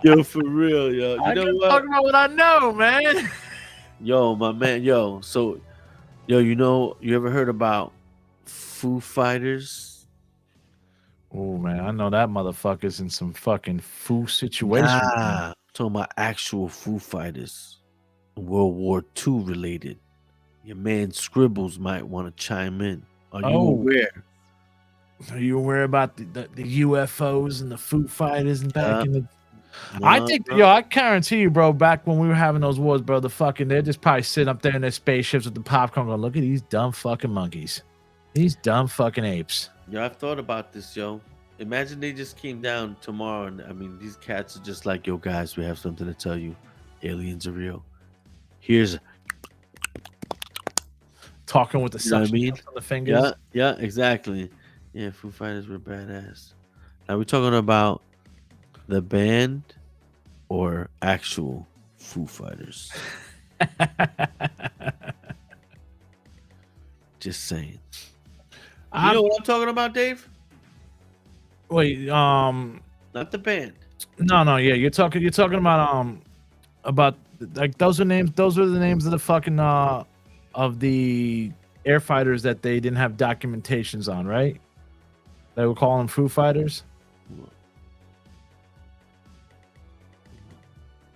[SPEAKER 3] Yo, for real, yo. You know what?
[SPEAKER 2] Talking about what I know, man.
[SPEAKER 3] Yo, my man. Yo, so, you know, you ever heard about Foo Fighters?
[SPEAKER 2] Oh man, I know that motherfucker's in some fucking foo situation.
[SPEAKER 3] Nah, I'm talking about actual Foo Fighters, World War II related. Your man Scribbles might want to chime in. Are you aware?
[SPEAKER 2] Are you aware about the UFOs and the Foo Fighters and back in the?
[SPEAKER 3] No,
[SPEAKER 2] I think, I guarantee you, bro. Back when we were having those wars, bro, they're just probably sitting up there in their spaceships with the popcorn, going, "Look at these dumb fucking monkeys, these dumb fucking apes."
[SPEAKER 3] Yo, I've thought about this, yo. Imagine they just came down tomorrow, and I mean, these cats are just like, "Yo, guys, we have something to tell you. Aliens are real. Here's."
[SPEAKER 2] Talking with the suction cups on the fingers.
[SPEAKER 3] Yeah, exactly. Yeah, Foo Fighters were badass. Now we're talking about the band or actual Foo Fighters. Just saying. You know what I'm talking about, Dave?
[SPEAKER 2] Wait,
[SPEAKER 3] not the band.
[SPEAKER 2] No, yeah, you're talking about like those are the names of the fucking of the air fighters that they didn't have documentations on, right? They were calling them Foo Fighters.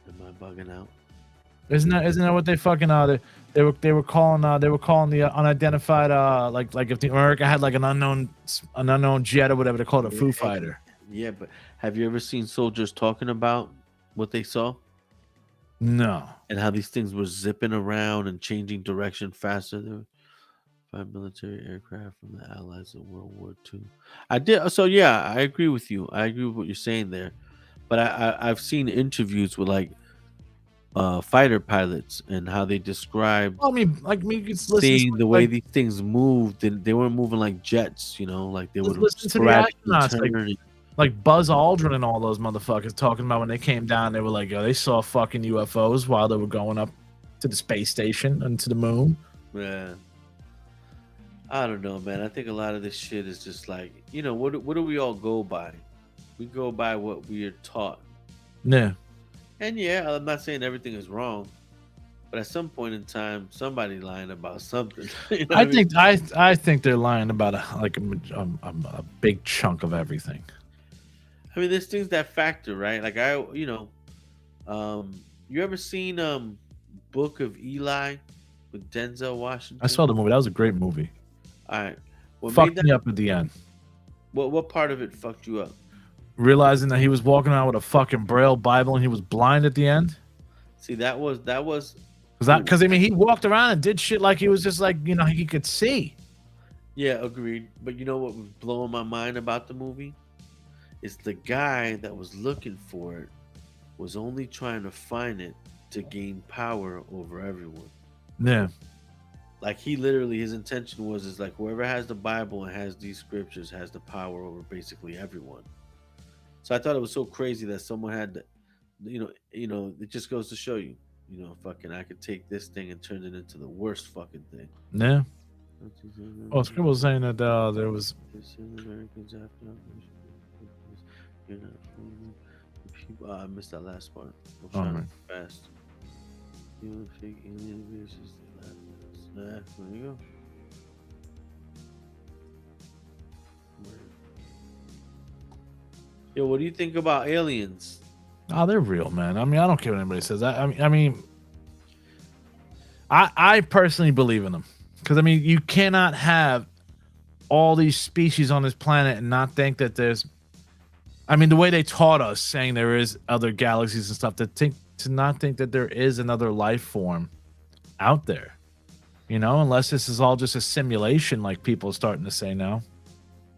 [SPEAKER 3] Am I bugging out?
[SPEAKER 2] Isn't that what they fucking they were calling the unidentified like if the America had like an unknown jet or whatever, they called it a Foo Fighter.
[SPEAKER 3] Yeah, but have you ever seen soldiers talking about what they saw?
[SPEAKER 2] No.
[SPEAKER 3] And how these things were zipping around and changing direction faster. There were 5 military aircraft from the Allies in World War II. I did. So yeah, I agree with you. I agree with what you're saying there. But I've seen interviews with like fighter pilots and how they described.
[SPEAKER 2] Well, I mean, like
[SPEAKER 3] seeing the way these things moved, and they weren't moving like jets. You know, like they would
[SPEAKER 2] listen to the astronauts, like Buzz Aldrin and all those motherfuckers talking about when they came down. They were like, "Yo, they saw fucking UFOs while they were going up to the space station and to the moon."
[SPEAKER 3] Yeah. I don't know, man. I think a lot of this shit is just like, you know, what do we all go by? We go by what we are taught.
[SPEAKER 2] Yeah.
[SPEAKER 3] And yeah, I'm not saying everything is wrong, but at some point in time, somebody's lying about something. You know
[SPEAKER 2] I think they're lying about a big chunk of everything.
[SPEAKER 3] I mean, there's things that factor, right? Like you ever seen Book of Eli with Denzel Washington?
[SPEAKER 2] I saw the movie. That was a great movie.
[SPEAKER 3] All right.
[SPEAKER 2] Fucked me up at the end.
[SPEAKER 3] What part of it fucked you up?
[SPEAKER 2] Realizing that he was walking around with a fucking Braille Bible and he was blind at the end.
[SPEAKER 3] See, that was
[SPEAKER 2] because I mean he walked around and did shit like he was just like, you know, he could see.
[SPEAKER 3] Yeah, agreed. But you know what was blowing my mind about the movie? Is the guy that was looking for it was only trying to find it to gain power over everyone.
[SPEAKER 2] Yeah.
[SPEAKER 3] Like he literally, his intention is like whoever has the Bible and has these scriptures has the power over basically everyone. So I thought it was so crazy that someone had to, you know, it just goes to show you, you know, fucking I could take this thing and turn it into the worst fucking thing.
[SPEAKER 2] Yeah. Oh, Scribble was saying that there was.
[SPEAKER 3] I missed that last part. I'm trying fast. There you go. Yo, what do you think about aliens?
[SPEAKER 2] Oh, they're real, man. I mean, I don't care what anybody says. I mean, I personally believe in them because I mean you cannot have all these species on this planet and not think that there's. I mean the way they taught us, saying there is other galaxies and stuff, to not think that there is another life form out there. You know, unless this is all just a simulation, like people are starting to say now,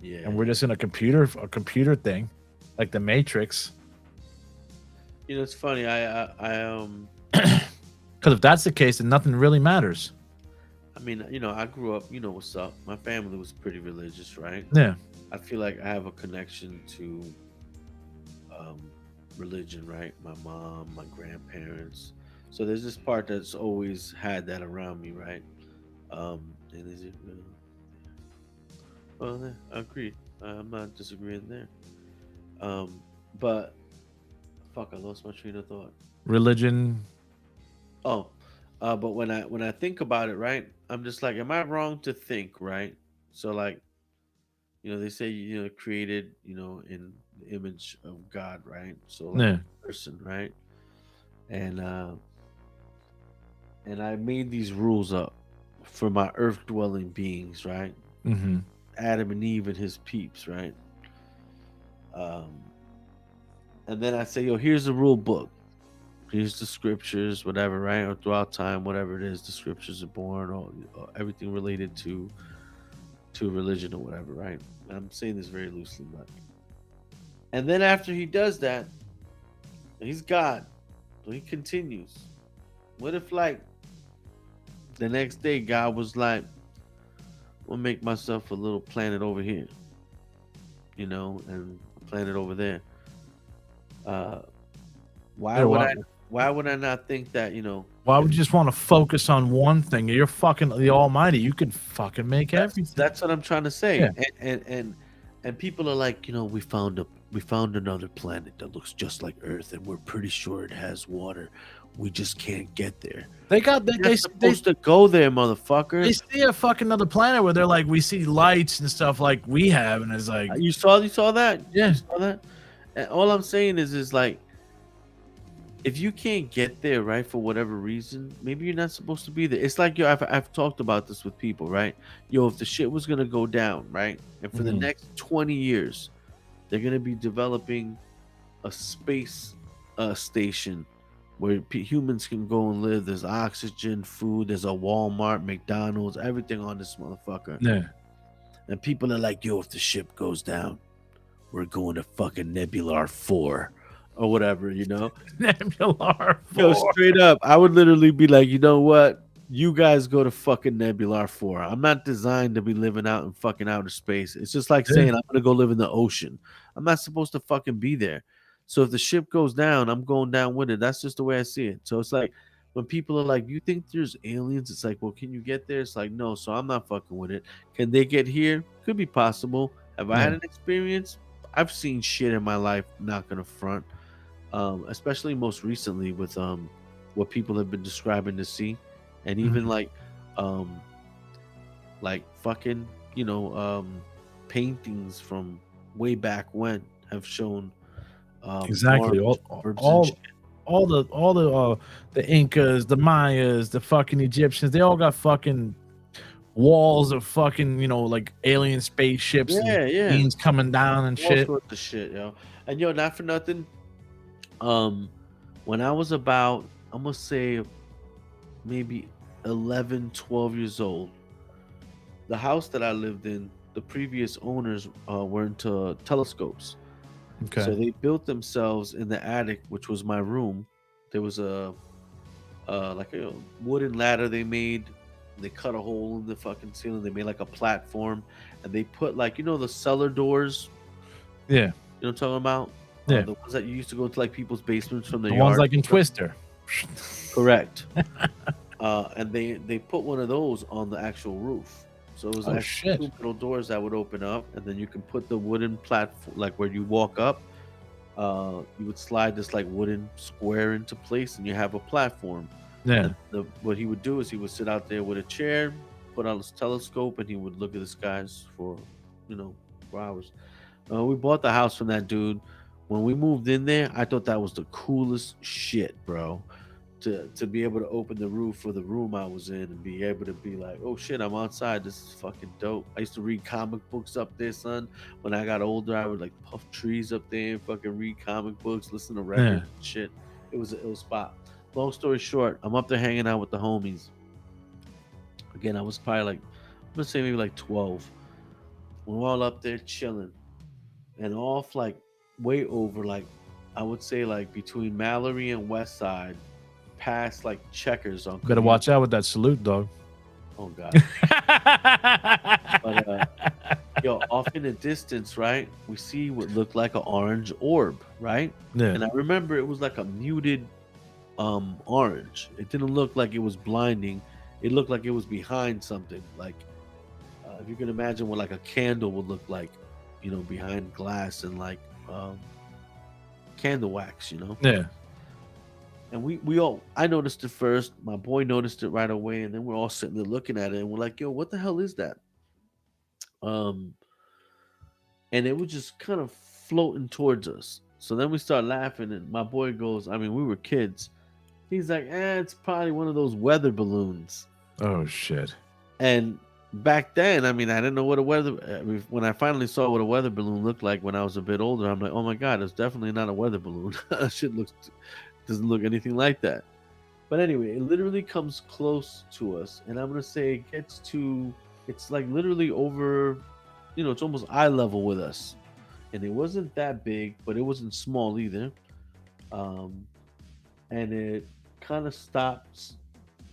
[SPEAKER 3] Yeah.
[SPEAKER 2] and we're just in a computer thing, like the Matrix.
[SPEAKER 3] You know, it's funny.
[SPEAKER 2] Because if that's the case, then nothing really matters.
[SPEAKER 3] I mean, you know, I grew up. You know what's up? My family was pretty religious, right?
[SPEAKER 2] Yeah.
[SPEAKER 3] I feel like I have a connection to religion, right? My mom, my grandparents. So there's this part that's always had that around me, right? And is it? Well, yeah, I agree. I'm not disagreeing there. Um, but fuck, I lost my train of thought.
[SPEAKER 2] Religion.
[SPEAKER 3] Oh, but when I think about it, right, I'm just like, am I wrong to think, right? So like, you know, they say created, in the image of God, right? So like
[SPEAKER 2] Yeah.
[SPEAKER 3] person, right? And and I made these rules up for my earth dwelling beings, right?
[SPEAKER 2] Mm-hmm.
[SPEAKER 3] Adam and Eve and his peeps, right? Um, and then I say, yo, here's the rule book. Here's the scriptures, whatever, right? Or throughout time, whatever it is, the scriptures are born, or everything related to religion or whatever, right? I'm saying this very loosely, but and then after he does that, he's God. So he continues. What if like the next day God was like, "I'll make myself a little planet over here, and a planet over there." Uh, why
[SPEAKER 2] Yeah,
[SPEAKER 3] would why would I not think that,
[SPEAKER 2] why would you just want to focus on one thing? You're fucking the Almighty. You can fucking make everything.
[SPEAKER 3] That's what I'm trying to say.
[SPEAKER 2] Yeah.
[SPEAKER 3] And people are like, we found another planet that looks just like Earth, and we're pretty sure it has water. We just can't get there.
[SPEAKER 2] They got
[SPEAKER 3] You're supposed to go there,
[SPEAKER 2] they
[SPEAKER 3] motherfucker.
[SPEAKER 2] see a fucking another planet where they're like, we see lights and stuff like we have, and it's like,
[SPEAKER 3] You saw that?
[SPEAKER 2] Yeah.
[SPEAKER 3] You saw that? And all I'm saying is like, if you can't get there, right, for whatever reason, maybe you're not supposed to be there. It's like, yo, I've talked about this with people, right? Yo, if the shit was gonna go down, right, and for the
[SPEAKER 2] Mhm.
[SPEAKER 3] next 20 years, they're gonna be developing a space station where humans can go and live. There's oxygen, food. There's a Walmart, McDonald's, everything on this motherfucker.
[SPEAKER 2] yeah.
[SPEAKER 3] And people are like, yo, if the ship goes down, we're going to fucking Nebular 4 or whatever,
[SPEAKER 2] Nebular.
[SPEAKER 3] Yo,
[SPEAKER 2] 4.
[SPEAKER 3] straight up, I would literally be like, you know what? You guys go to fucking Nebular 4. I'm not designed to be living out in fucking outer space. It's just like
[SPEAKER 2] Yeah.
[SPEAKER 3] saying I'm gonna go live in the ocean. I'm not supposed to fucking be there. So if the ship goes down, I'm going down with it. That's just the way I see it. So it's like when people are like, "You think there's aliens?" It's like, "Well, can you get there?" It's like, "No." So I'm not fucking with it. Can they get here? Could be possible. Have I had
[SPEAKER 2] Yeah.
[SPEAKER 3] an experience? I've seen shit in my life. Not gonna front. Especially most recently with what people have been describing to see, and even
[SPEAKER 2] Mhm.
[SPEAKER 3] um like fucking paintings from way back when have shown
[SPEAKER 2] Exactly.
[SPEAKER 3] Mars orbs and shit.
[SPEAKER 2] The Incas, the Mayas, the fucking Egyptians, they all got fucking walls of fucking, like alien spaceships and
[SPEAKER 3] Yeah.
[SPEAKER 2] planes coming down and
[SPEAKER 3] All
[SPEAKER 2] shit.
[SPEAKER 3] sorts of shit, yo. And yo, not for nothing. Um, when I was about, I'm gonna say maybe 11, 12 years old, the house that I lived in, the previous owners were into telescopes. So
[SPEAKER 2] Okay.
[SPEAKER 3] they built themselves in the attic, which was my room. There was a like a wooden ladder they made. They cut a hole in the fucking ceiling. They made like a platform, and they put like the cellar doors.
[SPEAKER 2] Yeah.
[SPEAKER 3] You know what I'm talking about?
[SPEAKER 2] Yeah.
[SPEAKER 3] The ones that you used to go to like people's basements from their
[SPEAKER 2] The ones
[SPEAKER 3] yard.
[SPEAKER 2] like in Twister.
[SPEAKER 3] Correct. And they put one of those on the actual roof. So it was
[SPEAKER 2] Oh,
[SPEAKER 3] actually
[SPEAKER 2] shit.
[SPEAKER 3] two little doors that would open up, and then you can put the wooden platform, like where you walk up. You would slide this like wooden square into place, and you have a platform.
[SPEAKER 2] Yeah.
[SPEAKER 3] And what he would do is he would sit out there with a chair, put on his telescope, and he would look at the skies for hours. We bought the house from that dude. When we moved in there, I thought that was the coolest shit, bro. to be able to open the roof for the room I was in and be able to be like, oh shit, I'm outside. This is fucking dope. I used to read comic books up there, son. When I got older, I would like puff trees up there and fucking read comic books, listen to records and shit. It was an ill spot. Long story short, I'm up there hanging out with the homies. Again, I was probably like, I'm gonna say maybe like 12. We're all up there chilling, and off like way over like I would say like between Mallory and West Side, past like Checkers on.
[SPEAKER 2] Better watch out with that salute, dog.
[SPEAKER 3] Oh god. But yo, off in the distance, right? We see what looked like an orange orb, right?
[SPEAKER 2] Yeah.
[SPEAKER 3] And I remember it was like a muted orange. It didn't look like it was blinding. It looked like it was behind something. Like if you can imagine what like a candle would look like, you know, behind glass and like candle wax, you know?
[SPEAKER 2] Yeah.
[SPEAKER 3] And we all, I noticed it first. My boy noticed it right away, and then we're all sitting there looking at it, and we're like, "Yo, what the hell is that?" And it was just kind of floating towards us. So then we start laughing, and my boy goes, "I mean, we were kids." He's like, "It's probably one of those weather balloons."
[SPEAKER 2] Oh shit.
[SPEAKER 3] And back then, I mean, I didn't know what a weather. When I finally saw what a weather balloon looked like when I was a bit older, I'm like, "Oh my god, it's definitely not a weather balloon." That shit doesn't look anything like that. But anyway, it literally comes close to us, and I'm gonna say it gets to, it's like literally over, you know, it's almost eye level with us, and it wasn't that big, but it wasn't small either. And it kind of stops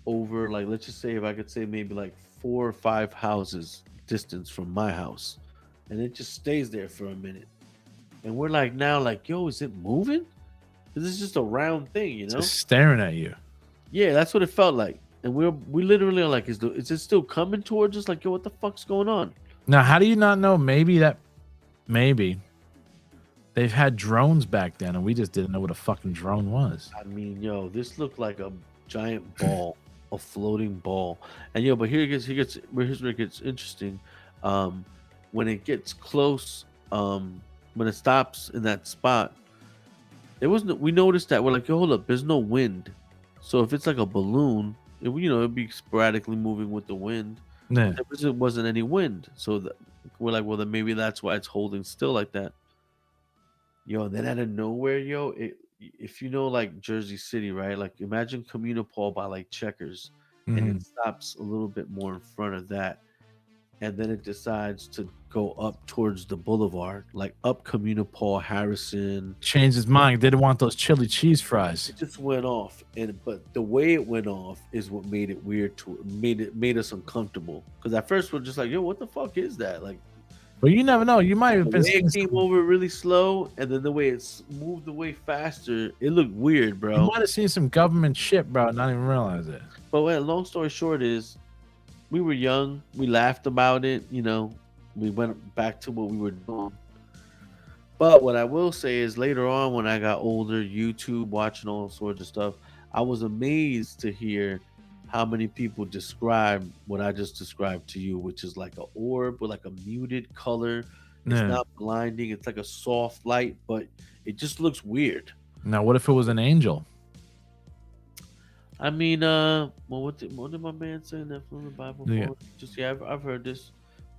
[SPEAKER 3] over, like, let's just say, if I could say maybe like 4 or 5 houses distance from my house, and it just stays there for a minute, and we're like now like, yo, is it moving? This is just a round thing, you know?
[SPEAKER 2] Just staring at you.
[SPEAKER 3] Yeah, that's what it felt like. And we literally are like, is it still coming towards us? Like, yo, what the fuck's going on?
[SPEAKER 2] Now, how do you not know? Maybe they've had drones back then, and we just didn't know what a fucking drone was.
[SPEAKER 3] I mean, yo, this looked like a giant ball, a floating ball. And yo, but here's where it gets interesting. When it gets close, when it stops in that spot, we noticed that we're like, yo, hold up, there's no wind. So if it's like a balloon, it'd be sporadically moving with the wind.
[SPEAKER 2] Yeah.
[SPEAKER 3] There wasn't any wind. So we're like, well, then maybe that's why it's holding still like that. Yo, and then out of nowhere, yo, if you know like Jersey City, right? Like imagine Communipol by like Checkers, and it stops a little bit more in front of that. And then it decides to go up towards the boulevard, like up Communipol, Harrison.
[SPEAKER 2] Changed his mind. Didn't want those chili cheese fries.
[SPEAKER 3] It just went off, but the way it went off is what made it weird. Made us uncomfortable. Because at first we're just like, yo, what the fuck is that? Like,
[SPEAKER 2] but you never know. You might have been.
[SPEAKER 3] It came over really slow, and then the way it's moved away faster, it looked weird, bro.
[SPEAKER 2] You might have seen some government shit, bro. Not even realize it.
[SPEAKER 3] But long story short is, we were young. We laughed about it. You know, we went back to what we were doing. But what I will say is later on, when I got older, YouTube, watching all sorts of stuff, I was amazed to hear how many people describe what I just described to you, which is like an orb with like a muted color. It's not blinding. It's like a soft light, but it just looks weird.
[SPEAKER 2] Now, what if it was an angel?
[SPEAKER 3] I mean, well, what did my man say in that from the Bible?
[SPEAKER 2] Yeah.
[SPEAKER 3] Just I've heard this.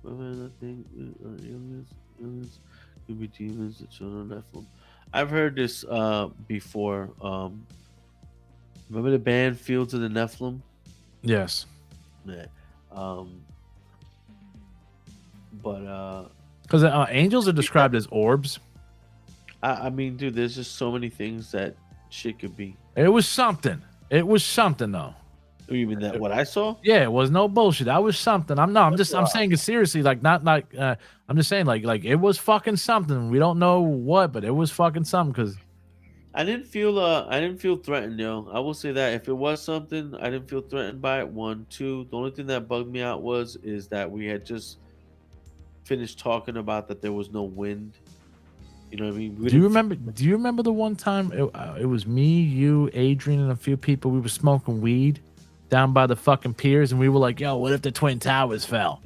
[SPEAKER 3] I think aliens could be demons, the children of Nephilim. I've heard this before. Remember the band Fields of the Nephilim?
[SPEAKER 2] Yes.
[SPEAKER 3] Yeah. But
[SPEAKER 2] because angels are described as orbs.
[SPEAKER 3] I mean, dude, there's just so many things that shit could be.
[SPEAKER 2] It was something. It was something though.
[SPEAKER 3] You mean that what I saw?
[SPEAKER 2] Yeah, it was no bullshit. That was something. I'm saying it seriously. Like not like I'm just saying like it was fucking something. We don't know what, but it was fucking something. Because
[SPEAKER 3] I didn't feel threatened, yo. I will say that if it was something, I didn't feel threatened by it. 1, 2. The only thing that bugged me out is that we had just finished talking about that there was no wind. You know what I mean?
[SPEAKER 2] Do you remember the one time it was me, you, Adrian, and a few people? We were smoking weed down by the fucking piers, and we were like, "Yo, what if the Twin Towers fell?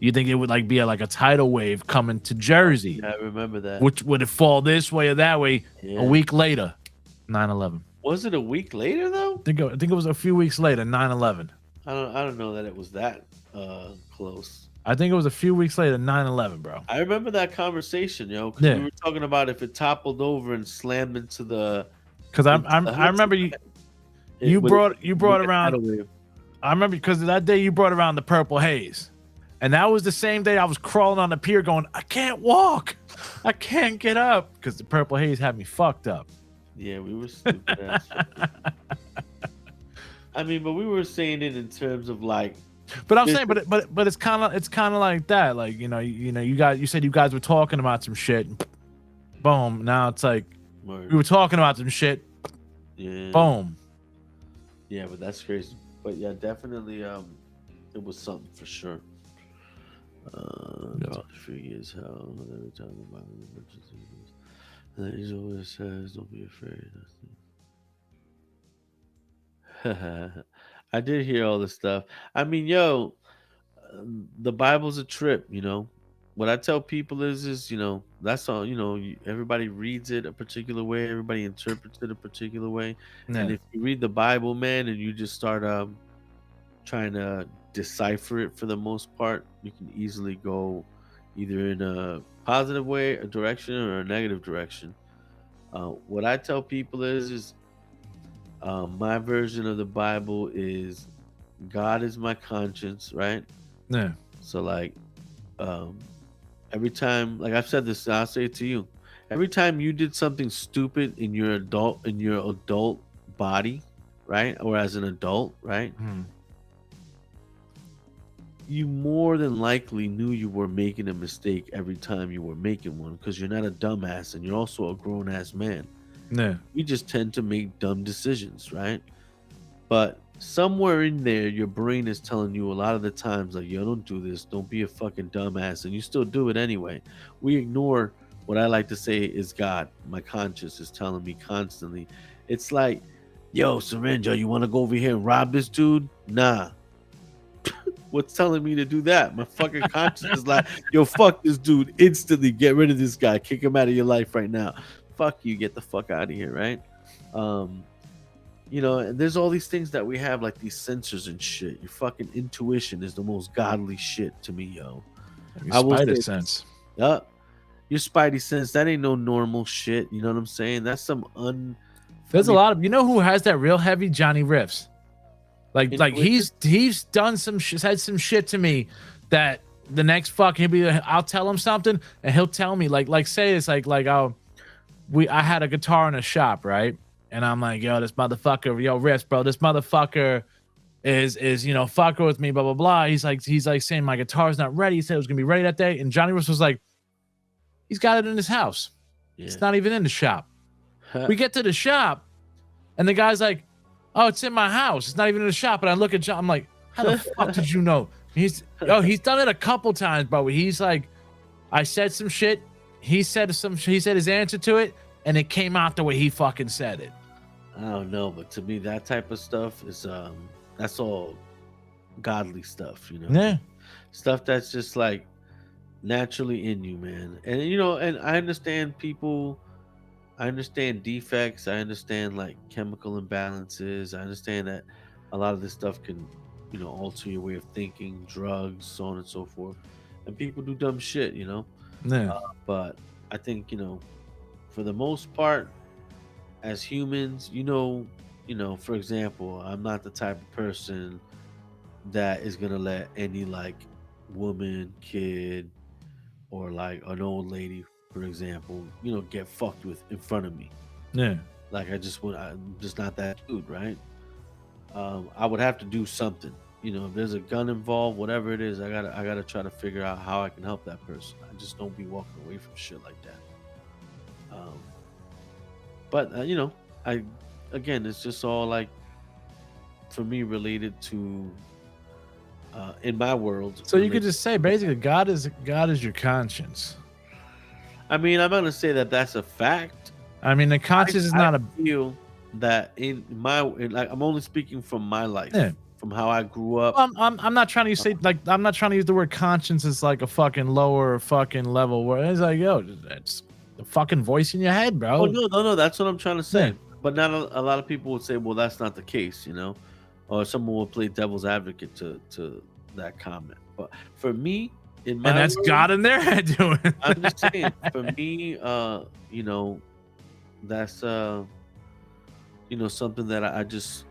[SPEAKER 2] You think it would like be like a tidal wave coming to Jersey?
[SPEAKER 3] Yeah, I remember that.
[SPEAKER 2] Which would it fall this way or that way?"
[SPEAKER 3] Yeah.
[SPEAKER 2] A week later, 9/11.
[SPEAKER 3] Was it a week later though?
[SPEAKER 2] I think it was a few weeks later, 9/11.
[SPEAKER 3] I don't know that it was that close.
[SPEAKER 2] I think it was a few weeks later, 9/11, bro.
[SPEAKER 3] I remember that conversation, yo, because
[SPEAKER 2] Yeah.
[SPEAKER 3] we were talking about if it toppled over and slammed into the.
[SPEAKER 2] Because I remember you brought around. I remember because that day you brought around the purple haze, and that was the same day I was crawling on the pier going, I can't walk, I can't get up because the purple haze had me fucked up.
[SPEAKER 3] Yeah, we were stupid ass. I mean, but we were saying it in terms of like.
[SPEAKER 2] But I'm saying, but it's kind of like that, like you said you guys were talking about some shit, and boom. Now it's like we were talking about some shit,
[SPEAKER 3] yeah,
[SPEAKER 2] boom.
[SPEAKER 3] Yeah, but that's crazy. But yeah, definitely, it was something for sure.
[SPEAKER 2] Yeah.
[SPEAKER 3] 3 years, how every time about emergencies. He always says, "Don't be afraid." I did hear all this stuff. I mean, yo, the Bible's a trip. What I tell people is that's all. Everybody reads it a particular way. Everybody interprets it a particular way.
[SPEAKER 2] Yeah.
[SPEAKER 3] And if you read the Bible, man, and you just start trying to decipher it, for the most part, you can easily go either in a positive way, a direction, or a negative direction. What I tell people is my version of the Bible is God is my conscience, right?
[SPEAKER 2] Yeah.
[SPEAKER 3] So like, every time, like I've said this, I'll say it to you. Every time you did something stupid in your adult body, right, or as an adult, right, you more than likely knew you were making a mistake every time you were making one, because you're not a dumbass and you're also a grown ass man.
[SPEAKER 2] Yeah.
[SPEAKER 3] We just tend to make dumb decisions, right? But somewhere in there, your brain is telling you a lot of the times, like, yo, don't do this. Don't be a fucking dumbass. And you still do it anyway. We ignore what I like to say is God. My conscience is telling me constantly. It's like, yo, Serringe, you want to go over here and rob this dude? Nah. What's telling me to do that? My fucking conscience is like, yo, fuck this dude. Instantly get rid of this guy. Kick him out of your life right now. Fuck you. Get the fuck out of here, right? And there's all these things that we have, like these sensors and shit. Your fucking intuition is the most godly shit to me, yo.
[SPEAKER 2] Your spidey sense.
[SPEAKER 3] Your spidey sense, that ain't no normal shit. You know what I'm saying? That's some
[SPEAKER 2] There's a lot of, who has that real heavy? Johnny Riffs. Like he's done said some shit to me that the next fuck I'll tell him something and he'll tell me like say it's like I had a guitar in a shop, right? And I'm like, yo, this motherfucker, yo, Riffs, bro, this motherfucker is fucker with me, blah blah blah. He's like saying my guitar's not ready. He said it was gonna be ready that day, and Johnny Riffs was like, he's got it in his house. Yeah. It's not even in the shop. We get to the shop, and the guy's like, oh, it's in my house. It's not even in the shop. And I look at John. I'm like, how the fuck did you know? He's done it a couple times, bro. He's like, I said some shit. He said his answer to it, and it came out the way he fucking said it.
[SPEAKER 3] I don't know, but to me, that type of stuff is that's all godly stuff,
[SPEAKER 2] Yeah.
[SPEAKER 3] Stuff that's just like naturally in you, man. And and I understand people. I understand defects. I understand like chemical imbalances. I understand that a lot of this stuff can, alter your way of thinking, drugs, so on and so forth. And people do dumb shit,
[SPEAKER 2] Yeah.
[SPEAKER 3] But I think, for the most part, as humans, for example, I'm not the type of person that is gonna let any like woman, kid, or like an old lady, for example, get fucked with in front of me.
[SPEAKER 2] Yeah.
[SPEAKER 3] Like I'm just not that dude, right? I would have to do something. If there's a gun involved, whatever it is, I gotta try to figure out how I can help that person. I just don't be walking away from shit like that. But it's just all like, for me, related to in my world.
[SPEAKER 2] So you could just say basically, God is your conscience.
[SPEAKER 3] I mean, I'm gonna say that that's a fact.
[SPEAKER 2] I mean, the conscience is not a.
[SPEAKER 3] Feel that I'm only speaking from my life, from how I grew up.
[SPEAKER 2] I'm not trying to say I'm not trying to use the word conscience as like a fucking lower fucking level where it's like, yo, it's the fucking voice in your head, bro.
[SPEAKER 3] Oh no, that's what I'm trying to say.
[SPEAKER 2] Yeah.
[SPEAKER 3] but not a lot of people would say, well, that's not the case, you know, or someone will play devil's advocate to that comment. But for me, in
[SPEAKER 2] And
[SPEAKER 3] my
[SPEAKER 2] that's
[SPEAKER 3] world,
[SPEAKER 2] God in their head doing.
[SPEAKER 3] I'm just saying, for me, you know, that's you know, something that I just,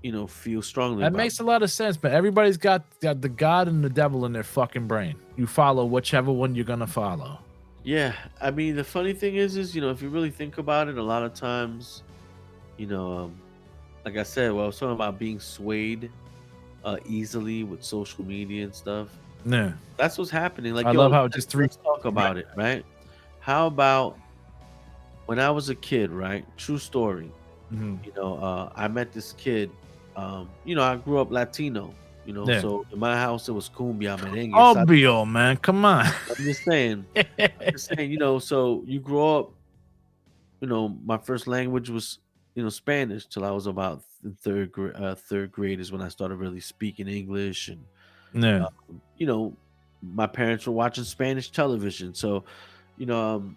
[SPEAKER 3] you know, feel strongly
[SPEAKER 2] That
[SPEAKER 3] about.
[SPEAKER 2] makes a lot of sense, but everybody's got the God and the devil in their fucking brain. You follow whichever one you're gonna follow.
[SPEAKER 3] Yeah, I mean, the funny thing is, you know, if you really think about it, a lot of times, you know, like I said, well, I was talking about being swayed easily with social media and stuff.
[SPEAKER 2] Yeah.
[SPEAKER 3] That's what's happening. Like,
[SPEAKER 2] I
[SPEAKER 3] yo,
[SPEAKER 2] love how just three
[SPEAKER 3] let's talk about it, right? How about when I was a kid, right? True story.
[SPEAKER 2] Mhm.
[SPEAKER 3] You know, I met this kid. You know, I grew up Latino. You know,
[SPEAKER 2] Yeah.
[SPEAKER 3] so in my house it was cumbia, merengue, salsa.
[SPEAKER 2] Obvio, man. Come on.
[SPEAKER 3] I'm just saying. I'm just saying. You know, so you grow up. You know, my first language was, you know, Spanish till I was about in third grade is when I started really speaking English, and
[SPEAKER 2] Yeah.
[SPEAKER 3] you know, my parents were watching Spanish television, so you know,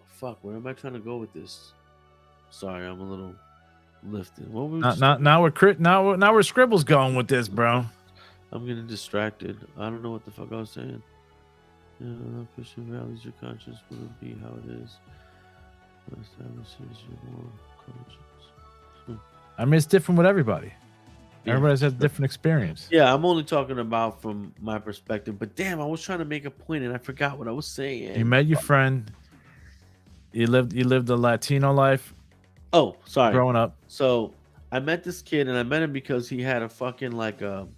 [SPEAKER 3] fuck, where am I trying to go with this? Sorry, I'm a little lifted. What were we just talking
[SPEAKER 2] Now we're now we're Scribbles going with this, bro.
[SPEAKER 3] I'm getting distracted. I don't know what the fuck I was saying. Yeah, Christian values, your conscience wouldn't be how it is. Establishes your moral conscience.
[SPEAKER 2] I mean, it's different with everybody.
[SPEAKER 3] Yeah.
[SPEAKER 2] Everybody has a different experience.
[SPEAKER 3] Yeah, I'm only talking about from my perspective. But damn, I was trying to make a point and I forgot what I was saying.
[SPEAKER 2] You met your friend. You lived a Latino life
[SPEAKER 3] Oh, sorry.
[SPEAKER 2] growing up.
[SPEAKER 3] So I met this kid and I met him because he had a fucking like a what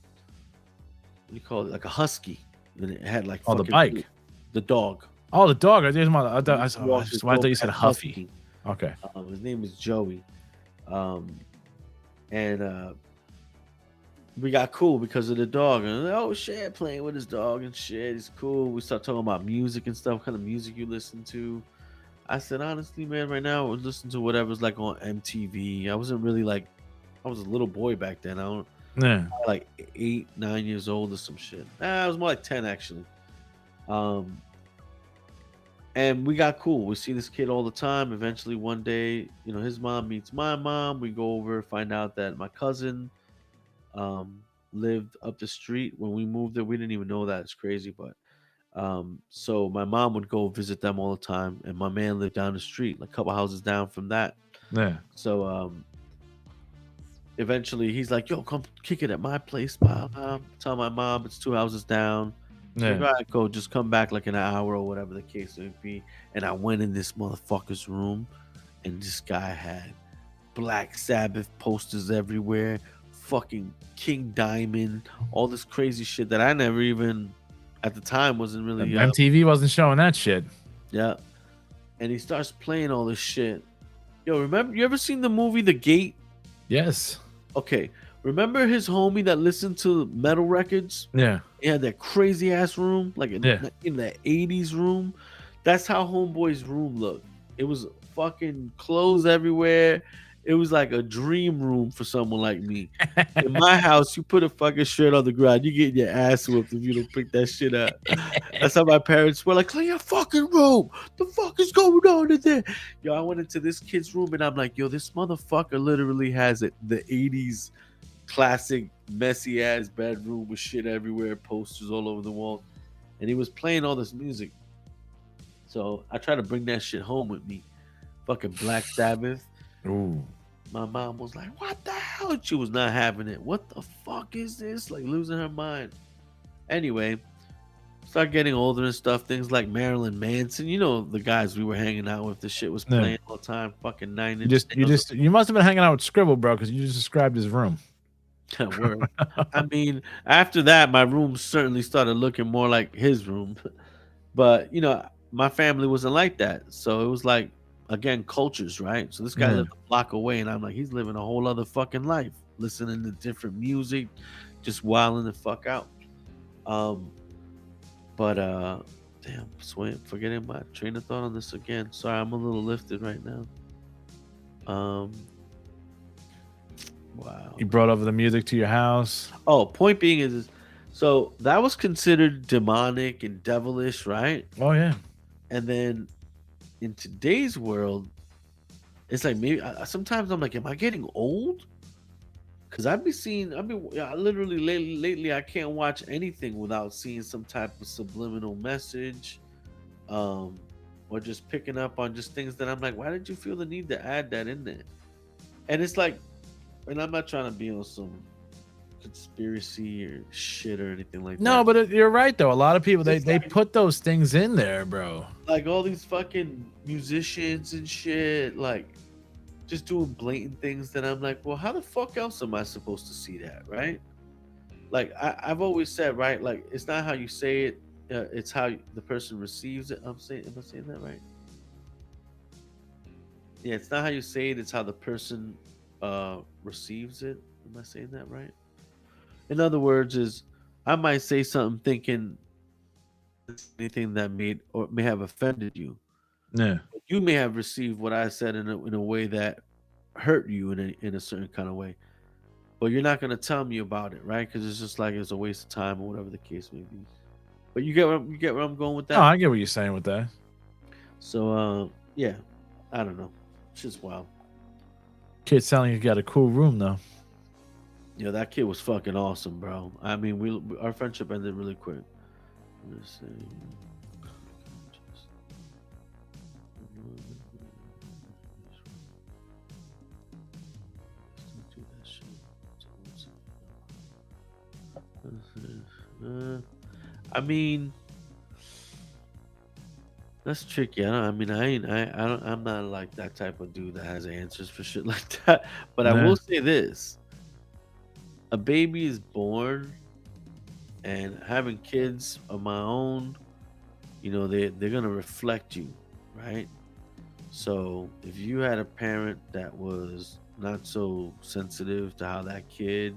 [SPEAKER 3] do you call it? Like a husky. And it had like
[SPEAKER 2] Oh, the
[SPEAKER 3] fucking
[SPEAKER 2] bike.
[SPEAKER 3] the dog.
[SPEAKER 2] Oh, the dog. I thought
[SPEAKER 3] Walked his
[SPEAKER 2] you
[SPEAKER 3] dog
[SPEAKER 2] said
[SPEAKER 3] as
[SPEAKER 2] Huffy. Okay.
[SPEAKER 3] His name is Joey. And we got cool because of the dog. And oh shit, playing with his dog and shit. It's cool. We start talking about music and stuff. What kind of music you listen to? I said honestly, man, right now I would listen to whatever's like on MTV. I wasn't really like, I was a little boy back then. I don't
[SPEAKER 2] Yeah.
[SPEAKER 3] like 8, 9 years old or some shit. I was more like 10 actually. And we got cool. We see this kid all the time. Eventually, one day, you know, his mom meets my mom. We go over, find out that my cousin lived up the street. When we moved there, we didn't even know that. It's crazy, but so my mom would go visit them all the time, and my man lived down the street, like a couple houses down from that.
[SPEAKER 2] Yeah.
[SPEAKER 3] So eventually, he's like, "Yo, come kick it at my place, mom." Tell my mom it's 2 houses down. So
[SPEAKER 2] Yeah.
[SPEAKER 3] I go, just come back like in an hour or whatever the case may be. And I went in this motherfucker's room, and this guy had Black Sabbath posters everywhere, fucking King Diamond, all this crazy shit that I never even, at the time, wasn't really.
[SPEAKER 2] MTV wasn't showing that shit.
[SPEAKER 3] Yeah. And he starts playing all this shit. Yo, remember, you ever seen the movie The Gate?
[SPEAKER 2] Yes.
[SPEAKER 3] Okay. Remember his homie that listened to metal records?
[SPEAKER 2] Yeah.
[SPEAKER 3] He had that crazy ass room, like in that 80s room. That's how Homeboy's room looked. It was fucking clothes everywhere. It was like a dream room for someone like me. In my house, you put a fucking shirt on the ground, you get your ass whooped if you don't pick that shit up. That's how my parents were like, clean your fucking room. The fuck is going on in there? Yo, I went into this kid's room and I'm like, yo, this motherfucker literally has it, the 80s classic messy ass bedroom with shit everywhere, posters all over the wall, and he was playing all this music. So I tried to bring that shit home with me. Fucking Black Sabbath.
[SPEAKER 2] Ooh.
[SPEAKER 3] My mom was like, "What the hell?" She was not having it. What the fuck is this? Like losing her mind. Anyway, start getting older and stuff. Things like Marilyn Manson. You know the guys we were hanging out with. The shit was playing all the time. Fucking 9 Inch.
[SPEAKER 2] You must have been hanging out with Scribble, bro, because you just described his room.
[SPEAKER 3] Word. I mean, after that, my room certainly started looking more like his room. But, you know, my family wasn't like that. So it was like, again, cultures, right? So this guy lived a block away, and I'm like, he's living a whole other fucking life, listening to different music, just wilding the fuck out. But damn, forgetting my train of thought on this again. Sorry, I'm a little lifted right now. Wow.
[SPEAKER 2] You brought over the music to your house.
[SPEAKER 3] Oh, point being is, so that was considered demonic and devilish, right?
[SPEAKER 2] Oh yeah.
[SPEAKER 3] And then in today's world, It's like maybe sometimes I'm like, am I getting old? Because literally lately, I can't watch anything without seeing some type of subliminal message, um, or just picking up on just things that I'm like, why did you feel the need to add that in there? And it's like, and I'm not trying to be on some conspiracy or shit or anything like
[SPEAKER 2] No,
[SPEAKER 3] that.
[SPEAKER 2] but you're right though. A lot of people they
[SPEAKER 3] It's
[SPEAKER 2] they
[SPEAKER 3] like,
[SPEAKER 2] put those things in there, bro.
[SPEAKER 3] like all these fucking musicians and shit, like just doing blatant things that I'm like, well, how the fuck else am I supposed to see that, right? Like I've always said, right? Like it's not how you say it, it's how the person receives it. Am I saying that right? Yeah, it's not how you say it; it's how the person receives it. Am I saying that right? In other words, is I might say something thinking it's anything that made or may have offended you.
[SPEAKER 2] Yeah.
[SPEAKER 3] You may have received what I said in a way that hurt you in a certain kind of way, but you're not gonna tell me about it, right? Because it's just like it's a waste of time or whatever the case may be. But you get where I'm going with
[SPEAKER 2] No,
[SPEAKER 3] that.
[SPEAKER 2] I get what you're saying with that.
[SPEAKER 3] So yeah, I don't know. It's just wild.
[SPEAKER 2] Kid sounding like you got a cool room though.
[SPEAKER 3] Yeah, that kid was fucking awesome, bro. I mean, our friendship ended really quick. Let's see. I mean, that's tricky. I mean, I ain't. I don't. I'm not like that type of dude that has answers for shit like that. But I
[SPEAKER 2] Yeah.
[SPEAKER 3] will say this: a baby is born, and having kids of my own, they're gonna reflect you, right? So if you had a parent that was not so sensitive to how that kid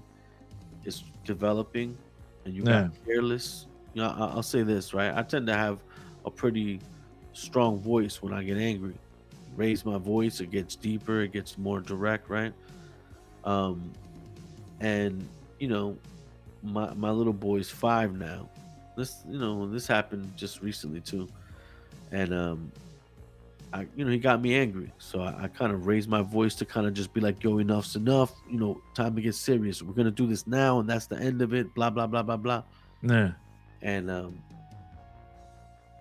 [SPEAKER 3] is developing, and you got
[SPEAKER 2] Yeah.
[SPEAKER 3] careless, I'll say this, right? I tend to have a pretty strong voice when I get angry. Raise my voice, it gets deeper, it gets more direct, right? Um, and you know, my little boy's 5 now. This happened just recently too, and he got me angry. So I kind of raised my voice to kind of just be like, yo, enough's enough. Time to get serious. We're gonna do this now, and that's the end of it. Blah blah blah blah blah.
[SPEAKER 2] Yeah.
[SPEAKER 3] And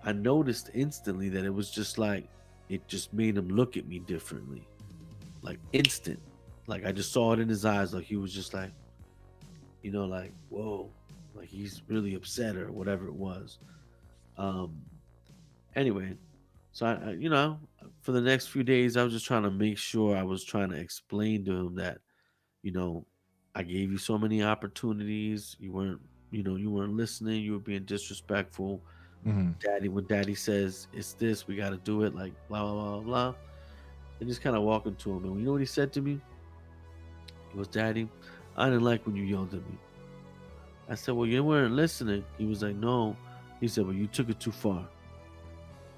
[SPEAKER 3] I noticed instantly that it was just like it just made him look at me differently, like instant. Like I just saw it in his eyes, like he was just like, like whoa, like he's really upset or whatever it was. Um. Anyway, so for the next few days, I was just trying to make sure I was trying to explain to him that, you know, I gave you so many opportunities. You weren't listening. You were being disrespectful.
[SPEAKER 2] Hmm.
[SPEAKER 3] When daddy says it's this, we got to do it. Like blah blah blah blah. And just kind of walking to him, and you know what he said to me? He goes, "Daddy, I didn't like when you yelled at me." I said, "Well, you weren't listening." He was like, "No." He said, "Well, you took it too far."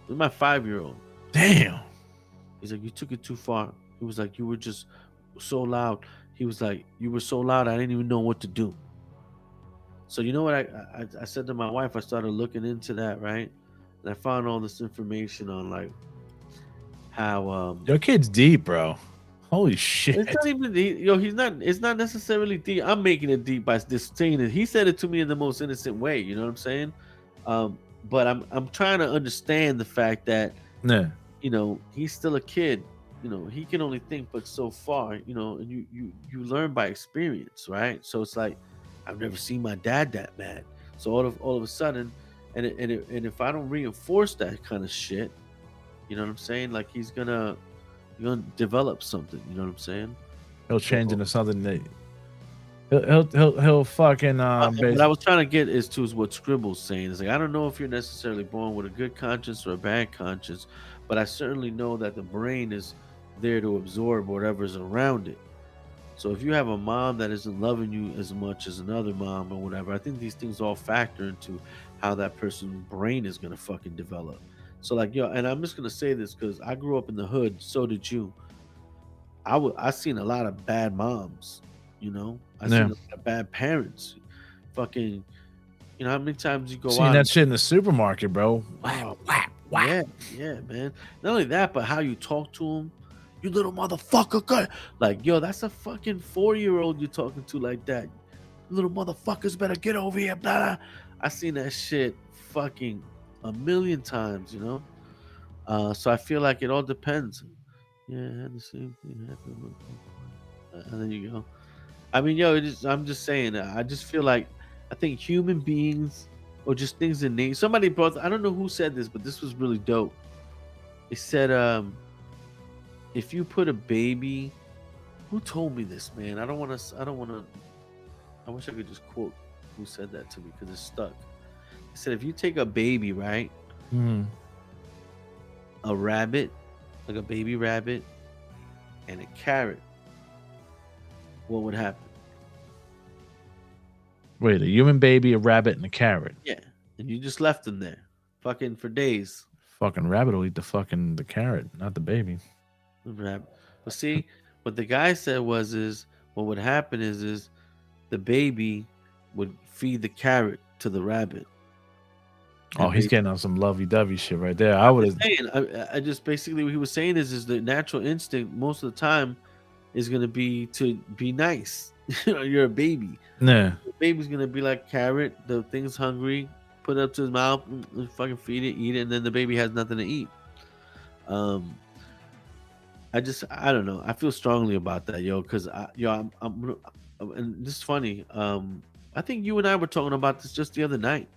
[SPEAKER 3] It was my 5-year-old.
[SPEAKER 2] Damn.
[SPEAKER 3] He's like, "You took it too far." He was like, "You were just so loud." He was like, "You were so loud, I didn't even know what to do." So you know what I said to my wife? I started looking into that, right? And I found all this information on like how
[SPEAKER 2] Your kid's deep, bro. Holy shit.
[SPEAKER 3] it's not even he's not. It's not necessarily deep. I'm making it deep by just saying it. He said it to me in the most innocent way. You know what I'm saying? But I'm trying to understand the fact that
[SPEAKER 2] Yeah.
[SPEAKER 3] he's still a kid. He can only think but so far. And you learn by experience, right? So it's like I've never seen my dad that mad. So all of a sudden, and if I don't reinforce that kind of shit, you know what I'm saying? Like you're gonna develop something. You know what I'm saying?
[SPEAKER 2] He'll change
[SPEAKER 3] So,
[SPEAKER 2] into something that he'll fucking
[SPEAKER 3] what I was trying to get is what Scribble's saying. Is like I don't know if you're necessarily born with a good conscience or a bad conscience, but I certainly know that the brain is there to absorb whatever's around it. So if you have a mom that isn't loving you as much as another mom or whatever, I think these things all factor into how that person's brain is gonna fucking develop. So like and I'm just gonna say this because I grew up in the hood, so did you. I seen a lot of bad moms, I seen
[SPEAKER 2] yeah.
[SPEAKER 3] a lot of bad parents. Fucking, how many times you go
[SPEAKER 2] Seeing
[SPEAKER 3] out
[SPEAKER 2] that
[SPEAKER 3] and
[SPEAKER 2] shit in the supermarket, bro.
[SPEAKER 3] oh,
[SPEAKER 2] Whap, whap.
[SPEAKER 3] yeah, yeah, man. Not only that, but how you talk to them. You little motherfucker. Good. Like, yo, that's a fucking 4-year-old you're talking to like that. You little motherfuckers better get over here. Blah, blah. I seen that shit fucking a million times, you know? So I feel like it all depends. Yeah, I had the same thing happen. And then you go. I mean, yo, I'm just saying. I just feel like I think human beings or just things in nature. Somebody brought. I don't know who said this, but this was really dope. They said, if you put a baby, who told me this, man? I don't want to. I don't want to. I wish I could just quote who said that to me because it's stuck. They said if you take a baby, right,
[SPEAKER 2] Mm.
[SPEAKER 3] a rabbit, like a baby rabbit, and a carrot, what would happen?
[SPEAKER 2] Wait, a human baby, a rabbit, and a carrot.
[SPEAKER 3] Yeah, and you just left them there, fucking for days.
[SPEAKER 2] Fucking rabbit will eat the carrot, not the baby.
[SPEAKER 3] Rabbit. But see, what the guy said is what would happen is the baby would feed the carrot to the rabbit.
[SPEAKER 2] Oh,
[SPEAKER 3] And
[SPEAKER 2] he's
[SPEAKER 3] baby-
[SPEAKER 2] getting on some lovey-dovey shit right there. I would have.
[SPEAKER 3] saying, I just basically what he was saying is the natural instinct most of the time is gonna be to be nice. You're a baby.
[SPEAKER 2] Nah.
[SPEAKER 3] The baby's gonna be like carrot. The thing's hungry. Put it up to his mouth, fucking feed it, eat it, and then the baby has nothing to eat. I don't know. I feel strongly about that, yo, because and this is funny. I think you and I were talking about this just the other night.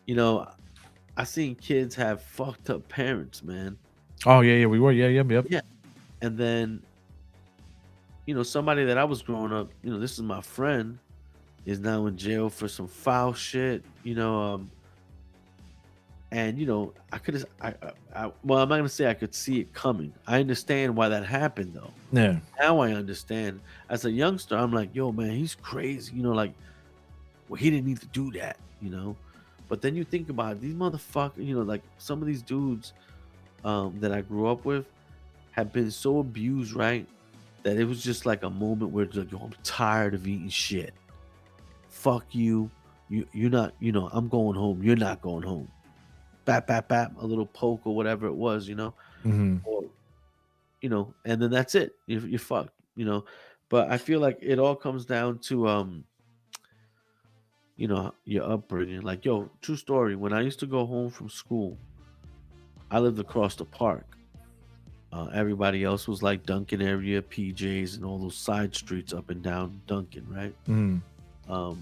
[SPEAKER 3] You know, I seen kids have fucked up parents, man.
[SPEAKER 2] Oh yeah, we were. Yep.
[SPEAKER 3] Yeah. And then, somebody that I was growing up, this is my friend, is now in jail for some foul shit. And I could have, well, I'm not gonna say I could see it coming. I understand why that happened though.
[SPEAKER 2] Yeah.
[SPEAKER 3] Now I understand. As a youngster, I'm like, yo, man, he's crazy. Like, well, he didn't need to do that. But then you think about it, these motherfuckers. Like some of these dudes that I grew up with have been so abused, right? That it was just like a moment where it's like, yo, I'm tired of eating shit. Fuck you. You're not. I'm going home. You're not going home. Bap, bap, bap, a little poke or whatever it was,
[SPEAKER 2] Mm-hmm.
[SPEAKER 3] or, and then that's it. You're fucked. But I feel like it all comes down to, your upbringing. Like, yo, true story. When I used to go home from school, I lived across the park. Everybody else was like Duncan area, PJs, and all those side streets up and down Duncan, right?
[SPEAKER 2] Mm-hmm.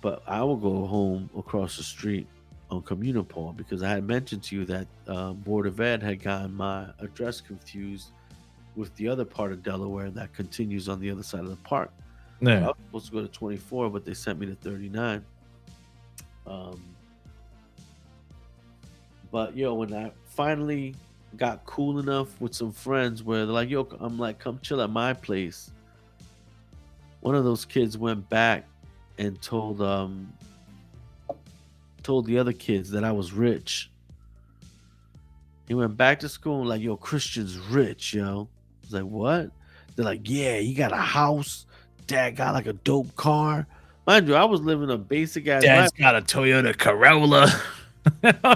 [SPEAKER 3] But I would go home across the street on Communipol because I had mentioned to you that Board of Ed had gotten my address confused with the other part of Delaware that continues on the other side of the park. I
[SPEAKER 2] Yeah.
[SPEAKER 3] was supposed to go to 24, but they sent me to 39. But when I finally got cool enough with some friends where they're like, yo, I'm like, come chill at my place. One of those kids went back and told the other kids that I was rich. He went back to school and like, yo, Christian's rich, yo. I was like, what? They're like, yeah, he got a house. Dad got like a dope car. Mind you, I was living a basic ass
[SPEAKER 2] Dad's
[SPEAKER 3] life.
[SPEAKER 2] got a Toyota Corolla.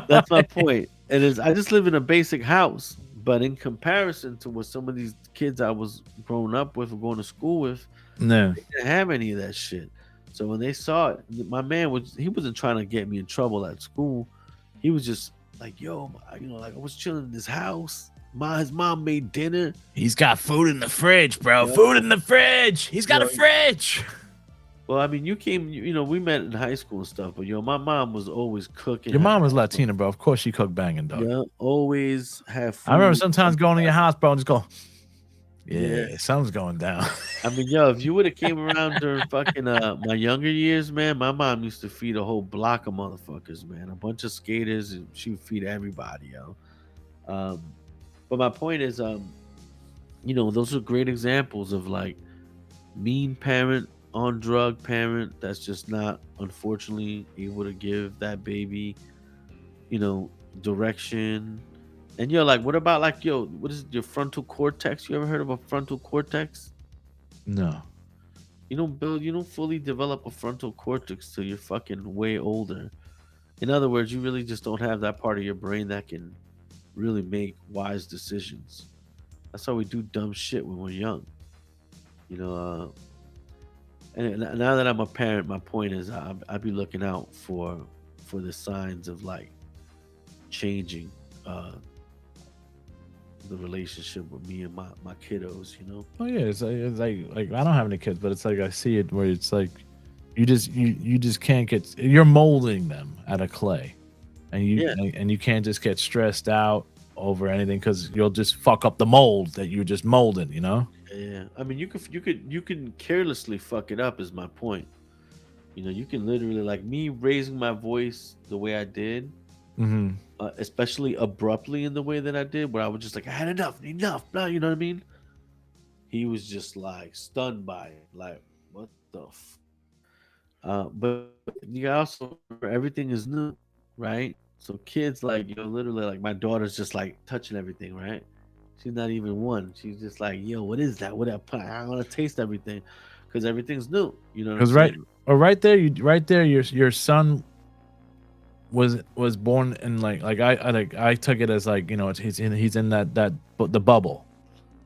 [SPEAKER 3] That's my point. I just live in a basic house. But in comparison to what some of these kids I was growing up with or going to school with,
[SPEAKER 2] No.
[SPEAKER 3] they didn't have any of that shit. So when they saw it, my man wasn't trying to get me in trouble at school. He was just like, yo, like I was chilling in this house. His mom made dinner.
[SPEAKER 2] He's got food in the fridge, bro.
[SPEAKER 3] Yep.
[SPEAKER 2] Food in the fridge. He's got a
[SPEAKER 3] Right.
[SPEAKER 2] fridge.
[SPEAKER 3] Well, I mean, you came, we met in high school and stuff, but my mom was always cooking.
[SPEAKER 2] Your mom was Latina, bro. Of course she cooked banging, dog.
[SPEAKER 3] Yeah, always have food.
[SPEAKER 2] I remember sometimes going to your house, bro, and just go, yeah,
[SPEAKER 3] Yeah.
[SPEAKER 2] something's going down.
[SPEAKER 3] I mean, yo, if you would have came around during fucking my younger years, man, my mom used to feed a whole block of motherfuckers, man. A bunch of skaters, and she would feed everybody, yo. But my point is, those are great examples of like mean parent on drug parent that's just not unfortunately able to give that baby, direction. And like, what about like, yo, what is your frontal cortex? You ever heard of a frontal cortex?
[SPEAKER 2] No.
[SPEAKER 3] You don't fully develop a frontal cortex till you're fucking way older. In other words, you really just don't have that part of your brain that can really make wise decisions. That's why we do dumb shit when we're young. You know, and now that I'm a parent, my point is I be looking out for the signs of like changing uh the relationship with me and my kiddos. You know.
[SPEAKER 2] Oh yeah, it's like I don't have any kids, but it's like I see it where it's like you just can't get, you're molding them out of clay, and
[SPEAKER 3] Yeah.
[SPEAKER 2] you can't just get stressed out over anything because you'll just fuck up the mold that you're just molding, you know.
[SPEAKER 3] Yeah. I mean, you can carelessly fuck it up. Is my point. You know, you can literally like me raising my voice the way I did,
[SPEAKER 2] Mm-hmm.
[SPEAKER 3] especially abruptly in the way that I did, where I was just like, I had enough, blah, you know what I mean? He was just like stunned by it, like, what the but you gotta also remember everything is new, right? So kids like literally like my daughter's just like touching everything, right? She's not even one. She's just like, yo, what is that? What I want to taste everything, because everything's new. You know what I'm
[SPEAKER 2] Because right
[SPEAKER 3] saying?
[SPEAKER 2] or right there, your son was born in like I took it as like, he's in the bubble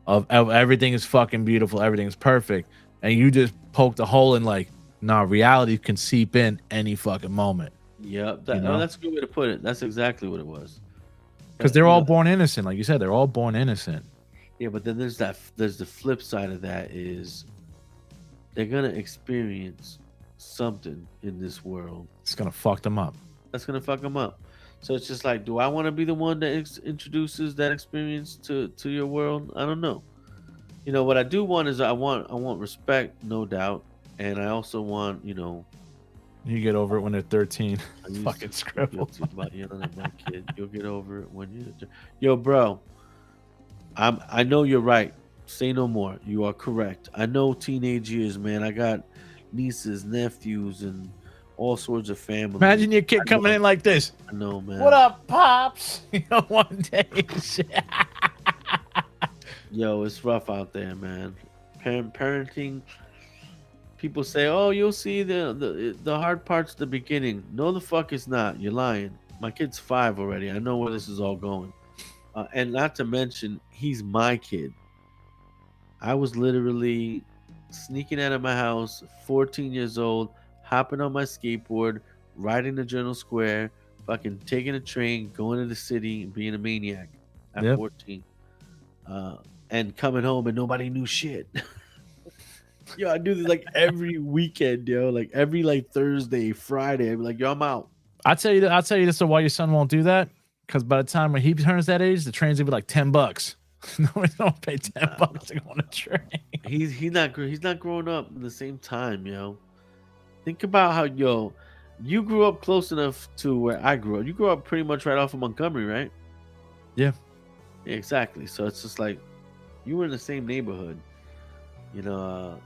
[SPEAKER 2] of everything is fucking beautiful, everything is perfect, and you just poked a hole in like, nah, reality can seep in any fucking moment,
[SPEAKER 3] Yep.
[SPEAKER 2] you know,
[SPEAKER 3] That's a good way to put it. That's exactly what it was.
[SPEAKER 2] because
[SPEAKER 3] But
[SPEAKER 2] they're all born innocent, like you said, they're all born innocent.
[SPEAKER 3] yeah, but then there's the flip side of that is they're gonna experience something in this world
[SPEAKER 2] It's gonna fuck them up.
[SPEAKER 3] that's gonna fuck them up. So it's just like, do I want to be the one that introduces that experience to your world? I don't know. You know what I do want is I want respect, no doubt, and I also want
[SPEAKER 2] You get over it when they're 13.
[SPEAKER 3] I used
[SPEAKER 2] Fucking
[SPEAKER 3] to feel
[SPEAKER 2] scribble.
[SPEAKER 3] guilty about yelling at my kid. You'll get over it when yo, bro. I know you're right. Say no more. You are correct. I know teenage years, man. I got nieces, nephews, and all sorts of family.
[SPEAKER 2] Imagine your kid
[SPEAKER 3] I
[SPEAKER 2] coming
[SPEAKER 3] know,
[SPEAKER 2] in like this.
[SPEAKER 3] I know, man.
[SPEAKER 2] What up, pops? One day. Shit.
[SPEAKER 3] Yo, it's rough out there, man. Parenting. People say, "Oh, you'll see the hard parts at the beginning." No, the fuck it's not. You're lying. My kid's 5 already. I know where this is all going. And not to mention, he's my kid. I was literally sneaking out of my house, 14 years old, hopping on my skateboard, riding the Journal Square, fucking taking a train, going to the city, and being a maniac at
[SPEAKER 2] Yep.
[SPEAKER 3] 14. Uh, and coming home and nobody knew shit. Yo, I do this like every weekend, yo. Like every like Thursday, Friday. I'd be like, yo, I'm out.
[SPEAKER 2] I'll tell you this, so why your son won't do that. Because by the time when he turns that age, the train's gonna be like $10. No, don't pay $10 to go on a train.
[SPEAKER 3] He's not growing up in the same time, yo. Think about how you grew up close enough to where I grew up. You grew up pretty much right off of Montgomery, right?
[SPEAKER 2] Yeah.
[SPEAKER 3] Yeah, exactly. So it's just like you were in the same neighborhood. You know,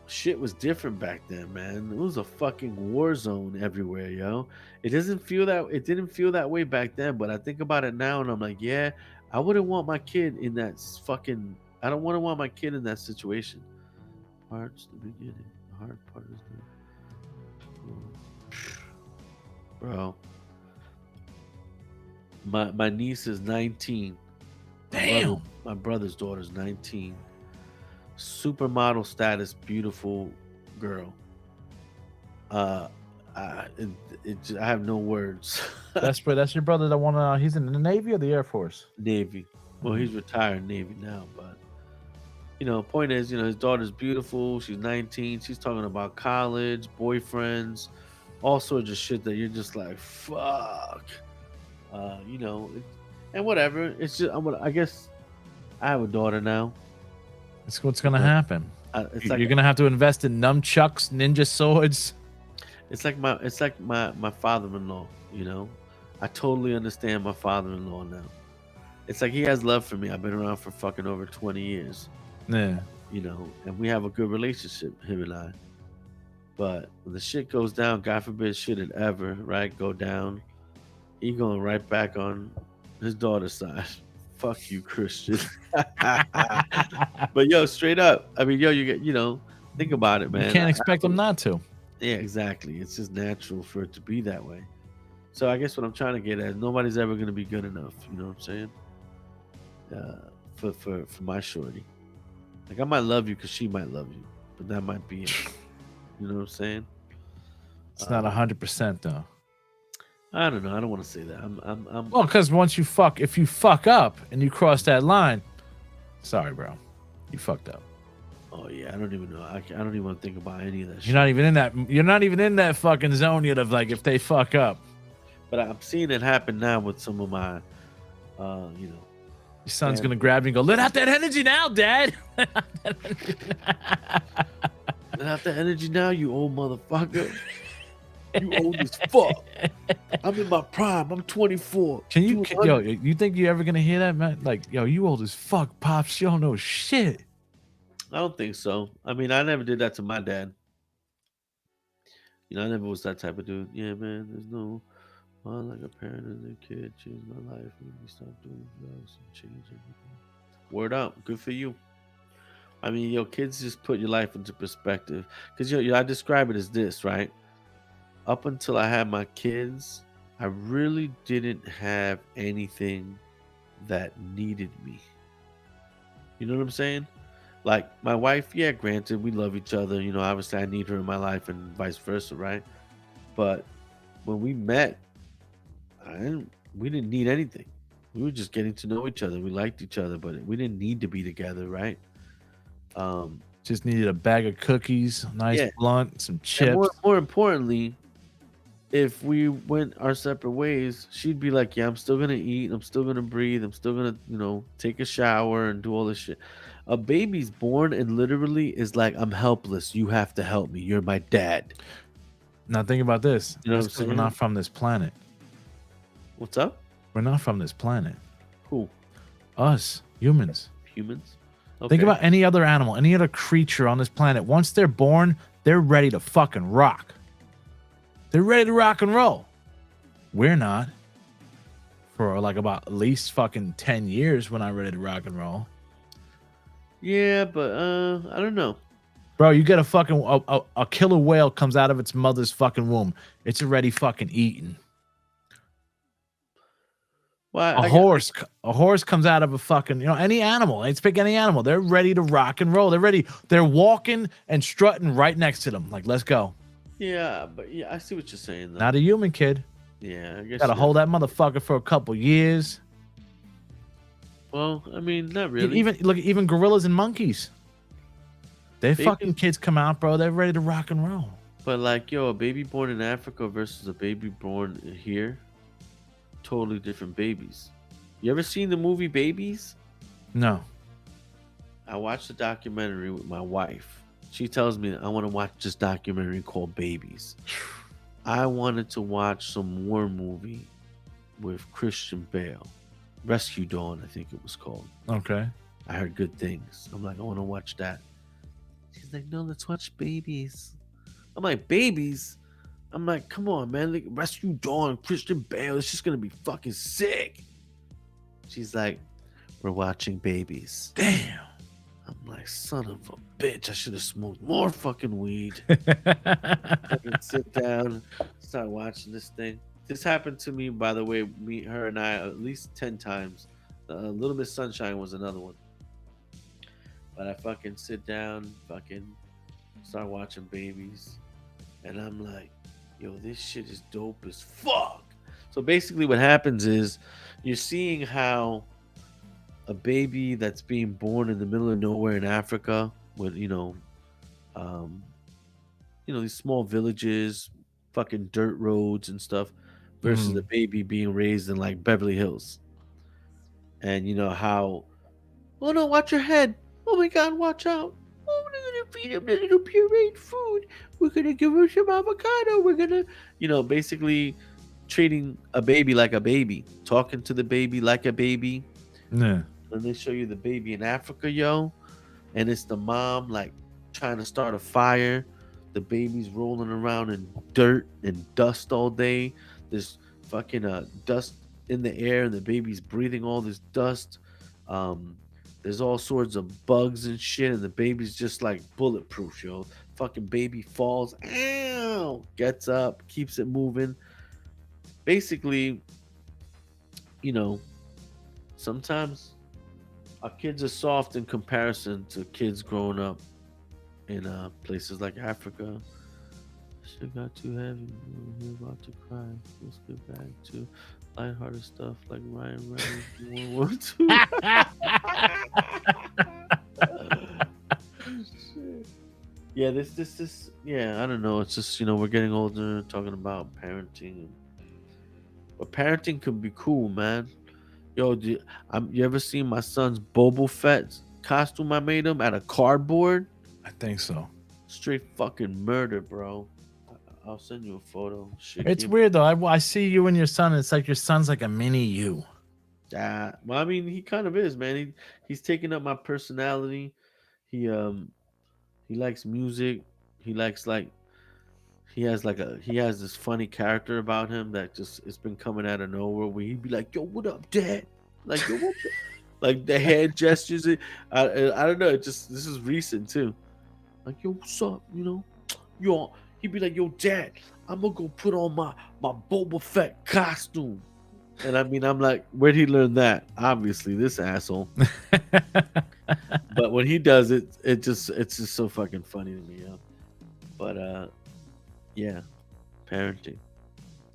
[SPEAKER 3] shit was different back then, man. It was a fucking war zone everywhere, yo. It didn't feel that way back then, but I think about it now and I'm like, yeah, I wouldn't want my kid in that fucking I don't want my kid in that situation. Parts the beginning. The hard part is the bro. My niece is 19.
[SPEAKER 2] Damn.
[SPEAKER 3] My brother's daughter's 19. Supermodel status, beautiful girl. I have no words.
[SPEAKER 2] That's your brother that won. He's in the Navy or the Air Force?
[SPEAKER 3] Navy. Well, he's retired Navy now, but point is, his daughter's beautiful. She's 19. She's talking about college, boyfriends, all sorts of shit that you're just like, fuck. And whatever. It's just, I guess I have a daughter now.
[SPEAKER 2] It's what's gonna happen.
[SPEAKER 3] You're
[SPEAKER 2] gonna have to invest in nunchucks, ninja swords.
[SPEAKER 3] It's like my father-in-law. I totally understand my father-in-law now. It's like he has love for me. I've been around for fucking over 20 years.
[SPEAKER 2] Yeah.
[SPEAKER 3] And we have a good relationship, him and I. But when the shit goes down, God forbid should it ever, right, go down, he going right back on his daughter's side. Fuck you, Christian. But yo, straight up. I mean, yo, you get, think about it, man.
[SPEAKER 2] You can't expect them not to.
[SPEAKER 3] Yeah, exactly. It's just natural for it to be that way. So I guess what I'm trying to get at is nobody's ever going to be good enough. You know what I'm saying? for my shorty. Like I might love you because she might love you, but that might be it. You know what I'm saying?
[SPEAKER 2] It's not 100% though.
[SPEAKER 3] I don't know. I don't want to say that. I'm
[SPEAKER 2] Well, because if you fuck up and you cross that line, sorry, bro, you fucked up.
[SPEAKER 3] Oh yeah, I don't even know. I don't even want to think about any of that shit.
[SPEAKER 2] You're not even in that. You're not even in that fucking zone yet of like if they fuck up.
[SPEAKER 3] But I'm seeing it happen now with some of my, you know.
[SPEAKER 2] Your son's gonna grab you and go, "Let out that energy now, Dad."
[SPEAKER 3] Let out the energy now, you old motherfucker. You old as fuck. I'm in my prime. I'm 24.
[SPEAKER 2] You think you ever gonna hear that, man? Like, yo, you old as fuck, pops. You don't know shit.
[SPEAKER 3] I don't think so. I mean, I never did that to my dad. You know, I never was that type of dude. Yeah, man. There's no like a parent and their kid changed my life. Made me stop doing drugs and change everything. Word up. Good for you. I mean, kids just put your life into perspective. Because I describe it as this, right? Up until I had my kids, I really didn't have anything that needed me. You know what I'm saying? Like my wife, yeah, granted, we love each other. You know, obviously I need her in my life and vice versa, right? But when we met, we didn't need anything. We were just getting to know each other. We liked each other, but we didn't need to be together, right?
[SPEAKER 2] Just needed a bag of cookies, nice blunt, some chips.
[SPEAKER 3] And more importantly, if we went our separate ways, she'd be like, yeah, I'm still gonna eat, I'm still gonna breathe, I'm still gonna, take a shower and do all this shit. A baby's born and literally is like, I'm helpless. You have to help me. You're my dad.
[SPEAKER 2] Now think about this.
[SPEAKER 3] You know what I'm
[SPEAKER 2] That's 'cause we're
[SPEAKER 3] saying?
[SPEAKER 2] not from this planet.
[SPEAKER 3] What's up?
[SPEAKER 2] We're not from this planet.
[SPEAKER 3] Who?
[SPEAKER 2] Us, humans.
[SPEAKER 3] Humans?
[SPEAKER 2] Think about any other animal, any other creature on this planet. Once they're born, they're ready to fucking rock. They're ready to rock and roll. We're not. For like about at least fucking 10 years we're not ready to rock and roll.
[SPEAKER 3] Yeah, but I don't know.
[SPEAKER 2] Bro, you get a killer whale comes out of its mother's fucking womb. It's already fucking eaten.
[SPEAKER 3] Well,
[SPEAKER 2] A horse comes out of a fucking, any animal. Let's pick any animal. They're ready to rock and roll. They're ready. They're walking and strutting right next to them. Like, let's go.
[SPEAKER 3] Yeah, but yeah, I see what you're saying though.
[SPEAKER 2] Not a human, kid.
[SPEAKER 3] Yeah, I guess
[SPEAKER 2] Gotta hold that motherfucker for a couple years.
[SPEAKER 3] Well, I mean, not really.
[SPEAKER 2] Even gorillas and monkeys. Fucking kids come out, bro. They're ready to rock and roll.
[SPEAKER 3] But like, a baby born in Africa versus a baby born here, totally different babies. You ever seen the movie Babies?
[SPEAKER 2] No.
[SPEAKER 3] I watched a documentary with my wife. She tells me I want to watch this documentary called Babies. I wanted to watch some war movie with Christian Bale. Rescue Dawn, I think it was called.
[SPEAKER 2] Okay.
[SPEAKER 3] I heard good things. I'm like, I want to watch that. She's like, no, let's watch Babies. I'm like, Babies? I'm like, come on, man. Like, Rescue Dawn, Christian Bale. It's just going to be fucking sick. She's like, we're watching Babies.
[SPEAKER 2] Damn.
[SPEAKER 3] I'm like, son of a bitch. I should have smoked more fucking weed. I can sit down, start watching this thing. This happened to me, by the way, her and I, at least 10 times. Little Miss Sunshine was another one. But I fucking sit down, fucking start watching Babies. And I'm like, yo, this shit is dope as fuck. So basically what happens is you're seeing how a baby that's being born in the middle of nowhere in Africa with, these small villages, fucking dirt roads and stuff versus a baby being raised in like Beverly Hills. And you know how, oh no, watch your head. Oh my God, watch out. Oh, we're going to feed him the little pureed food. We're going to give him some avocado. We're going to, basically treating a baby like a baby, talking to the baby like a baby.
[SPEAKER 2] Yeah.
[SPEAKER 3] And they show you the baby in Africa, yo. And it's the mom, like, trying to start a fire. The baby's rolling around in dirt and dust all day. There's fucking dust in the air, and the baby's breathing all this dust. There's all sorts of bugs and shit, and the baby's just like bulletproof, yo. Fucking baby falls, ow, gets up, keeps it moving. Basically, sometimes Our kids are soft in comparison to kids growing up in places like Africa. Shit got too heavy. We're about to cry. Let's get back to lighthearted stuff like Ryan Reynolds. World War II. Shit. Yeah, this. Yeah, I don't know. It's just we're getting older, talking about parenting, but parenting could be cool, man. Yo, you ever seen my son's Boba Fett costume I made him out of cardboard?
[SPEAKER 2] I think so.
[SPEAKER 3] Straight fucking murder, bro. I'll send you a photo. Shit,
[SPEAKER 2] It's weird though. I see you and your son. It's like your son's like a mini you.
[SPEAKER 3] Yeah, well, I mean, he kind of is, man. He's taking up my personality. He likes music. He likes like he has this funny character about him that just it's been coming out of nowhere. Where he'd be like, "Yo, what up, Dad?" Like, "Yo, what?" Like the hand gestures. I don't know. It just this is recent too. Like, "Yo, what's up?" Yo, he'd be like, "Yo, Dad, I'm gonna go put on my Boba Fett costume." And I mean, I'm like, where'd he learn that? Obviously, this asshole. But when he does it, it's just so fucking funny to me, yo. But yeah, parenting.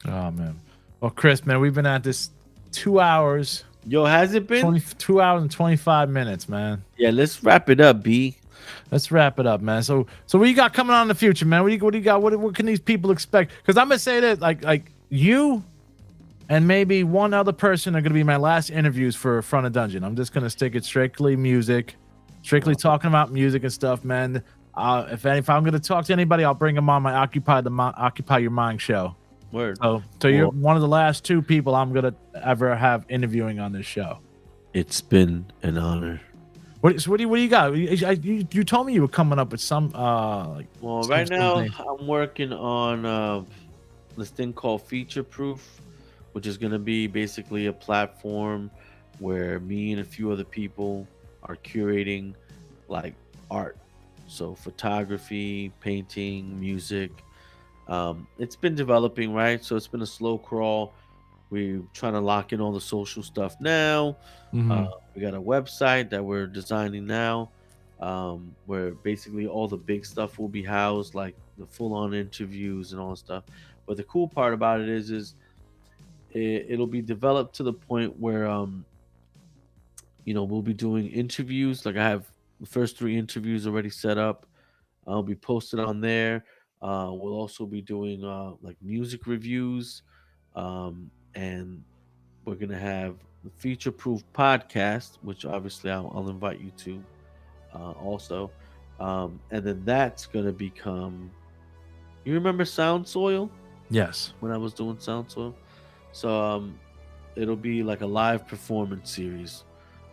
[SPEAKER 2] Oh man. Well, Chris, man, we've been at this 2 hours.
[SPEAKER 3] Yo, has it been
[SPEAKER 2] 22 hours and 25 minutes, man.
[SPEAKER 3] Yeah, let's wrap it up, B.
[SPEAKER 2] Let's wrap it up, man. So what you got coming on in the future, man? What do you got? What can these people expect? Because I'm gonna say that like you and maybe one other person are gonna be my last interviews for Front of Dungeon. I'm just gonna stick it strictly music, strictly talking about music and stuff, man. If I'm gonna talk to anybody, I'll bring them on my Occupy Your Mind show.
[SPEAKER 3] Word.
[SPEAKER 2] So you're one of the last two people I'm gonna ever have interviewing on this show.
[SPEAKER 3] It's been an honor.
[SPEAKER 2] What do you got? You told me you were coming up with some like.
[SPEAKER 3] Well, right now I'm working on this thing called Feature Proof, which is gonna be basically a platform where me and a few other people are curating like art. So photography, painting, music. It's been developing, right? So it's been a slow crawl. We're trying to lock in all the social stuff now. We got a website that we're designing now, where basically all the big stuff will be housed, like the full-on interviews and all that stuff. But the cool part about it is it'll be developed to the point where we'll be doing interviews. Like I have the first 3 interviews already set up. I'll be posted on there. We'll also be doing like music reviews, and we're gonna have the Feature Proof podcast, which obviously I'll invite you to also, and then that's gonna become. You remember Sound Soil?
[SPEAKER 2] Yes.
[SPEAKER 3] When I was doing Sound Soil, so it'll be like a live performance series.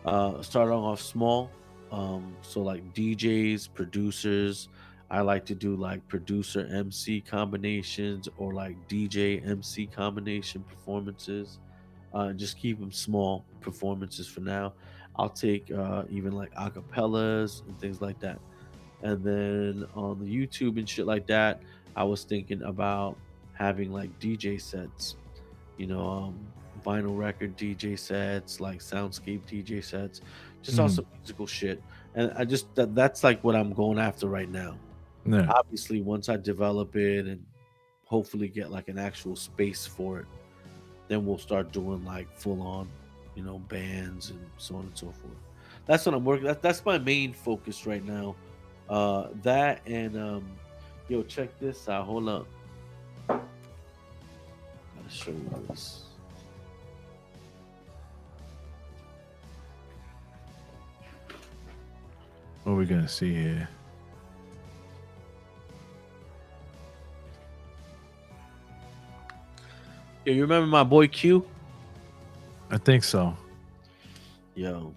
[SPEAKER 3] Starting off small, so like DJs, producers. I like to do like producer MC combinations or like DJ MC combination performances. Just keep them small performances for now. I'll take even like acapellas and things like that. And then on the YouTube and shit like that, I was thinking about having like DJ sets, vinyl record DJ sets, like soundscape DJ sets, just on some musical shit. And I just that's like what I'm going after right now.
[SPEAKER 2] Yeah.
[SPEAKER 3] Obviously, once I develop it and hopefully get like an actual space for it, then we'll start doing like full on, bands and so on and so forth. That's what I'm working. That's my main focus right now. That and yo, check this out. Hold up. Gotta show you this.
[SPEAKER 2] What are we gonna see here?
[SPEAKER 3] Yo, you remember my boy Q?
[SPEAKER 2] I think so.
[SPEAKER 3] Yo,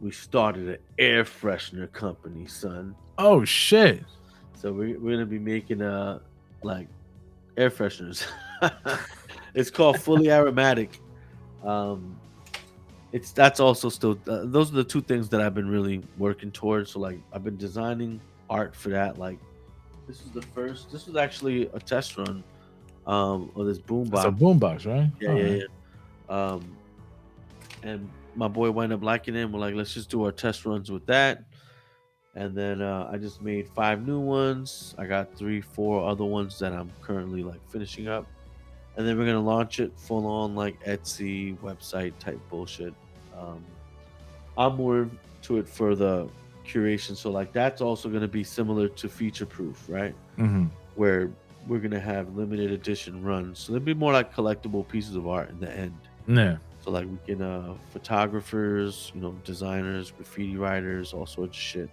[SPEAKER 3] we started an air freshener company, son.
[SPEAKER 2] Oh shit!
[SPEAKER 3] So we're gonna be making like air fresheners. It's called Fully Aromatic. That's also still those are the 2 things that I've been really working towards. So like I've been designing art for that. Like this was actually a test run of this boombox.
[SPEAKER 2] It's a boombox, right?
[SPEAKER 3] Yeah. And my boy wound up liking it. We're like, let's just do our test runs with that. And then I just made 5 new ones. I got 3, 4 other ones that I'm currently like finishing up. And then we're gonna launch it full on like Etsy website type bullshit. Um, I'm more to it for the curation. So like that's also gonna be similar to feature proof, right?
[SPEAKER 2] Mm-hmm.
[SPEAKER 3] Where we're gonna have limited edition runs. So there'll be more like collectible pieces of art in the end.
[SPEAKER 2] Yeah.
[SPEAKER 3] So like we can photographers, designers, graffiti writers, all sorts of shit,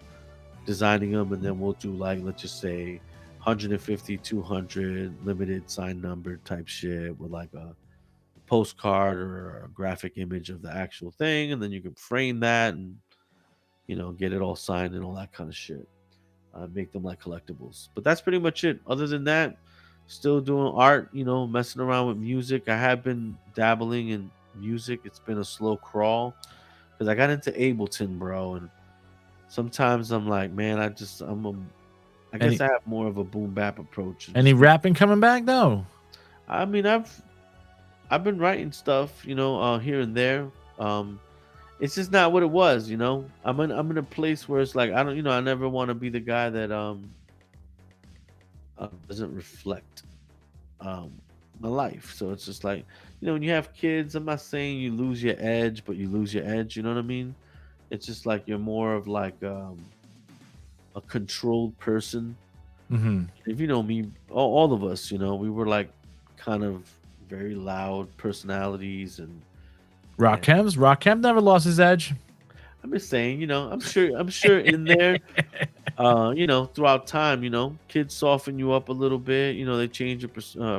[SPEAKER 3] designing them, and then we'll do like, let's just say 150, 200 limited sign number type shit with like a postcard or a graphic image of the actual thing, and then you can frame that and get it all signed and all that kind of shit. Make them like collectibles. But that's pretty much it. Other than that, still doing art, messing around with music. I have been dabbling in music. It's been a slow crawl because I got into Ableton, bro, and sometimes I'm like, man, I guess I have more of a boom bap approach.
[SPEAKER 2] Any rapping coming back though?
[SPEAKER 3] I mean, I've been writing stuff, here and there. It's just not what it was, I'm in a place where it's like I don't, I never want to be the guy that doesn't reflect my life. So it's just like, when you have kids, I'm not saying you lose your edge, but you lose your edge. You know what I mean? It's just like you're more of like a controlled person.
[SPEAKER 2] Mm-hmm.
[SPEAKER 3] If you know me, all of us, we were like kind of very loud personalities and
[SPEAKER 2] Rakim never lost his edge.
[SPEAKER 3] I'm just saying, I'm sure in there, throughout time, kids soften you up a little bit. They change your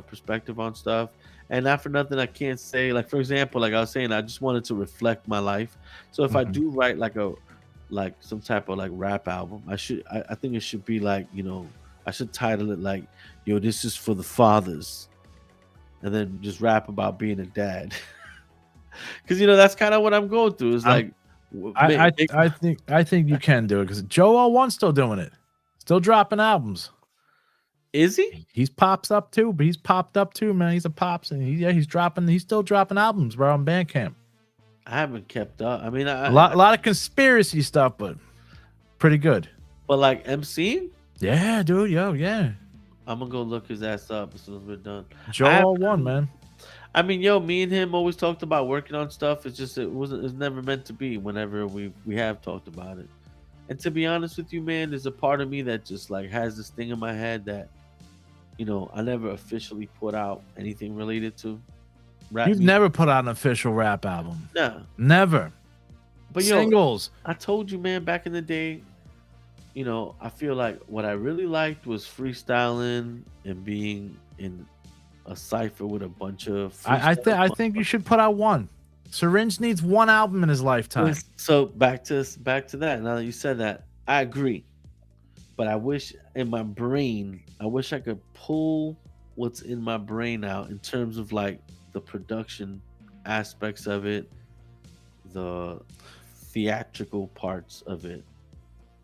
[SPEAKER 3] perspective on stuff. And not for nothing, I can't say, like, for example, like I was saying, I just wanted to reflect my life. So if I do write like some type of like rap album, I think it should be like, I should title it like, yo, this is for the fathers, and then just rap about being a dad. Because that's kind of what I'm going through. Is like,
[SPEAKER 2] I think you can do it because Joe L1's still doing it, still dropping albums.
[SPEAKER 3] Is he?
[SPEAKER 2] He's popped up too, man. He's a pops, and he's still dropping albums, bro, on Bandcamp.
[SPEAKER 3] I haven't kept up. I mean,
[SPEAKER 2] a lot of conspiracy stuff, but pretty good.
[SPEAKER 3] But like MC?
[SPEAKER 2] Yeah, dude, yeah.
[SPEAKER 3] I'm gonna go look his ass up as soon as we're done.
[SPEAKER 2] Joe L1, man.
[SPEAKER 3] I mean, me and him always talked about working on stuff. It's just it's never meant to be. Whenever we have talked about it, and to be honest with you, man, there's a part of me that just like has this thing in my head that, I never officially put out anything related to rap.
[SPEAKER 2] You've never put out an official rap album.
[SPEAKER 3] No,
[SPEAKER 2] never.
[SPEAKER 3] But
[SPEAKER 2] singles.
[SPEAKER 3] I told you, man, back in the day, I feel like what I really liked was freestyling and being in a cipher with a bunch of
[SPEAKER 2] I think you should put out one. Serringe needs one album in his lifetime.
[SPEAKER 3] So back to that. Now that you said that, I agree. But I wish in my brain, I could pull what's in my brain out in terms of like the production aspects of it, the theatrical parts of it.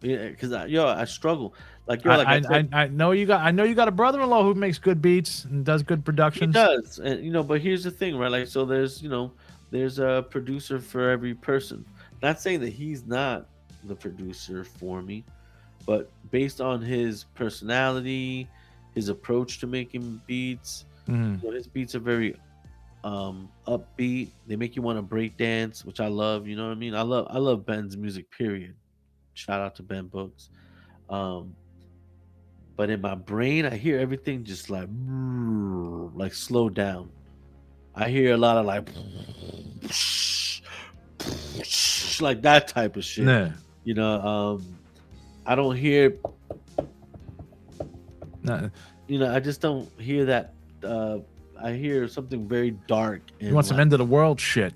[SPEAKER 3] Yeah, because I struggle. Like
[SPEAKER 2] I know you got a brother-in-law who makes good beats and does good productions.
[SPEAKER 3] He does, and but here's the thing, right? Like, so there's a producer for every person. Not saying that he's not the producer for me, but based on his personality, his approach to making beats, his beats are very upbeat. They make you want to break dance, which I love. You know what I mean? I love Ben's music. Period. Shout out to Ben Books. But in my brain, I hear everything just like slow down. I hear a lot of like like that type of shit.
[SPEAKER 2] Yeah.
[SPEAKER 3] I don't hear.
[SPEAKER 2] No.
[SPEAKER 3] I just don't hear that. I hear something very dark. And
[SPEAKER 2] you want some end of the world shit?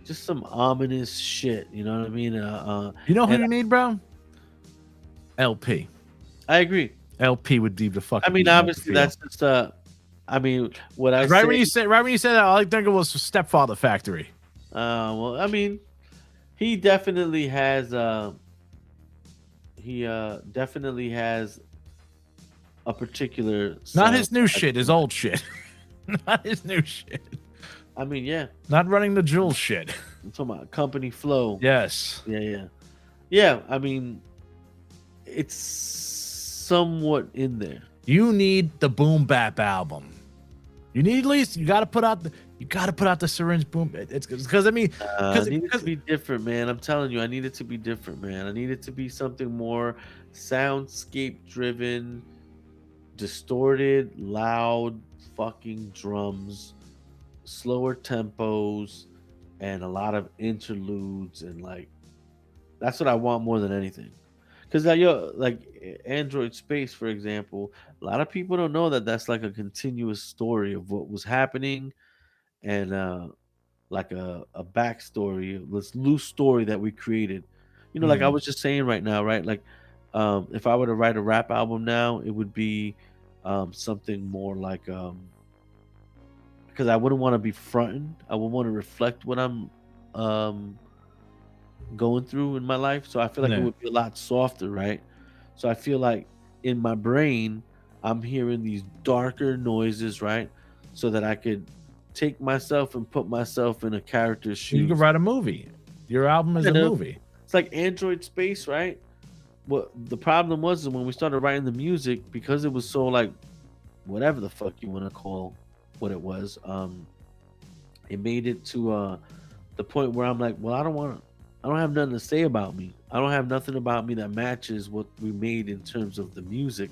[SPEAKER 3] Just some ominous shit. You know what I mean?
[SPEAKER 2] You know who you need, bro? LP.
[SPEAKER 3] I agree.
[SPEAKER 2] LP would be the fucking.
[SPEAKER 3] I mean, obviously, that's just. I mean, what I
[SPEAKER 2] right when you said that, all I think it was Stepfather Factory.
[SPEAKER 3] Well, I mean, he definitely has. He definitely has a particular.
[SPEAKER 2] Not his new shit, his old shit. Not his new shit.
[SPEAKER 3] I mean, yeah.
[SPEAKER 2] Not running the jewel shit.
[SPEAKER 3] I'm talking about company flow.
[SPEAKER 2] Yes.
[SPEAKER 3] Yeah. I mean, it's somewhat in there.
[SPEAKER 2] You need the boom bap album. You need at least you got to put out the Serringe boom. It's because I mean,
[SPEAKER 3] I need it to be different, man. I'm telling you, I need it to be different, man. I need it to be something more soundscape driven, distorted, loud, fucking drums, slower tempos, and a lot of interludes, and like that's what I want more than anything. Because like Android Space, for example, a lot of people don't know that that's like a continuous story of what was happening, and like a backstory, this loose story that we created. Like I was just saying right now, right? Like, if I were to write a rap album now, it would be something more like because I wouldn't want to be fronting. I would want to reflect what I'm um going through in my life. So I feel like it
[SPEAKER 2] Yeah.
[SPEAKER 3] would be a lot softer, right? So I feel like in my brain, I'm hearing these darker noises, right? So that I could take myself and put myself in a character's shoes.
[SPEAKER 2] You could write a movie. Your album is a movie.
[SPEAKER 3] It's like Android Space, right? What the problem was is when we started writing the music, because it was so like whatever the fuck you want to call what it was, it made it to the point where I'm like, well, I don't have nothing to say about me. I don't have nothing about me that matches what we made in terms of the music.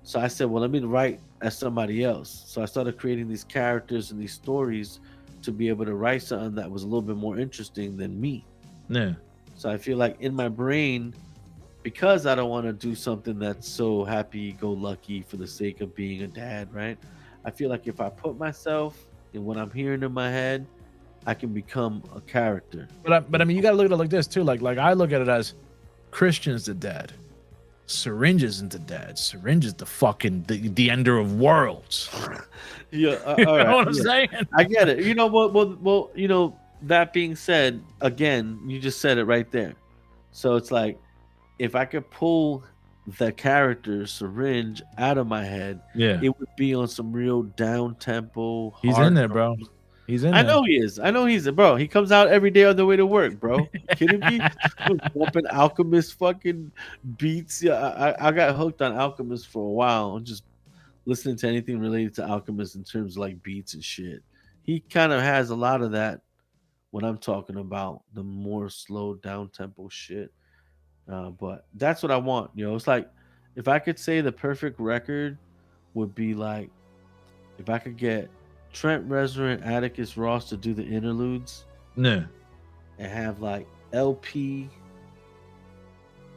[SPEAKER 3] So I said, well, let me write as somebody else. So I started creating these characters and these stories to be able to write something that was a little bit more interesting than me.
[SPEAKER 2] Yeah.
[SPEAKER 3] So I feel like in my brain, because I don't want to do something that's so happy-go-lucky for the sake of being a dad, right? I feel like if I put myself in what I'm hearing in my head, I can become a character.
[SPEAKER 2] But I mean, you got to look at it like this too. Like I look at it as Christian's the dad, Serringe isn't the dad. Serringe is the fucking the ender of worlds.
[SPEAKER 3] Yeah,
[SPEAKER 2] You
[SPEAKER 3] all
[SPEAKER 2] know
[SPEAKER 3] right.
[SPEAKER 2] what I'm
[SPEAKER 3] Yeah,
[SPEAKER 2] saying?
[SPEAKER 3] I get it. You know what? Well, that being said, again, you just said it right there. So it's like if I could pull the character Syringe out of my head,
[SPEAKER 2] Yeah,
[SPEAKER 3] it would be on some real down tempo.
[SPEAKER 2] he's in there, bro. He's in
[SPEAKER 3] I
[SPEAKER 2] there.
[SPEAKER 3] know he is. I know he's bro. He comes out every day on the way to work, bro. You kidding me? Bumping Alchemist fucking beats. Yeah, I got hooked on Alchemist for a while. I'm just listening to anything related to Alchemist in terms of like beats and shit. He kind of has a lot of that when I'm talking about the more slow down tempo shit. But that's what I want. It's like if I could say the perfect record would be like if I could get Trent Reznor and Atticus Ross to do the interludes
[SPEAKER 2] Yeah.
[SPEAKER 3] and have like LP.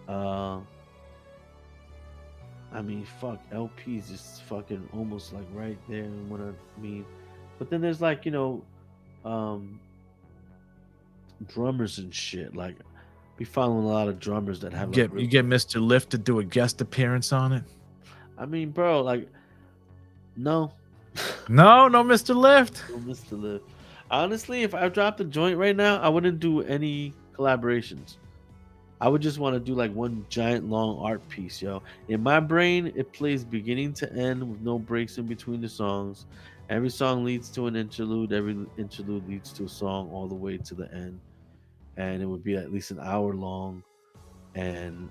[SPEAKER 3] I mean, fuck, LP is just fucking almost like right there. And what I mean, but then there's like drummers and shit. Like, be following a lot of drummers that have
[SPEAKER 2] You get Mr. Lift to do a guest appearance on it.
[SPEAKER 3] I mean, bro, like, no.
[SPEAKER 2] No, Mr. Lift.
[SPEAKER 3] No, Mr. Lift. Honestly, if I dropped a joint right now, I wouldn't do any collaborations. I would just want to do like one giant long art piece, yo. In my brain, it plays beginning to end with no breaks in between the songs. Every song leads to an interlude. Every interlude leads to a song all the way to the end. And it would be at least an hour long, and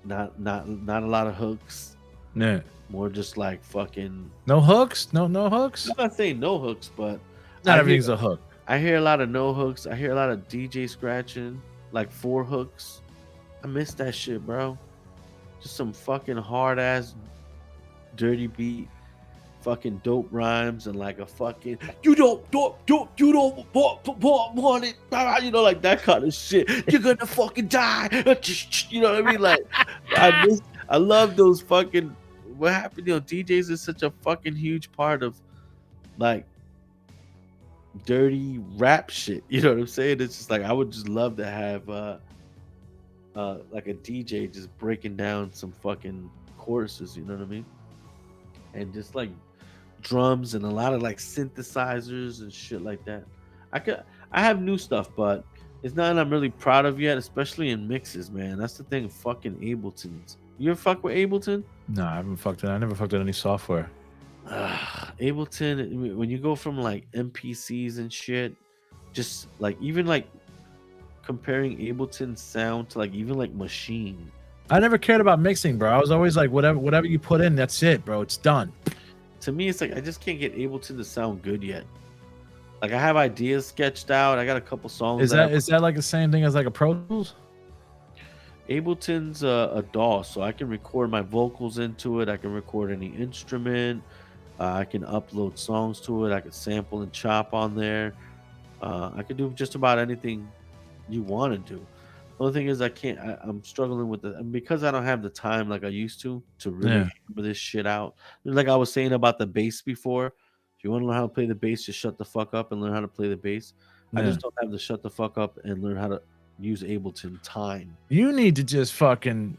[SPEAKER 3] not a lot of hooks.
[SPEAKER 2] Yeah.
[SPEAKER 3] More just like fucking
[SPEAKER 2] No hooks. No hooks.
[SPEAKER 3] I'm not saying no hooks, but
[SPEAKER 2] Not everything's a hook.
[SPEAKER 3] I hear a lot of no hooks. I hear a lot of DJ scratching, like 4 hooks. I miss that shit, bro. Just some fucking hard ass, dirty beat, fucking dope rhymes, and like a fucking you don't want it, like that kind of shit. You're gonna fucking die. You know what I mean? Like I love those fucking. What happened? DJs is such a fucking huge part of like dirty rap shit. You know what I'm saying? It's just like I would just love to have like a DJ just breaking down some fucking choruses, you know what I mean? And just like drums and a lot of like synthesizers and shit like that. I have new stuff, but it's nothing I'm really proud of yet, especially in mixes, man. That's the thing, fucking Ableton's. You ever fuck with Ableton?
[SPEAKER 2] No, I haven't fucked it. I never fucked with any software.
[SPEAKER 3] Ableton, when you go from like MPCs and shit just like even like comparing Ableton's sound to like even like Machine.
[SPEAKER 2] I never cared about mixing, bro. I was always like, whatever you put in, that's it, bro. It's done.
[SPEAKER 3] To me, it's like I just can't get Ableton to sound good yet. Like I have ideas sketched out. I got a couple songs.
[SPEAKER 2] Is that like the same thing as like a Pro Tools?
[SPEAKER 3] Ableton's a DAW, so I can record my vocals into it. I can record any instrument. I can upload songs to it. I can sample and chop on there. I can do just about anything you want to do. The only thing is I can't. I'm struggling with it, and because I don't have the time like I used to really
[SPEAKER 2] Yeah.
[SPEAKER 3] hammer this shit out. Like I was saying about the bass before. If you want to learn how to play the bass, just shut the fuck up and learn how to play the bass. I
[SPEAKER 2] Yeah.
[SPEAKER 3] just don't have to shut the fuck up and learn how to use Ableton time.
[SPEAKER 2] You need to just fucking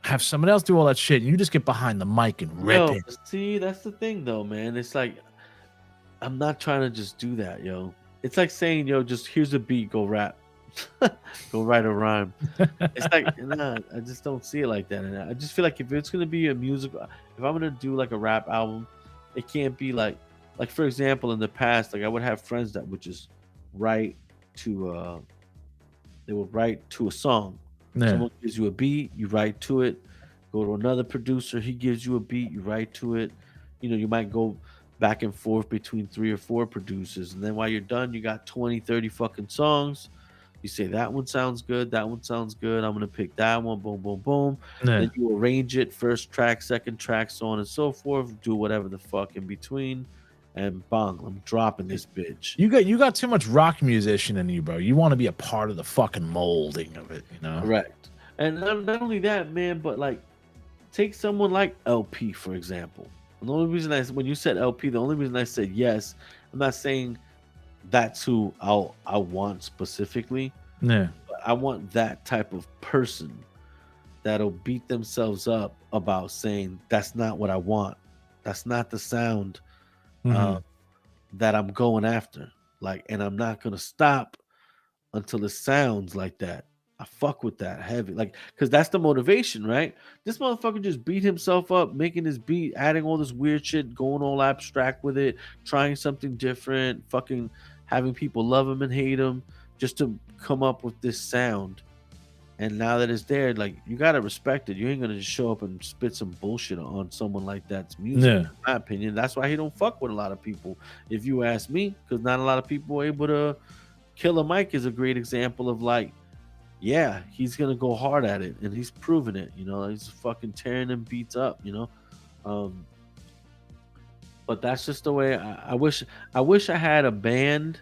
[SPEAKER 2] have someone else do all that shit, and you just get behind the mic and rip
[SPEAKER 3] Yo,
[SPEAKER 2] it.
[SPEAKER 3] but see, that's the thing though, man. It's like I'm not trying to just do that, yo. It's like saying, yo, just here's a beat, go rap. Go write a rhyme. It's like, nah, I just don't see it like that. And I just feel like if it's gonna be a music, if I'm gonna do like a rap album, it can't be like for example, in the past, like I would have friends that would just write to they would write to a song.
[SPEAKER 2] Yeah.
[SPEAKER 3] Someone gives you a beat, you write to it. Go to another producer, he gives you a beat, you write to it. You know, you might go back and forth between 3 or 4 producers, and then while you're done, you got 20, 30 fucking songs. You say that one sounds good, that one sounds good. I'm gonna pick that one, boom, boom, boom.
[SPEAKER 2] Yeah.
[SPEAKER 3] Then you arrange it, first track, second track, so on and so forth. Do whatever the fuck in between, and bang, I'm dropping this bitch.
[SPEAKER 2] You got too much rock musician in you, bro. You want to be a part of the fucking molding of it, you know?
[SPEAKER 3] Correct. And not only that, man, but like take someone like LP, for example. And the only reason when you said LP, the only reason I said yes, I'm not saying that's who I want specifically.
[SPEAKER 2] Yeah.
[SPEAKER 3] But I want that type of person that'll beat themselves up about saying that's not what I want. That's not the sound that I'm going after. Like, and I'm not gonna stop until it sounds like that. I fuck with that heavy, like, because that's the motivation, right? This motherfucker just beat himself up, making his beat, adding all this weird shit, going all abstract with it, trying something different, fucking having people love him and hate him, just to come up with this sound. And now that it's there, like, you gotta respect it. You ain't gonna just show up and spit some bullshit on someone like that's music.
[SPEAKER 2] Yeah.
[SPEAKER 3] In my opinion, that's why he don't fuck with a lot of people, if you ask me, because not a lot of people are able to. Killer Mike is a great example of like, yeah, he's gonna go hard at it, and he's proven it. You know, he's fucking tearing them beats up. You know, but that's just the way. I wish I had a band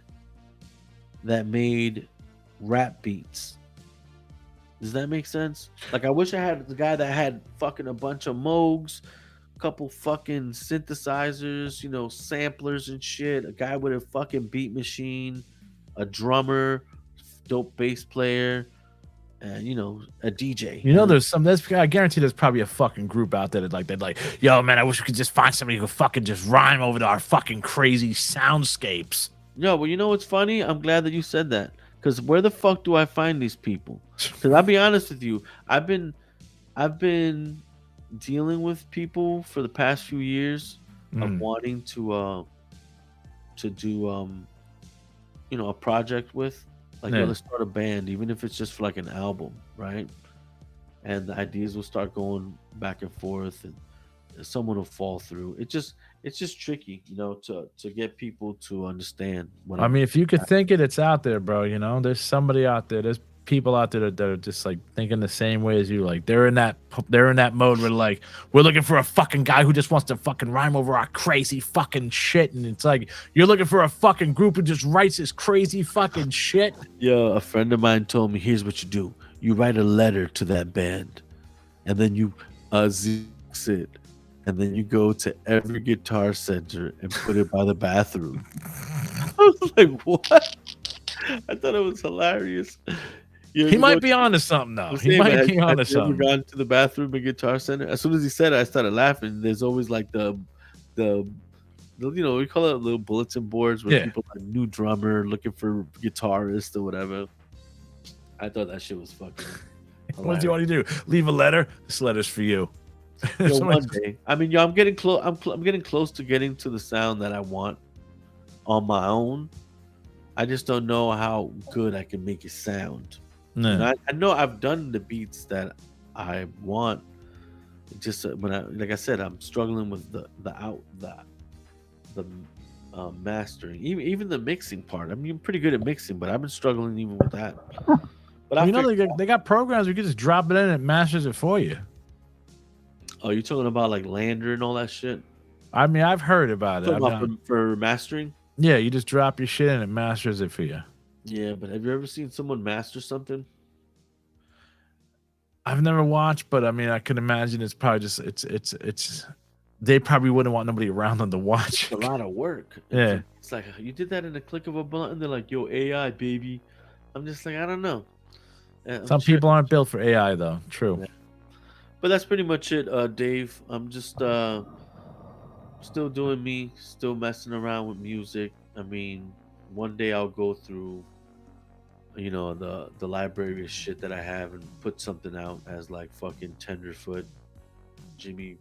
[SPEAKER 3] that made rap beats. Does that make sense? Like, I wish I had the guy that had fucking a bunch of Moogs, couple fucking synthesizers, you know, samplers and shit. A guy with a fucking beat machine, a drummer, dope bass player, and, you know, a DJ.
[SPEAKER 2] You know, I guarantee there's probably a fucking group out there that they're like, yo, man, I wish we could just find somebody who could fucking just rhyme over to our fucking crazy soundscapes.
[SPEAKER 3] No, well, you know what's funny? I'm glad that you said that. Because where the fuck do I find these people? Because I'll be honest with you, I've been dealing with people for the past few years of wanting to do you know, a project with, like,
[SPEAKER 2] Yeah.
[SPEAKER 3] let's start a band, even if it's just for like an album, right? And the ideas will start going back and forth, and someone will fall through. It's just tricky, you know, to get people to understand what
[SPEAKER 2] I mean, if you could think it, it's out there, bro. You know, there's somebody out there. There's people out there that are just like thinking the same way as you. Like they're in that mode where like we're looking for a fucking guy who just wants to fucking rhyme over our crazy fucking shit, and it's like you're looking for a fucking group who just writes this crazy fucking shit.
[SPEAKER 3] Yo, a friend of mine told me, here's what you do: you write a letter to that band, and then you Xerox it, and then you go to every Guitar Center and put it by the bathroom. I was like, what? I thought it was hilarious.
[SPEAKER 2] He might be onto something, though. He might be onto something.
[SPEAKER 3] Have you ever gone to the bathroom at Guitar Center? As soon as he said it, I started laughing. There's always like the you know, we call it little bulletin boards where people like new drummer looking for guitarist or whatever. I thought that shit was fucking hilarious.
[SPEAKER 2] What do you want to do? Leave a letter? This letter's for you.
[SPEAKER 3] Yo, one day. I mean, yo, I'm getting close. I'm getting close to getting to the sound that I want on my own. I just don't know how good I can make it sound. You know,
[SPEAKER 2] Yeah.
[SPEAKER 3] I know I've done the beats that I want. Just when I, like I said, I'm struggling with the mastering, even the mixing part. I mean, I'm pretty good at mixing, but I've been struggling even with that. But
[SPEAKER 2] Well,
[SPEAKER 3] I
[SPEAKER 2] you know
[SPEAKER 3] figured,
[SPEAKER 2] they got programs where you can just drop it in and it masters it for you.
[SPEAKER 3] oh, you talking about like Lander and all that shit?
[SPEAKER 2] I mean, I've heard about it.
[SPEAKER 3] Talking
[SPEAKER 2] I've
[SPEAKER 3] about
[SPEAKER 2] done.
[SPEAKER 3] for mastering?
[SPEAKER 2] Yeah, you just drop your shit in and it masters it for you.
[SPEAKER 3] Yeah, but have you ever seen someone master something?
[SPEAKER 2] I've never watched, but I mean, I can imagine it's probably just it's. They probably wouldn't want nobody around them to watch.
[SPEAKER 3] It's a lot of work. And
[SPEAKER 2] Yeah.
[SPEAKER 3] it's like you did that in a click of a button. They're like, "Yo, AI, baby." I'm just like, I don't know. I'm
[SPEAKER 2] Some
[SPEAKER 3] sure,
[SPEAKER 2] people aren't built for AI though. True.
[SPEAKER 3] yeah. But that's pretty much it, Dave. I'm just still doing me, still messing around with music. I mean, one day I'll go through, the library of shit that I have and put something out as like fucking Tenderfoot, Jimmy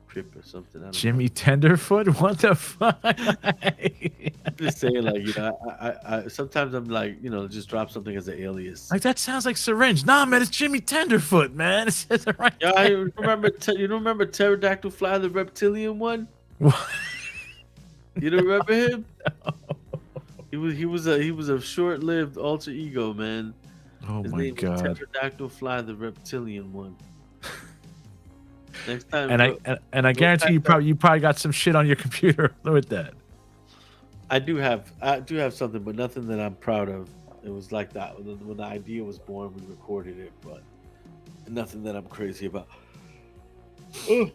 [SPEAKER 3] Crip or something. I don't know.
[SPEAKER 2] Jimmy Tenderfoot? What the fuck?
[SPEAKER 3] I'm just saying, like, I sometimes I'm like, just drop something as an alias.
[SPEAKER 2] Like that sounds like Serringe. Nah, man, it's Jimmy Tenderfoot, man. It says it right
[SPEAKER 3] Yeah,
[SPEAKER 2] there.
[SPEAKER 3] I remember. You don't remember Pterodactyl Fly, the reptilian one?
[SPEAKER 2] What?
[SPEAKER 3] You don't remember him? He was a short-lived alter ego, man.
[SPEAKER 2] Oh
[SPEAKER 3] His
[SPEAKER 2] my
[SPEAKER 3] name was
[SPEAKER 2] god.
[SPEAKER 3] Pterodactyl Fly, the reptilian one. Next time,
[SPEAKER 2] And I
[SPEAKER 3] go
[SPEAKER 2] guarantee
[SPEAKER 3] type that.
[SPEAKER 2] you probably got some shit on your computer with that.
[SPEAKER 3] I do have something, but nothing that I'm proud of. It was like that when the idea was born, we recorded it, but nothing that I'm crazy about. Ugh.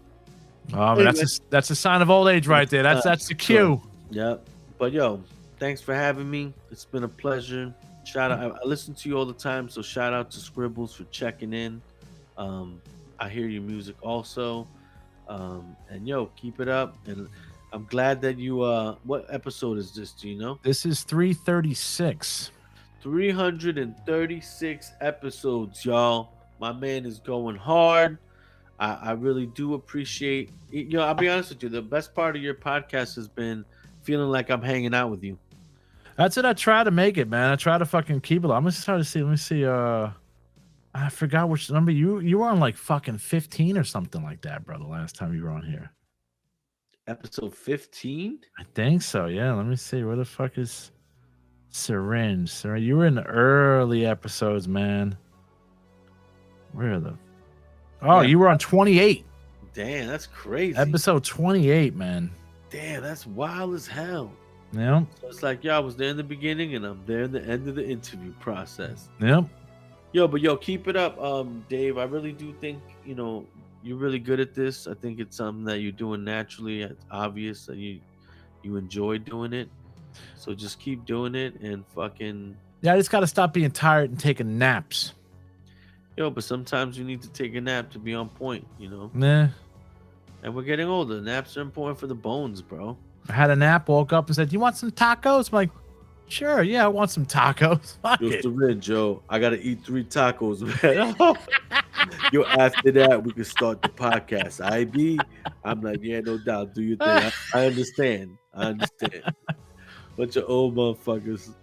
[SPEAKER 2] Oh man,
[SPEAKER 3] Anyway.
[SPEAKER 2] that's a sign of old age right there. That's the cue.
[SPEAKER 3] Yep. But yo, thanks for having me. It's been a pleasure. Shout out. I listen to you all the time, so shout out to Scribbles for checking in. I hear your music also. And yo, keep it up. And I'm glad that you what episode is this, do you know?
[SPEAKER 2] This is 336.
[SPEAKER 3] 336 episodes, y'all. My man is going hard. I really do appreciate I'll be honest with you. The best part of your podcast has been feeling like I'm hanging out with you.
[SPEAKER 2] That's it. I try to make it, man. I try to fucking keep it. I'm just trying to see. Let me see. I forgot which number you were on, like fucking 15 or something like that, bro. The last time you were on here,
[SPEAKER 3] Episode 15?
[SPEAKER 2] I think so. Yeah. Let me see. Where the fuck is Serringe? Serringe, you were in the early episodes, man. Where are the? Oh,
[SPEAKER 3] Yeah.
[SPEAKER 2] you were on 28.
[SPEAKER 3] Damn, that's crazy.
[SPEAKER 2] Episode 28, man.
[SPEAKER 3] Damn, that's wild as hell.
[SPEAKER 2] Yep.
[SPEAKER 3] So it's like, I was there in the beginning and I'm there in the end of the interview process.
[SPEAKER 2] Yep.
[SPEAKER 3] Yo, keep it up, Dave. I really do think, you're really good at this. I think it's something that you're doing naturally. It's obvious that you enjoy doing it. So just keep doing it and fucking
[SPEAKER 2] Yeah, I just got to stop being tired and taking naps.
[SPEAKER 3] but sometimes you need to take a nap to be on point,
[SPEAKER 2] Nah.
[SPEAKER 3] And we're getting older. Naps are important for the bones, bro.
[SPEAKER 2] I had a nap, woke up and said, "You want some tacos?" I'm like, "Sure, yeah, I want some tacos." Fuck
[SPEAKER 3] Yo,
[SPEAKER 2] it.
[SPEAKER 3] Serringe, Joe, I gotta eat 3 tacos, man. Yo, after that, we can start the podcast. I'm like, yeah, no doubt. Do your thing. I understand. Bunch of old motherfuckers.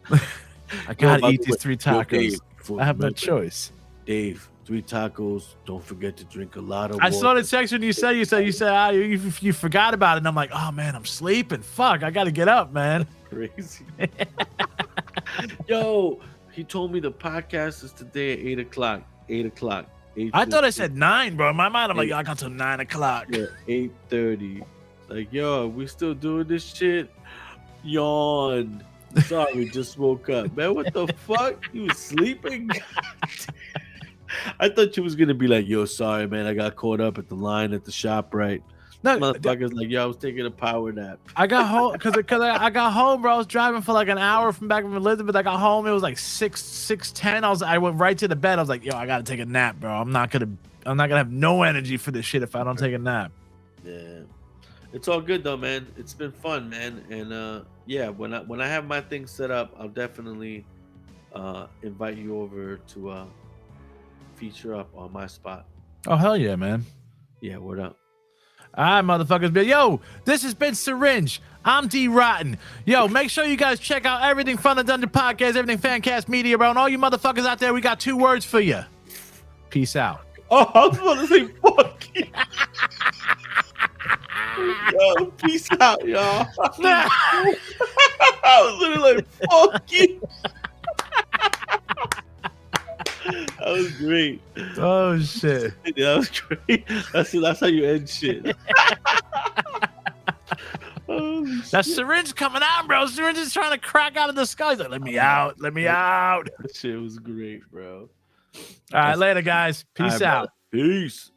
[SPEAKER 2] I gotta
[SPEAKER 3] by
[SPEAKER 2] eat
[SPEAKER 3] the
[SPEAKER 2] these
[SPEAKER 3] way,
[SPEAKER 2] 3
[SPEAKER 3] yo,
[SPEAKER 2] tacos.
[SPEAKER 3] Dave,
[SPEAKER 2] I have no
[SPEAKER 3] remember,
[SPEAKER 2] choice.
[SPEAKER 3] Dave, 3 tacos. Don't forget to drink a lot of
[SPEAKER 2] I
[SPEAKER 3] water.
[SPEAKER 2] saw the section you said you forgot about it, and I'm like, oh man, I'm sleeping. Fuck, I gotta get up, man.
[SPEAKER 3] Crazy. Yo, he told me the podcast is today at 8 o'clock. 8 o'clock.
[SPEAKER 2] I thought I said 9, bro. In my mind, I'm like, yo, I got till 9 o'clock.
[SPEAKER 3] Yeah, 8:30. Like, yo, we still doing this shit? Yawn. Sorry, just woke up. Man, what the fuck? You was sleeping? I thought you was gonna be like, yo, sorry, man. I got caught up at the line at the shop, right?
[SPEAKER 2] No,
[SPEAKER 3] Motherfuckers like, yo, I was taking a power nap.
[SPEAKER 2] I got home because I got home, bro. I was driving for like an hour from back from Elizabeth. I got home. It was like 6:10. I went right to the bed. I was like, yo, I gotta take a nap, bro. I'm not gonna have no energy for this shit if I don't take a nap.
[SPEAKER 3] Yeah, it's all good though, man. It's been fun, man. And yeah, when I have my thing set up, I'll definitely invite you over to feature up on my spot.
[SPEAKER 2] Oh hell yeah, man.
[SPEAKER 3] Yeah, word up.
[SPEAKER 2] All right, motherfuckers. But yo, this has been Serringe. I'm Dee Rotten. Yo, make sure you guys check out everything Fun and Dungeon Podcast, everything Famcast Media, bro. And all you motherfuckers out there, we got 2 words for you. Peace out.
[SPEAKER 3] Oh, I was about to say fuck you. Yo, peace out, y'all. I was literally like, fuck you. That was great.
[SPEAKER 2] Oh, shit.
[SPEAKER 3] Yeah, that was great. That's how you end shit.
[SPEAKER 2] That Serringe coming out, bro. Serringe is trying to crack out of the sky. He's like, let me out. Let me out.
[SPEAKER 3] That shit was great, bro.
[SPEAKER 2] All right, later, guys. Peace out.
[SPEAKER 3] Peace.